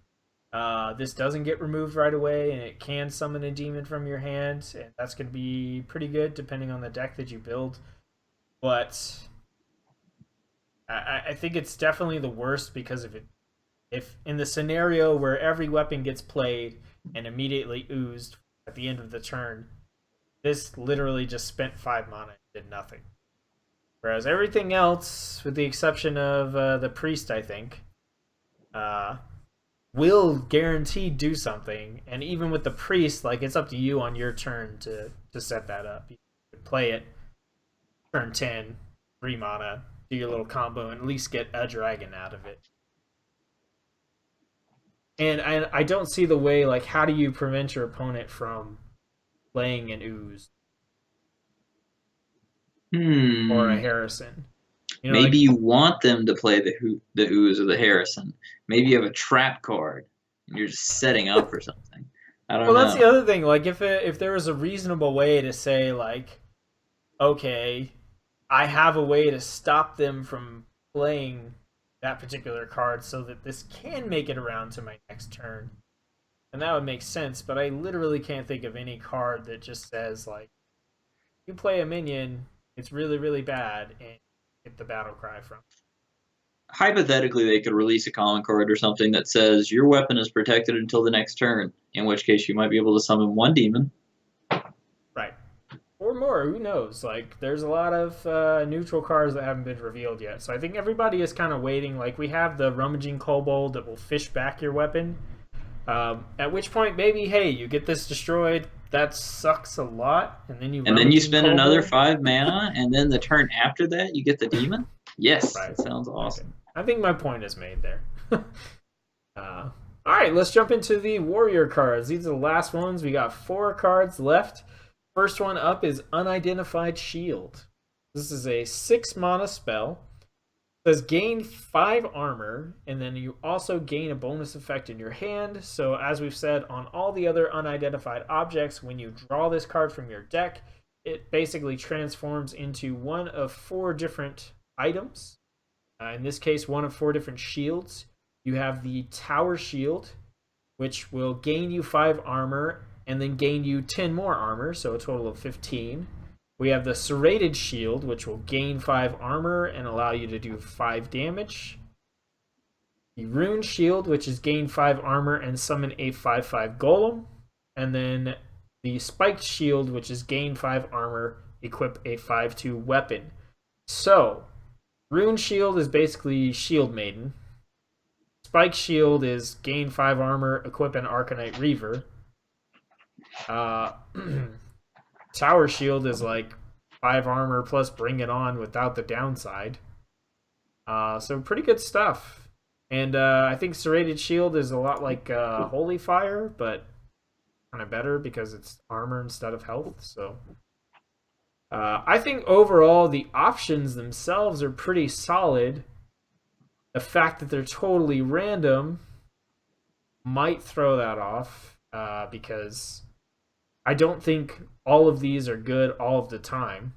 this doesn't get removed right away, and it can summon a demon from your hand, and that's gonna be pretty good depending on the deck that you build. But I think it's definitely the worst because if in the scenario where every weapon gets played and immediately oozed at the end of the turn, this literally just spent 5 mana and did nothing. Whereas everything else, with the exception of the priest, I think, uh, will guaranteed do something. And even with the priest, like it's up to you on your turn to set that up. You can play it turn 10, 3 mana, do your little combo, and at least get a dragon out of it. And I don't see the way, like, how do you prevent your opponent from playing an ooze or a Hmm. Harrison? You know, Maybe like, you want them to play the Ooze or the Harrison. Maybe you have a trap card and you're just setting up for something. I don't well, that's the know. other thing. Like, if there was a reasonable way to say, like, okay, I have a way to stop them from playing that particular card so that this can make it around to my next turn, and that would make sense. But I literally can't think of any card that just says like you play a minion, it's really really bad, and get the battle cry from. Hypothetically, they could release a common card or something that says your weapon is protected until the next turn, in which case you might be able to summon one demon. Right. Or more, who knows? Like, there's a lot of neutral cards that haven't been revealed yet. So I think everybody is kind of waiting. Like, we have the Rummaging Kobold that will fish back your weapon. At which point, maybe, hey, you get this destroyed. That sucks a lot. And then you And then you Rummaging spend another Kobold. 5 mana, and then the turn after that you get the demon? Yes, Right. that sounds Okay. awesome. I think my point is made there. All right, let's jump into the warrior cards. These are the last ones. We got 4 cards left. First one up is Unidentified Shield. This is a 6 mana spell. It says gain 5 armor, and then you also gain a bonus effect in your hand. So, as we've said on all the other unidentified objects, when you draw this card from your deck, it basically transforms into one of 4 different items. In this case, one of 4 different shields. You have the Tower Shield, which will gain you 5 armor and then gain you 10 more armor, so a total of 15. We have the Serrated Shield, which will gain 5 armor and allow you to do 5 damage. The Rune Shield, which is gain 5 armor and summon a 5/5 golem. And then the Spiked Shield, which is gain 5 armor, equip a 5/2 weapon. So, Rune Shield is basically Shield Maiden. Spike Shield is gain 5 armor, equip an Arcanite Reaver. Uh, Tower Shield is like 5 armor plus bring it on without the downside. So pretty good stuff. And I think Serrated Shield is a lot like Holy Fire, but kind of better because it's armor instead of health. So I think overall the options themselves are pretty solid. The fact that they're totally random might throw that off because I don't think all of these are good all of the time.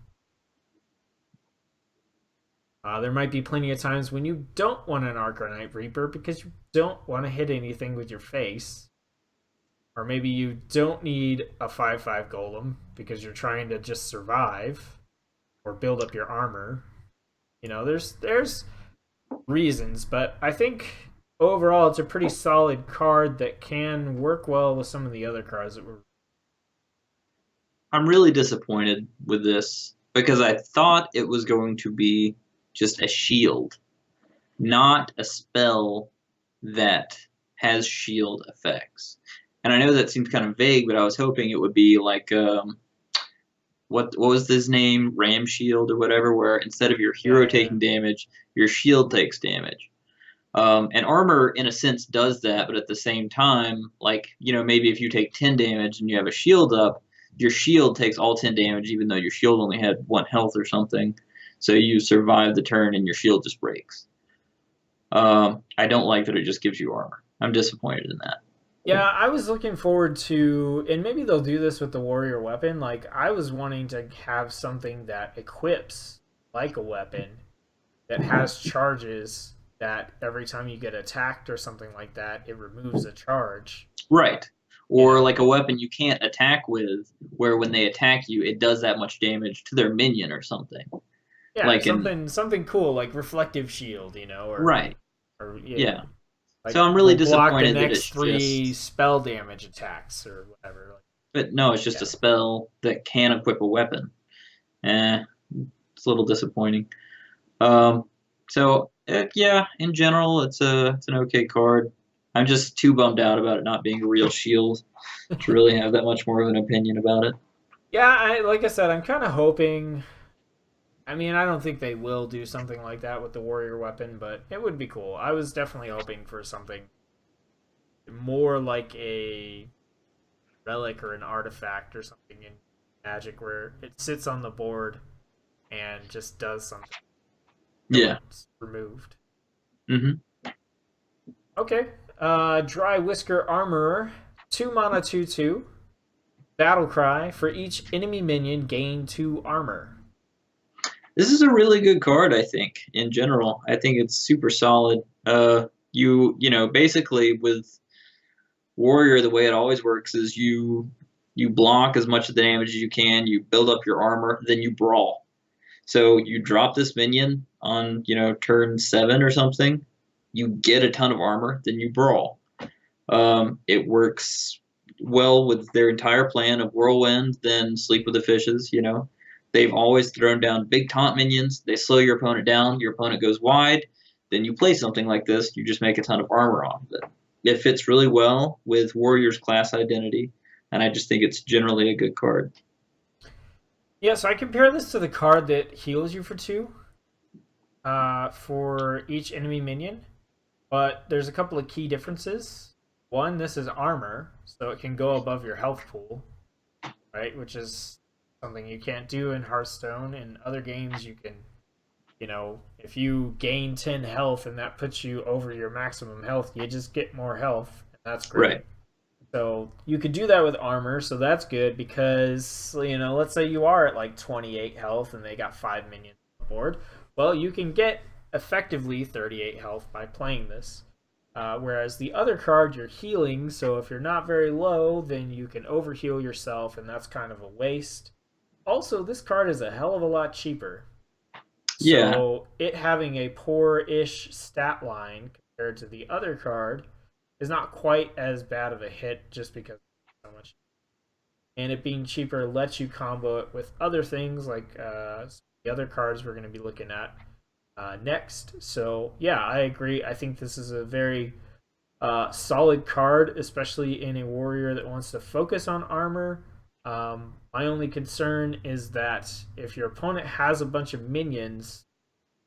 There might be plenty of times when you don't want an Arcanite Reaper because you don't want to hit anything with your face. Or maybe you don't need a 5/5 golem because you're trying to just survive or build up your armor. You know, there's reasons, but I think overall it's a pretty solid card that can work well with some of the other cards that were. I'm really disappointed with this because I thought it was going to be just a shield, not a spell that has shield effects. And I know that seems kind of vague, but I was hoping it would be like what was his name, Ram Shield or whatever, where instead of your hero Yeah. taking damage, your shield takes damage. And armor, in a sense, does that, but at the same time, like, you know, maybe if you take 10 damage and you have a shield up, your shield takes all 10 damage, even though your shield only had 1 health or something. So you survive the turn and your shield just breaks. I don't like that it just gives you armor. I'm disappointed in that. Yeah, I was looking forward to, and maybe they'll do this with the warrior weapon. Like, I was wanting to have something that equips like a weapon that has charges that every time you get attacked or something like that, it removes a charge. Right. You Or know, like a weapon you can't attack with, where when they attack you, it does that much damage to their minion or something. yeah, Like in something cool like reflective shield, you know, right. or yeah, Yeah. like So I'm really will block the disappointed that next it's 3 just spell damage attacks or whatever. Like, but no, it's just yeah, a spell that can equip a weapon. Eh, It's a little disappointing. Um, yeah, in general, it's an okay card. I'm just too bummed out about it not being a real shield to really have that much more of an opinion about it. Yeah, like I said, I'm kind of hoping. I mean, I don't think they will do something like that with the warrior weapon, but it would be cool. I was definitely hoping for something more like a relic or an artifact or something in Magic where it sits on the board and just does something until Yeah. it's removed. hmm Okay. Dry Whisker Armorer, 2 mana 2/2. Battle Cry. For each enemy minion, gain 2 armor. This is a really good card, I think, in general. I think it's super solid. You know, basically with Warrior, the way it always works is you block as much of the damage as you can, you build up your armor, then you brawl. So you drop this minion on, turn 7 or something, you get a ton of armor, then you brawl. It works well with their entire plan of Whirlwind, then Sleep with the Fishes, They've always thrown down big taunt minions. They slow your opponent down. Your opponent goes wide. Then you play something like this. You just make a ton of armor off of it. It fits really well with Warrior's class identity, and I just think it's generally a good card. Yeah, so I compare this to the card that heals you for 2 for each enemy minion. But there's a couple of key differences. One, this is armor, so it can go above your health pool, right? Which is something you can't do in Hearthstone. In other games, you can, if you gain 10 health and that puts you over your maximum health, you just get more health, and that's great. Right. So you could do that with armor, so that's good because, let's say you are at like 28 health and they got 5 minions on the board. Well, you can get effectively 38 health by playing this. Whereas the other card, you're healing, so if you're not very low, then you can overheal yourself, and that's kind of a waste. Also, this card is a hell of a lot cheaper. Yeah. So it having a poor-ish stat line compared to the other card is not quite as bad of a hit just because of so much. And it being cheaper lets you combo it with other things like the other cards we're going to be looking at next. So yeah, I agree. I think this is a very solid card, especially in a warrior that wants to focus on armor. My only concern is that if your opponent has a bunch of minions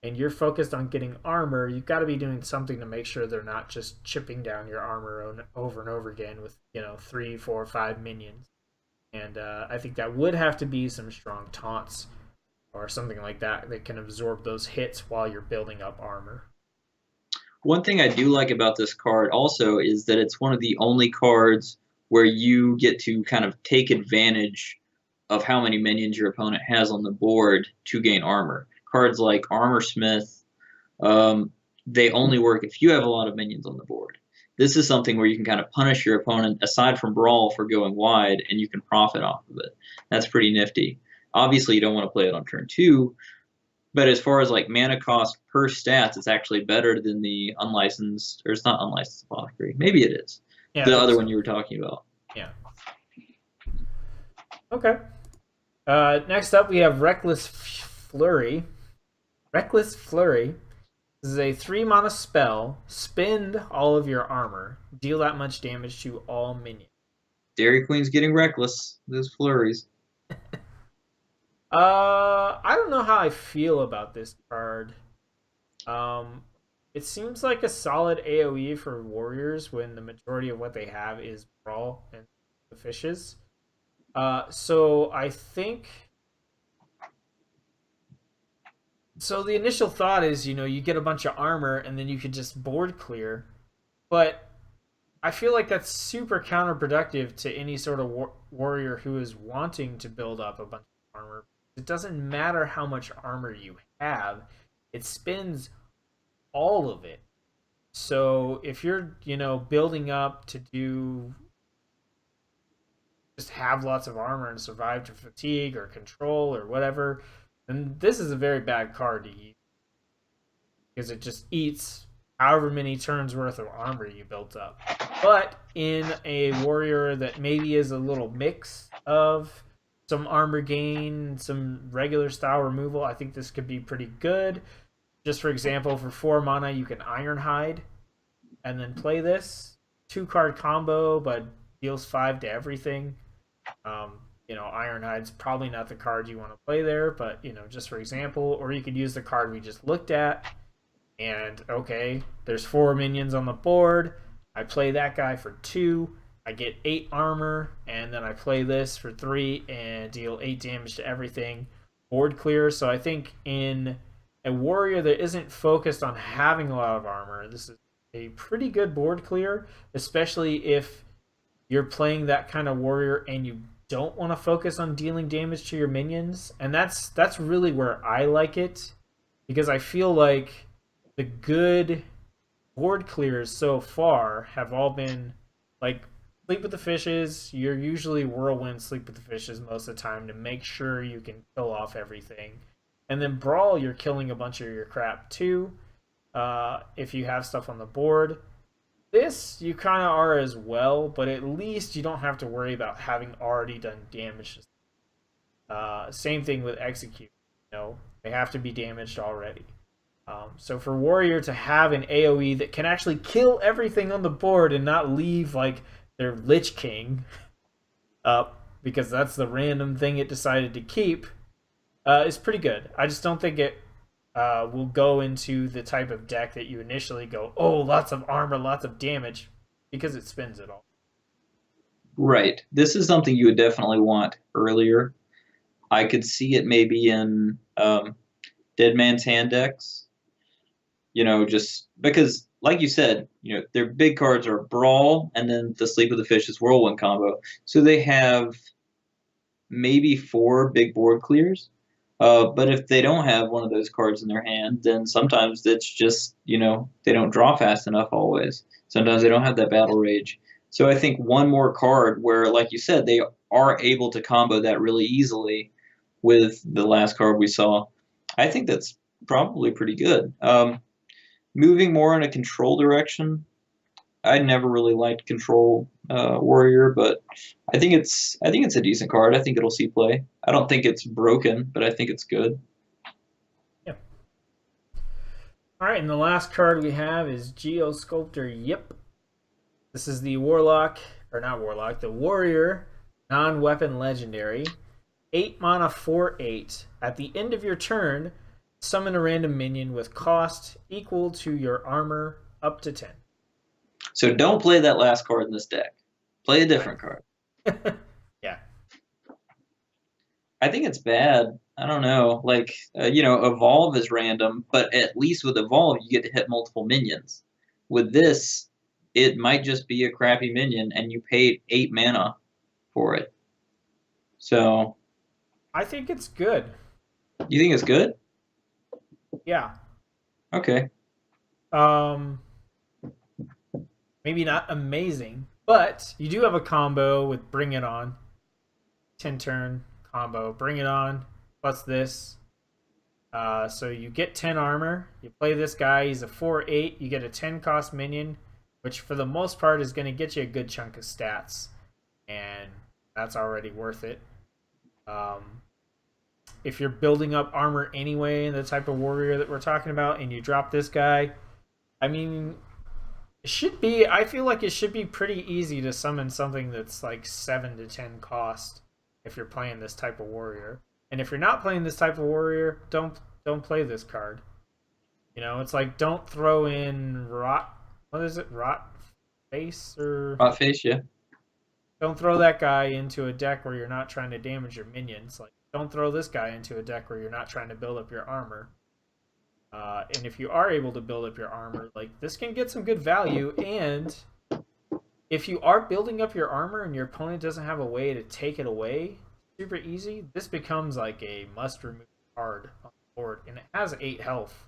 and you're focused on getting armor, you've got to be doing something to make sure they're not just chipping down your armor over and over again with 3, 4, 5 minions. And I think that would have to be some strong taunts or something like that that can absorb those hits while you're building up armor. One thing I do like about this card also is that it's one of the only cards where you get to kind of take advantage of how many minions your opponent has on the board to gain armor. Cards like Armor Smith, they only work if you have a lot of minions on the board. This is something where you can kind of punish your opponent, aside from Brawl, for going wide, and you can profit off of it. That's pretty nifty. Obviously, you don't want to play it on turn 2, but as far as like mana cost per stats, it's actually better than the unlicensed, or it's not unlicensed apothecary. Maybe it is. Yeah, The other one you were talking about. Yeah. Okay. Next up, we have Reckless Flurry. Reckless Flurry. This is a 3 mana spell. Spend all of your armor. Deal that much damage to all minions. Dairy Queen's getting reckless. Those flurries. I don't know how I feel about this card. It seems like a solid AoE for warriors when the majority of what they have is brawl and the fishes. So I think. So the initial thought is, you get a bunch of armor and then you could just board clear, but I feel like that's super counterproductive to any sort of warrior who is wanting to build up a bunch of armor. It doesn't matter how much armor you have; it spends all of it. So if you're, building up to do just have lots of armor and survive to fatigue or control or whatever, then this is a very bad card to use because it just eats however many turns worth of armor you built up. But in a warrior that maybe is a little mix of some armor gain, some regular style removal, I think this could be pretty good. Just for example, for 4 mana, you can Ironhide and then play this 2 card combo, but deals 5 to everything. Ironhide's probably not the card you want to play there, but just for example, or you could use the card we just looked at. And okay, there's 4 minions on the board. I play that guy for 2. I get 8 armor, and then I play this for 3 and deal 8 damage to everything. Board clear. So I think in a warrior that isn't focused on having a lot of armor, this is a pretty good board clear, especially if you're playing that kind of warrior and you don't want to focus on dealing damage to your minions. And that's really where I like it, because I feel like the good board clears so far have all been like Sleep with the Fishes. You're usually Whirlwind Sleep with the Fishes most of the time to make sure you can kill off everything. And then Brawl, you're killing a bunch of your crap too, if you have stuff on the board. This, you kind of are as well, but at least you don't have to worry about having already done damage. Same thing with Execute. They have to be damaged already. So for Warrior to have an AoE that can actually kill everything on the board and not leave like their Lich King up because that's the random thing it decided to keep, is pretty good. I just don't think it will go into the type of deck that you initially go, oh, lots of armor, lots of damage, because it spins it all. Right. This is something you would definitely want earlier. I could see it maybe in Dead Man's Hand decks. Just because, like you said, their big cards are Brawl and then the Sleep of the Fishes Whirlwind combo. So they have maybe 4 big board clears. But if they don't have one of those cards in their hand, then sometimes it's just, they don't draw fast enough always. Sometimes they don't have that battle rage. So I think one more card where, like you said, they are able to combo that really easily with the last card we saw. I think that's probably pretty good. Moving more in a control direction, I never really liked Control Warrior, but I think it's a decent card. I think it'll see play. I don't think it's broken, but I think it's good. Yeah. All right, and the last card we have is Geosculptor. Yep. This is the Warlock, or not Warlock, the Warrior non-weapon legendary. 8 mana, 4/8. At the end of your turn, summon a random minion with cost equal to your armor up to 10. So don't play that last card in this deck. Play a different card. Yeah. I think it's bad. I don't know. Like, Evolve is random, but at least with Evolve, you get to hit multiple minions. With this, it might just be a crappy minion, and you paid 8 mana for it. So. I think it's good. You think it's good? Yeah. Okay. Maybe not amazing, but you do have a combo with Bring It On. 10 turn combo. Bring It On, plus this. So you get 10 armor. You play this guy. He's a 4/8. You get a 10 cost minion, which for the most part is going to get you a good chunk of stats. And that's already worth it. If you're building up armor anyway in the type of warrior that we're talking about, and you drop this guy, I mean, I feel like it should be pretty easy to summon something that's like 7 to 10 cost if you're playing this type of warrior. And if you're not playing this type of warrior, don't play this card. It's like, don't throw in Rot Face, or Rot Face, yeah. Don't throw that guy into a deck where you're not trying to damage your minions. Like, don't throw this guy into a deck where you're not trying to build up your armor. And if you are able to build up your armor, like, this can get some good value. And if you are building up your armor and your opponent doesn't have a way to take it away super easy, this becomes like a must-remove card on the board. And it has 8 health.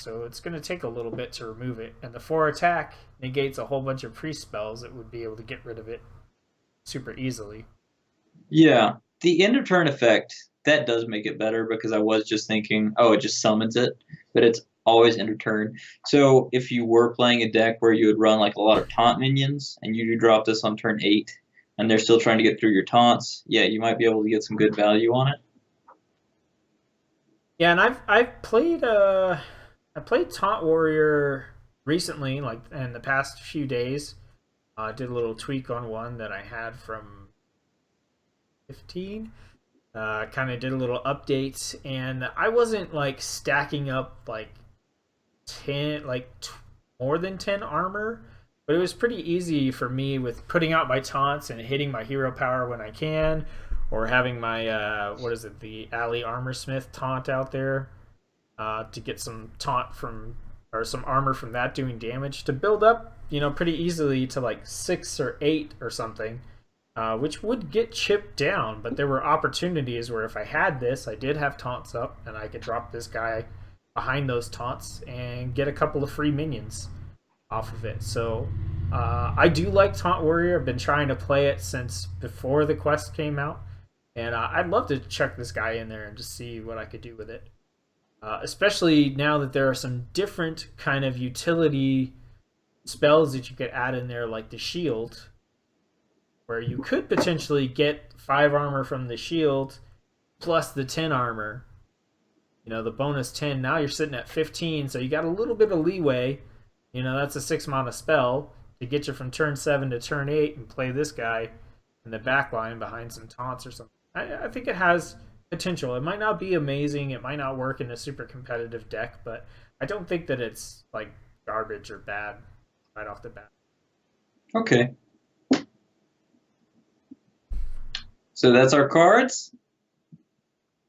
So it's going to take a little bit to remove it. And the 4 attack negates a whole bunch of priest spells that would be able to get rid of it super easily. Yeah. The end of turn effect, that does make it better, because I was just thinking, oh, it just summons it, but it's always end of turn. So if you were playing a deck where you would run like a lot of taunt minions and you do drop this on turn 8, and they're still trying to get through your taunts, yeah, you might be able to get some good value on it. Yeah, and I played Taunt Warrior recently, like in the past few days. I did a little tweak on one that I had from 15. Kind of did a little update, and I wasn't like stacking up like 10, more than 10 armor, but it was pretty easy for me with putting out my taunts and hitting my hero power when I can, or having my what is it, the alley armor smith taunt out there to get some taunt from or some armor from that doing damage to build up, pretty easily to like 6 or 8 or something, which would get chipped down. But there were opportunities where if I had this, I did have taunts up, and I could drop this guy behind those taunts and get a couple of free minions off of it. So I do like Taunt Warrior. I've been trying to play it since before the quest came out, and I'd love to check this guy in there and just see what I could do with it. Especially now that there are some different kind of utility spells that you could add in there, like the shield, where you could potentially get 5 armor from the shield plus the 10 armor. The bonus 10. Now you're sitting at 15, so you got a little bit of leeway. That's a 6 mana spell to get you from turn 7 to turn 8 and play this guy in the back line behind some taunts or something. I think it has potential. It might not be amazing. It might not work in a super competitive deck, but I don't think that it's like garbage or bad right off the bat. Okay. So that's our cards?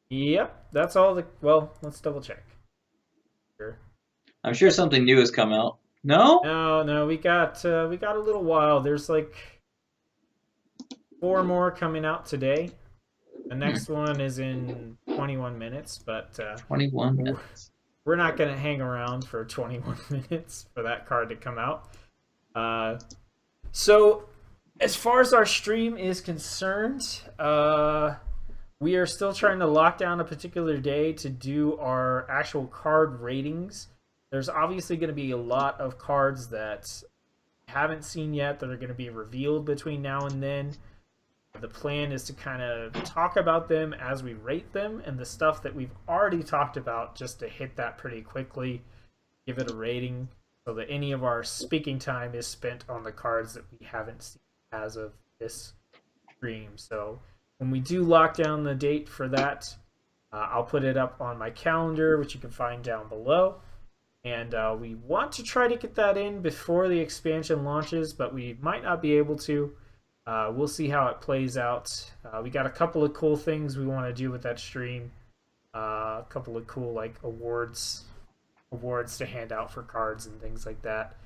Yep, that's all the. Well, let's double check. Sure. I'm sure something new has come out. No? No, we got a little while. There's like 4 more coming out today. The next one is in 21 minutes, but 21 minutes. We're not going to hang around for 21 minutes for that card to come out. So, as far as our stream is concerned, we are still trying to lock down a particular day to do our actual card ratings. There's obviously going to be a lot of cards that we haven't seen yet that are going to be revealed between now and then. The plan is to kind of talk about them as we rate them, and the stuff that we've already talked about, just to hit that pretty quickly, give it a rating, so that any of our speaking time is spent on the cards that we haven't seen as of this stream. So when we do lock down the date for that, I'll put it up on my calendar, which you can find down below. And we want to try to get that in before the expansion launches, but we might not be able to. We'll see how it plays out. We got a couple of cool things we want to do with that stream. A couple of cool awards to hand out for cards and things like that.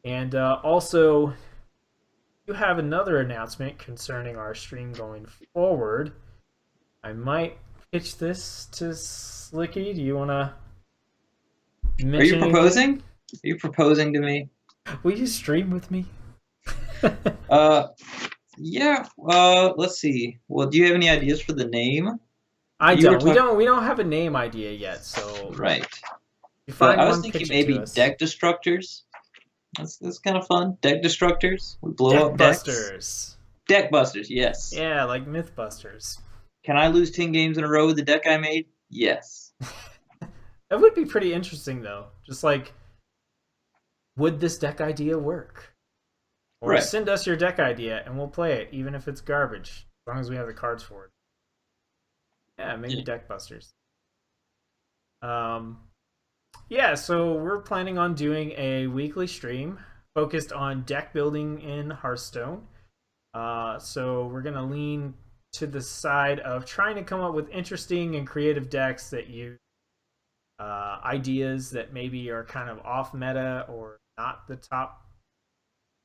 And also, you have another announcement concerning our stream going forward. I might pitch this to Slicky. Do you want to mention? Are you proposing? Anything? Are you proposing to me? Will you stream with me? Yeah. Let's see. Well, do you have any ideas for the name? I don't. We don't have a name idea yet. So right. But I was thinking maybe deck destructors. That's kind of fun. Deck destructors. We blow up decks. Busters. Deck busters. Yes. Yeah, like Mythbusters. Can I lose 10 games in a row with the deck I made? Yes. That would be pretty interesting, though. Just would this deck idea work? Or send us your deck idea and we'll play it, even if it's garbage, as long as we have the cards for it. Yeah, maybe deck busters. Yeah, so we're planning on doing a weekly stream focused on deck building in Hearthstone. So we're going to lean to the side of trying to come up with interesting and creative decks that use ideas that maybe are kind of off meta or not the top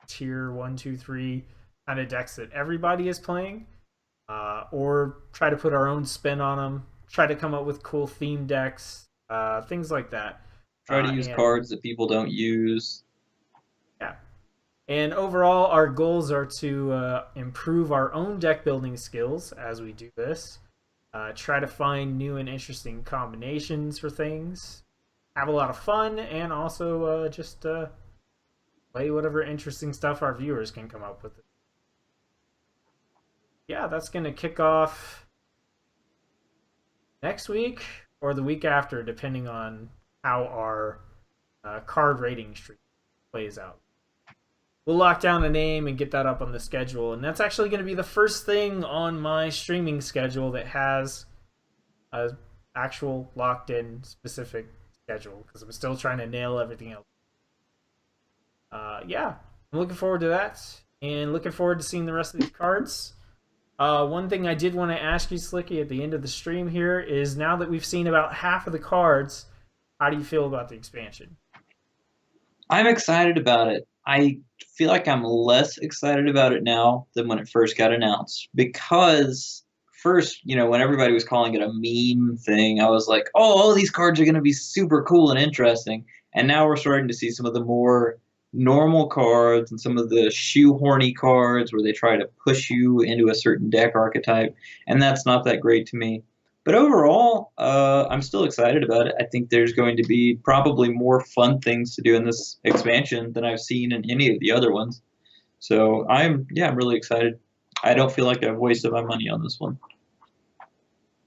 tier 1, 2, 3 kind of decks that everybody is playing, or try to put our own spin on them, try to come up with cool theme decks, things like that. Try to use cards that people don't use. Yeah. And overall, our goals are to improve our own deck building skills as we do this, try to find new and interesting combinations for things, have a lot of fun, and also just play whatever interesting stuff our viewers can come up with. yeah, that's going to kick off next week or the week after, depending on how our card rating streak plays out. We'll lock down a name and get that up on the schedule, and that's actually going to be the first thing on my streaming schedule that has a actual locked in specific schedule because I'm still trying to nail everything else. Yeah, I'm looking forward to that and looking forward to seeing the rest of these cards. One thing I did want to ask you, Slicky, at the end of the stream here is now that we've seen about half of the cards, how do you feel about the expansion? I'm excited about it. I feel like I'm less excited about it now than when it first got announced because first, when everybody was calling it a meme thing, I was like, "Oh, all these cards are going to be super cool and interesting." And now we're starting to see some of the more normal cards and some of the shoehorny cards where they try to push you into a certain deck archetype, and that's not that great to me. But overall, I'm still excited about it. I think there's going to be probably more fun things to do in this expansion than I've seen in any of the other ones. So I'm really excited. I don't feel like I've wasted my money on this one.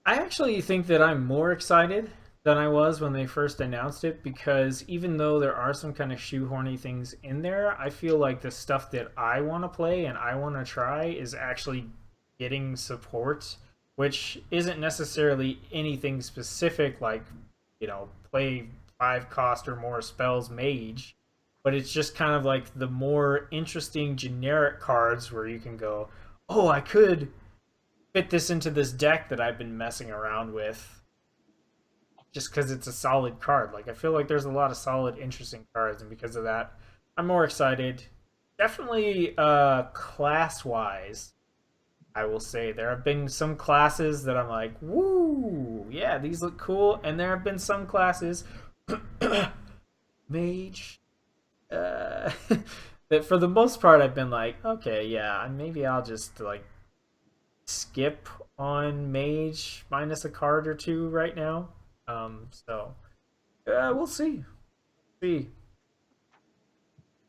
I actually think that I'm more excited than I was when they first announced it because even though there are some kind of shoehorny things in there, I feel like the stuff that I want to play and I want to try is actually getting support, which isn't necessarily anything specific like, play 5 cost or more spells mage, but it's just kind of like the more interesting generic cards where you can go, oh, I could fit this into this deck that I've been messing around with just because it's a solid card. Like I feel like there's a lot of solid, interesting cards, and because of that, I'm more excited. Definitely, class wise, I will say there have been some classes that I'm like, woo, yeah, these look cool, and there have been some classes, mage, uh, that for the most part I've been like, okay, yeah, maybe I'll just like skip on mage minus a card or two right now. So we'll see. See.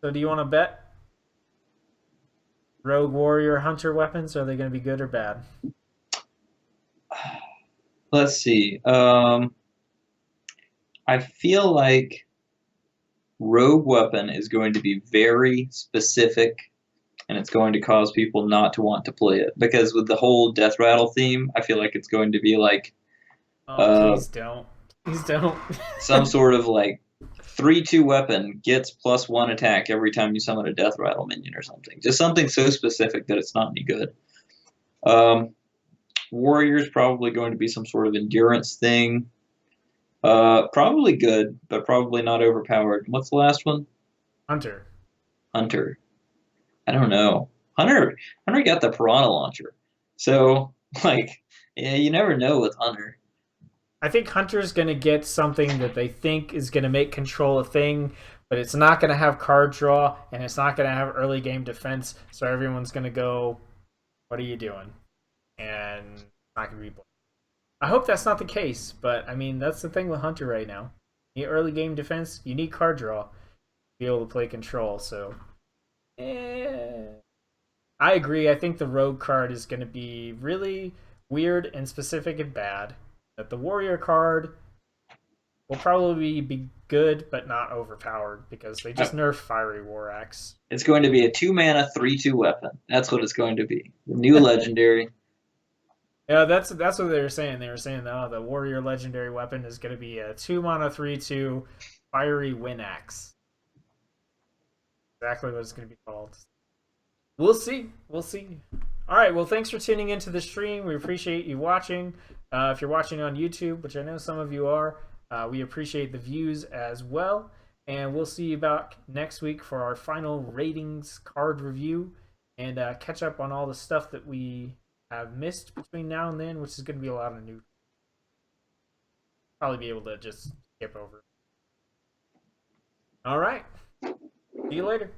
So do you want to bet rogue warrior hunter weapons? Are they going to be good or bad? Let's see. I feel like Rogue Weapon is going to be very specific and it's going to cause people not to want to play it because with the whole death rattle theme, I feel like it's going to be like Oh, uh, please don't. Please don't. some sort of like 3/2 weapon gets +1 attack every time you summon a death rattle minion or something. Just something so specific that it's not any good. Um, Warrior's probably going to be some sort of endurance thing. Probably good, but probably not overpowered. What's the last one? Hunter. Hunter. I don't know. Hunter got the piranha launcher. So, like, yeah, you never know with Hunter. I think Hunter's going to get something that they think is going to make control a thing, but it's not going to have card draw and it's not going to have early game defense. So everyone's going to go, "What are you doing?" And it's not going to be. I hope that's not the case, but I mean that's the thing with Hunter right now. You need early game defense, you need card draw to be able to play control. So, I agree. I think the rogue card is going to be really weird and specific and bad. That the warrior card will probably be good but not overpowered because they just nerfed Fiery War Axe. It's going to be a 2 mana 3/2 weapon. That's what it's going to be. The new legendary. Yeah, that's what they were saying. They were saying, oh, the warrior legendary weapon is going to be a 2 mana 3/2 Fiery Wind Axe. Exactly what it's going to be called. We'll see. We'll see. All right. Well, thanks for tuning into the stream. We appreciate you watching. If you're watching on YouTube, which I know some of you are, we appreciate the views as well. And we'll see you back next week for our final ratings card review and catch up on all the stuff that we have missed between now and then, which is going to be a lot of new. Probably be able to just skip over. All right. See you later.